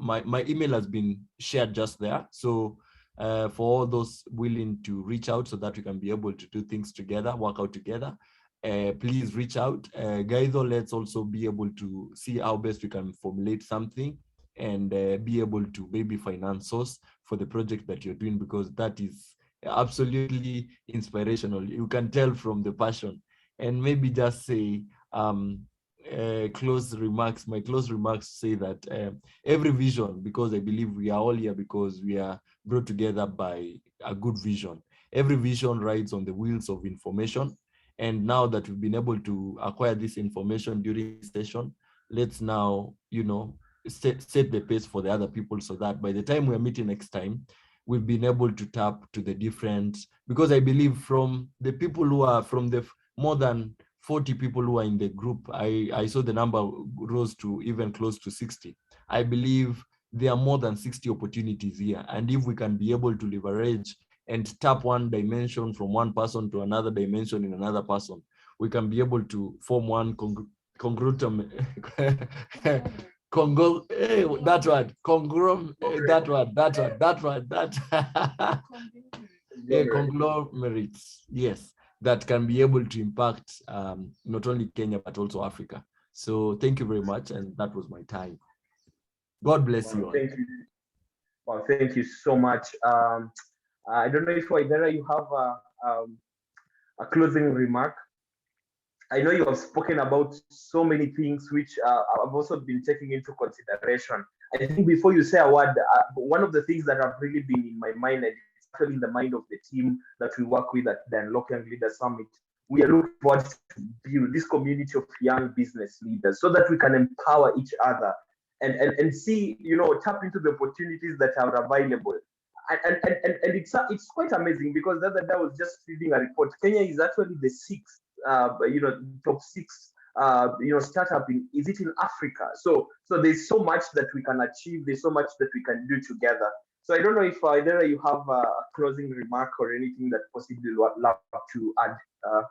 S9: my email has been shared just there. So for all those willing to reach out so that we can be able to do things together, work out together. Please reach out. Gaito, let's also be able to see how best we can formulate something and be able to maybe finance source for the project that you're doing, because that is absolutely inspirational. You can tell from the passion. And maybe just say close remarks. My close remarks say that every vision, because I believe we are all here because we are brought together by a good vision. Every vision rides on the wheels of information. And now that we've been able to acquire this information during the session, let's now, set the pace for the other people so that by the time we're meeting next time, we've been able to tap to the different, because I believe from the people who are, from the more than 40 people who are in the group, I saw the number rose to even close to 60. I believe there are more than 60 opportunities here. And if we can be able to leverage and tap one dimension from one person to another dimension in another person, we can be able to form one congrutum. Conglomerates, yes, that can be able to impact not only Kenya, but also Africa. So thank you very much. And that was my time. God bless you all.
S7: Thank you. Well, thank you so much. I don't know if Waithera, you have a closing remark. I know you have spoken about so many things which I've also been taking into consideration. I think before you say a word, one of the things that have really been in my mind, and it's actually in the mind of the team that we work with at the Unlock Young Leaders Summit, we are looking forward to build this community of young business leaders so that we can empower each other and see, tap into the opportunities that are available. And it's quite amazing because the other day I was just reading a report. Kenya is actually the sixth, top six, startup is it in Africa? So there's so much that we can achieve. There's so much that we can do together. So I don't know if either you have a closing remark or anything that possibly you would love to add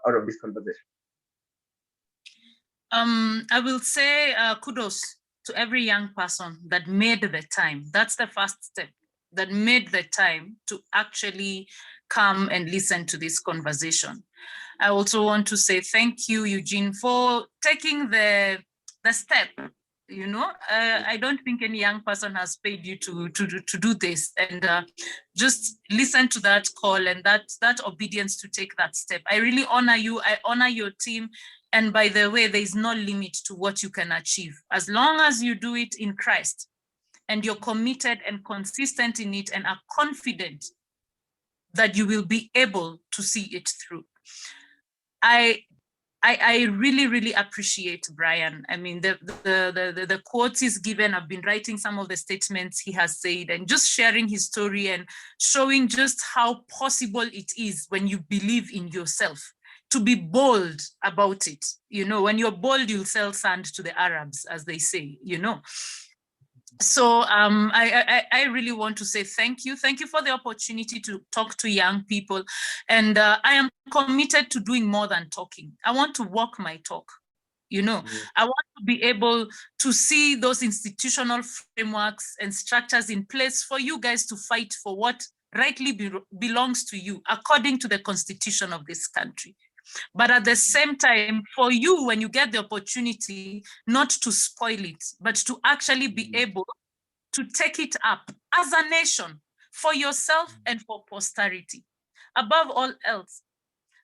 S7: out of this conversation.
S10: I will say kudos to every young person that made the time. That's the first step, that made the time to actually come and listen to this conversation. I also want to say thank you, Eugene, for taking the step. I don't think any young person has paid you to do this, and just listen to that call and that obedience to take that step. I really honor you. I honor your team. And by the way, there is no limit to what you can achieve as long as you do it in Christ and you're committed and consistent in it and are confident that you will be able to see it through. I really, really appreciate Brian. I mean, the quotes he's given, I've been writing some of the statements he has said and just sharing his story and showing just how possible it is when you believe in yourself to be bold about it. When you're bold, you'll sell sand to the Arabs, as they say, So I really want to say thank you. Thank you for the opportunity to talk to young people. And I am committed to doing more than talking. I want to walk my talk. I want to be able to see those institutional frameworks and structures in place for you guys to fight for what rightly belongs to you according to the constitution of this country. But at the same time, for you, when you get the opportunity, not to spoil it, but to actually be able to take it up as a nation for yourself and for posterity. Above all else,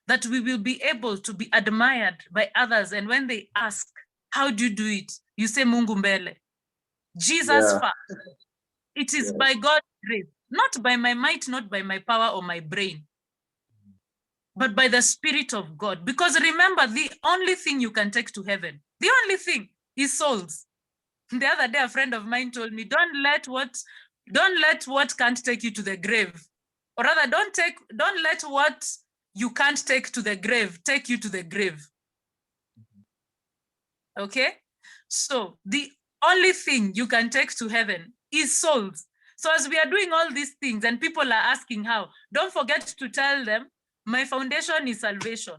S10: that we will be able to be admired by others. And when they ask, how do you do it? You say, Mungu mbele. Jesus first. It is by God's grace, not by my might, not by my power or my brain, but by the Spirit of God. Because remember, the only thing you can take to heaven, the only thing is souls. The other day, a friend of mine told me, don't let what can't take you to the grave. Or rather, don't let what you can't take to the grave take you to the grave. Okay? So the only thing you can take to heaven is souls. So as we are doing all these things and people are asking how, don't forget to tell them, my foundation is salvation.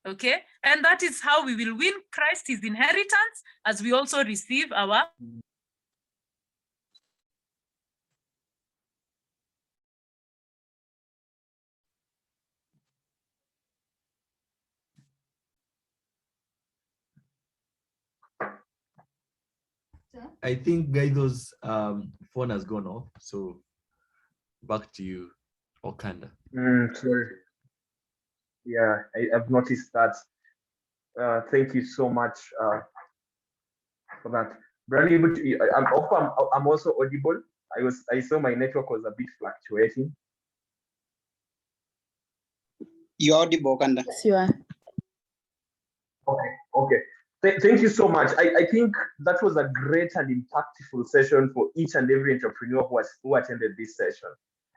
S10: Okay? And that is how we will win Christ his inheritance as we also receive our
S9: I think Gaido's phone has gone off. So back to you, Okanda.
S7: Sorry. Yeah, I've noticed that. Thank you so much for that. Brian, I'm also audible. I saw my network was a bit fluctuating.
S1: You're audible, Okanda.
S8: Yes, you are.
S7: Okay. Thank you so much. I think that was a great and impactful session for each and every entrepreneur who attended this session.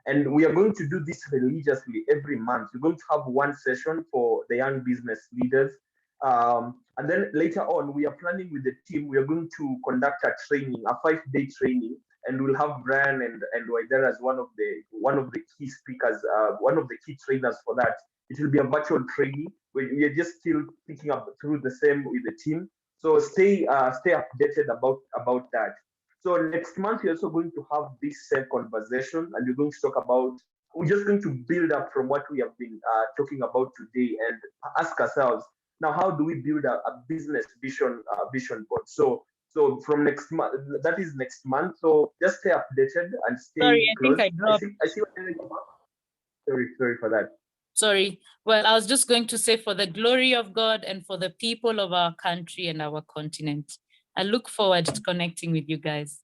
S7: And we are going to do this religiously every month. We're going to have one session for the young business leaders. And then later on, we are planning with the team, we are going to conduct a training, a 5-day training, and we'll have Brian and Waithera as one of the key speakers, one of the key trainers for that. It will be a virtual training. We are just still picking up through the same with the team. So stay updated about that. So next month we're also going to have this same conversation, and we're going to talk about. We're just going to build up from what we have been talking about today, and ask ourselves now, how do we build a business vision board? So from next month, that is next month. So just stay updated and stay
S10: Sorry, I
S7: close.
S10: think I dropped.
S7: I see. Sorry for that.
S10: Sorry. Well, I was just going to say, for the glory of God and for the people of our country and our continent. I look forward to connecting with you guys.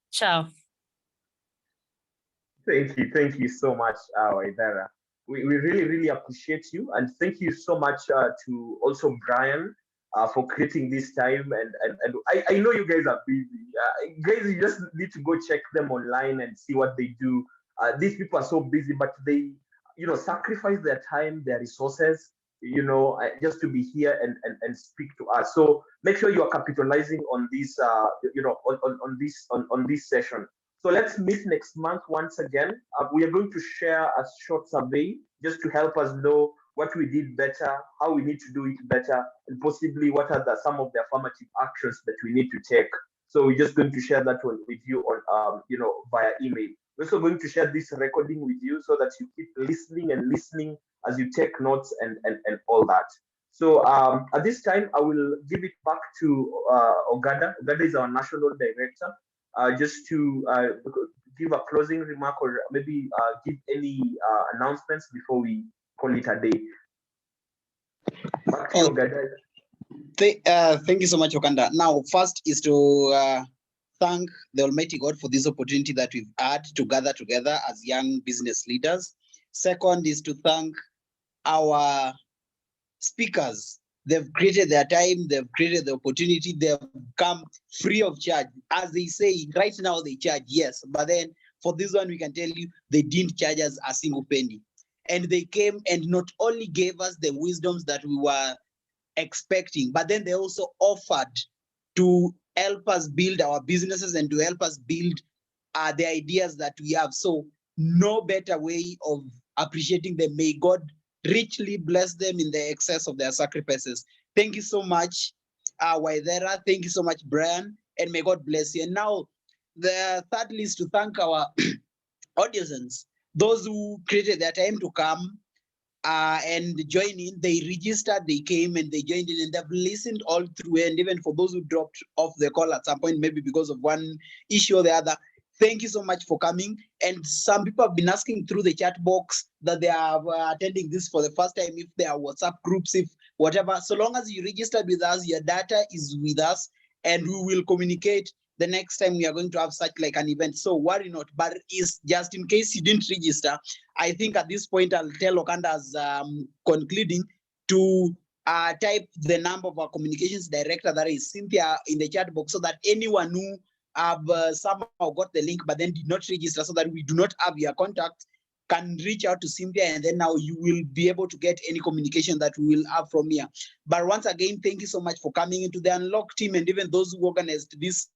S10: Ciao.
S7: Thank you so much, Waithera. We really appreciate you, and thank you so much to also Brian for creating this time. And I know you guys are busy. Guys, you just need to go check them online and see what they do. These people are so busy, but they, sacrifice their time, their resources, just to be here and speak to us. So make sure you are capitalizing on this, on this session. So let's meet next month once again. We are going to share a short survey just to help us know what we did better, how we need to do it better, and possibly what are some of the affirmative actions that we need to take. So we're just going to share that one with you on, via email. We're also going to share this recording with you so that you keep listening as you take notes and all that. So at this time, I will give it back to Ogada. Ogada is our national director. Just to give a closing remark, or maybe give any announcements before we call it a day. Back to you, Ogada.
S1: Thank you so much, Okanda. Now, first is to thank the Almighty God for this opportunity that we've had to gather together as young business leaders. Second is to thank our speakers. They've created their time, they've created the opportunity, they've come free of charge. As they say, right now they charge, yes, but then for this one, we can tell you, they didn't charge us a single penny. And they came and not only gave us the wisdoms that we were expecting, but then they also offered to help us build our businesses and to help us build the ideas that we have. So no better way of appreciating them. May God richly bless them in the excess of their sacrifices. Thank you so much, Waithera. Thank you so much, Brian, and may God bless you. And now, the thirdly is to thank our audiences, those who created their time to come and join in. They registered, they came and they joined in, and they've listened all through. And even for those who dropped off the call at some point, maybe because of one issue or the other, thank you so much for coming. And some people have been asking through the chat box that they are attending this for the first time, if there are WhatsApp groups, if whatever. So long as you registered with us, your data is with us, and we will communicate the next time we are going to have such like an event. So worry not, but is just in case you didn't register, I think at this point I'll tell Okanda as concluding to type the number of our communications director, that is Cynthia, in the chat box, so that anyone who have somehow got the link but then did not register, so that we do not have your contact, can reach out to Cynthia, and then now you will be able to get any communication that we will have from here. But once again, thank you so much for coming into the Unlock team, and even those who organized this.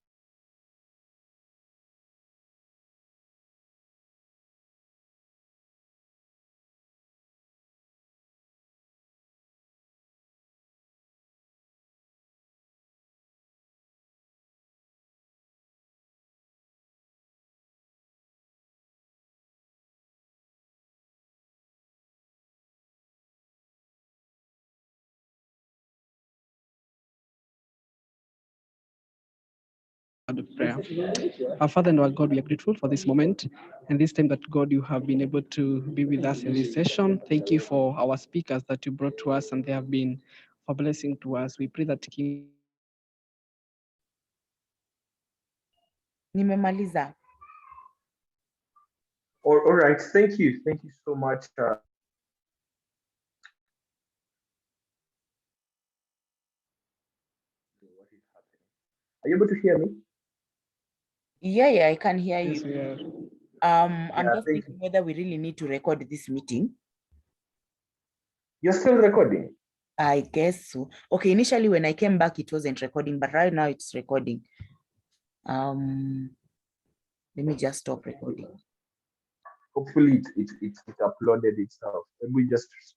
S11: Prayer. Our Father and our God, we are grateful for this moment and this time that, God, you have been able to be with us in this session. Thank you for our speakers that you brought to us, and they have been a blessing to us. We pray that
S8: Nimemaliza.
S7: All right, thank you so much. What is happening? Are you able to hear me?
S8: Yeah, I can hear
S11: yes,
S8: you.
S11: are.
S8: I'm just thinking whether we really need to record this meeting.
S7: You're still recording?
S8: I guess so. Okay, initially when I came back, it wasn't recording, but right now it's recording. Let me just stop recording.
S7: Hopefully it uploaded itself. Let me just stop.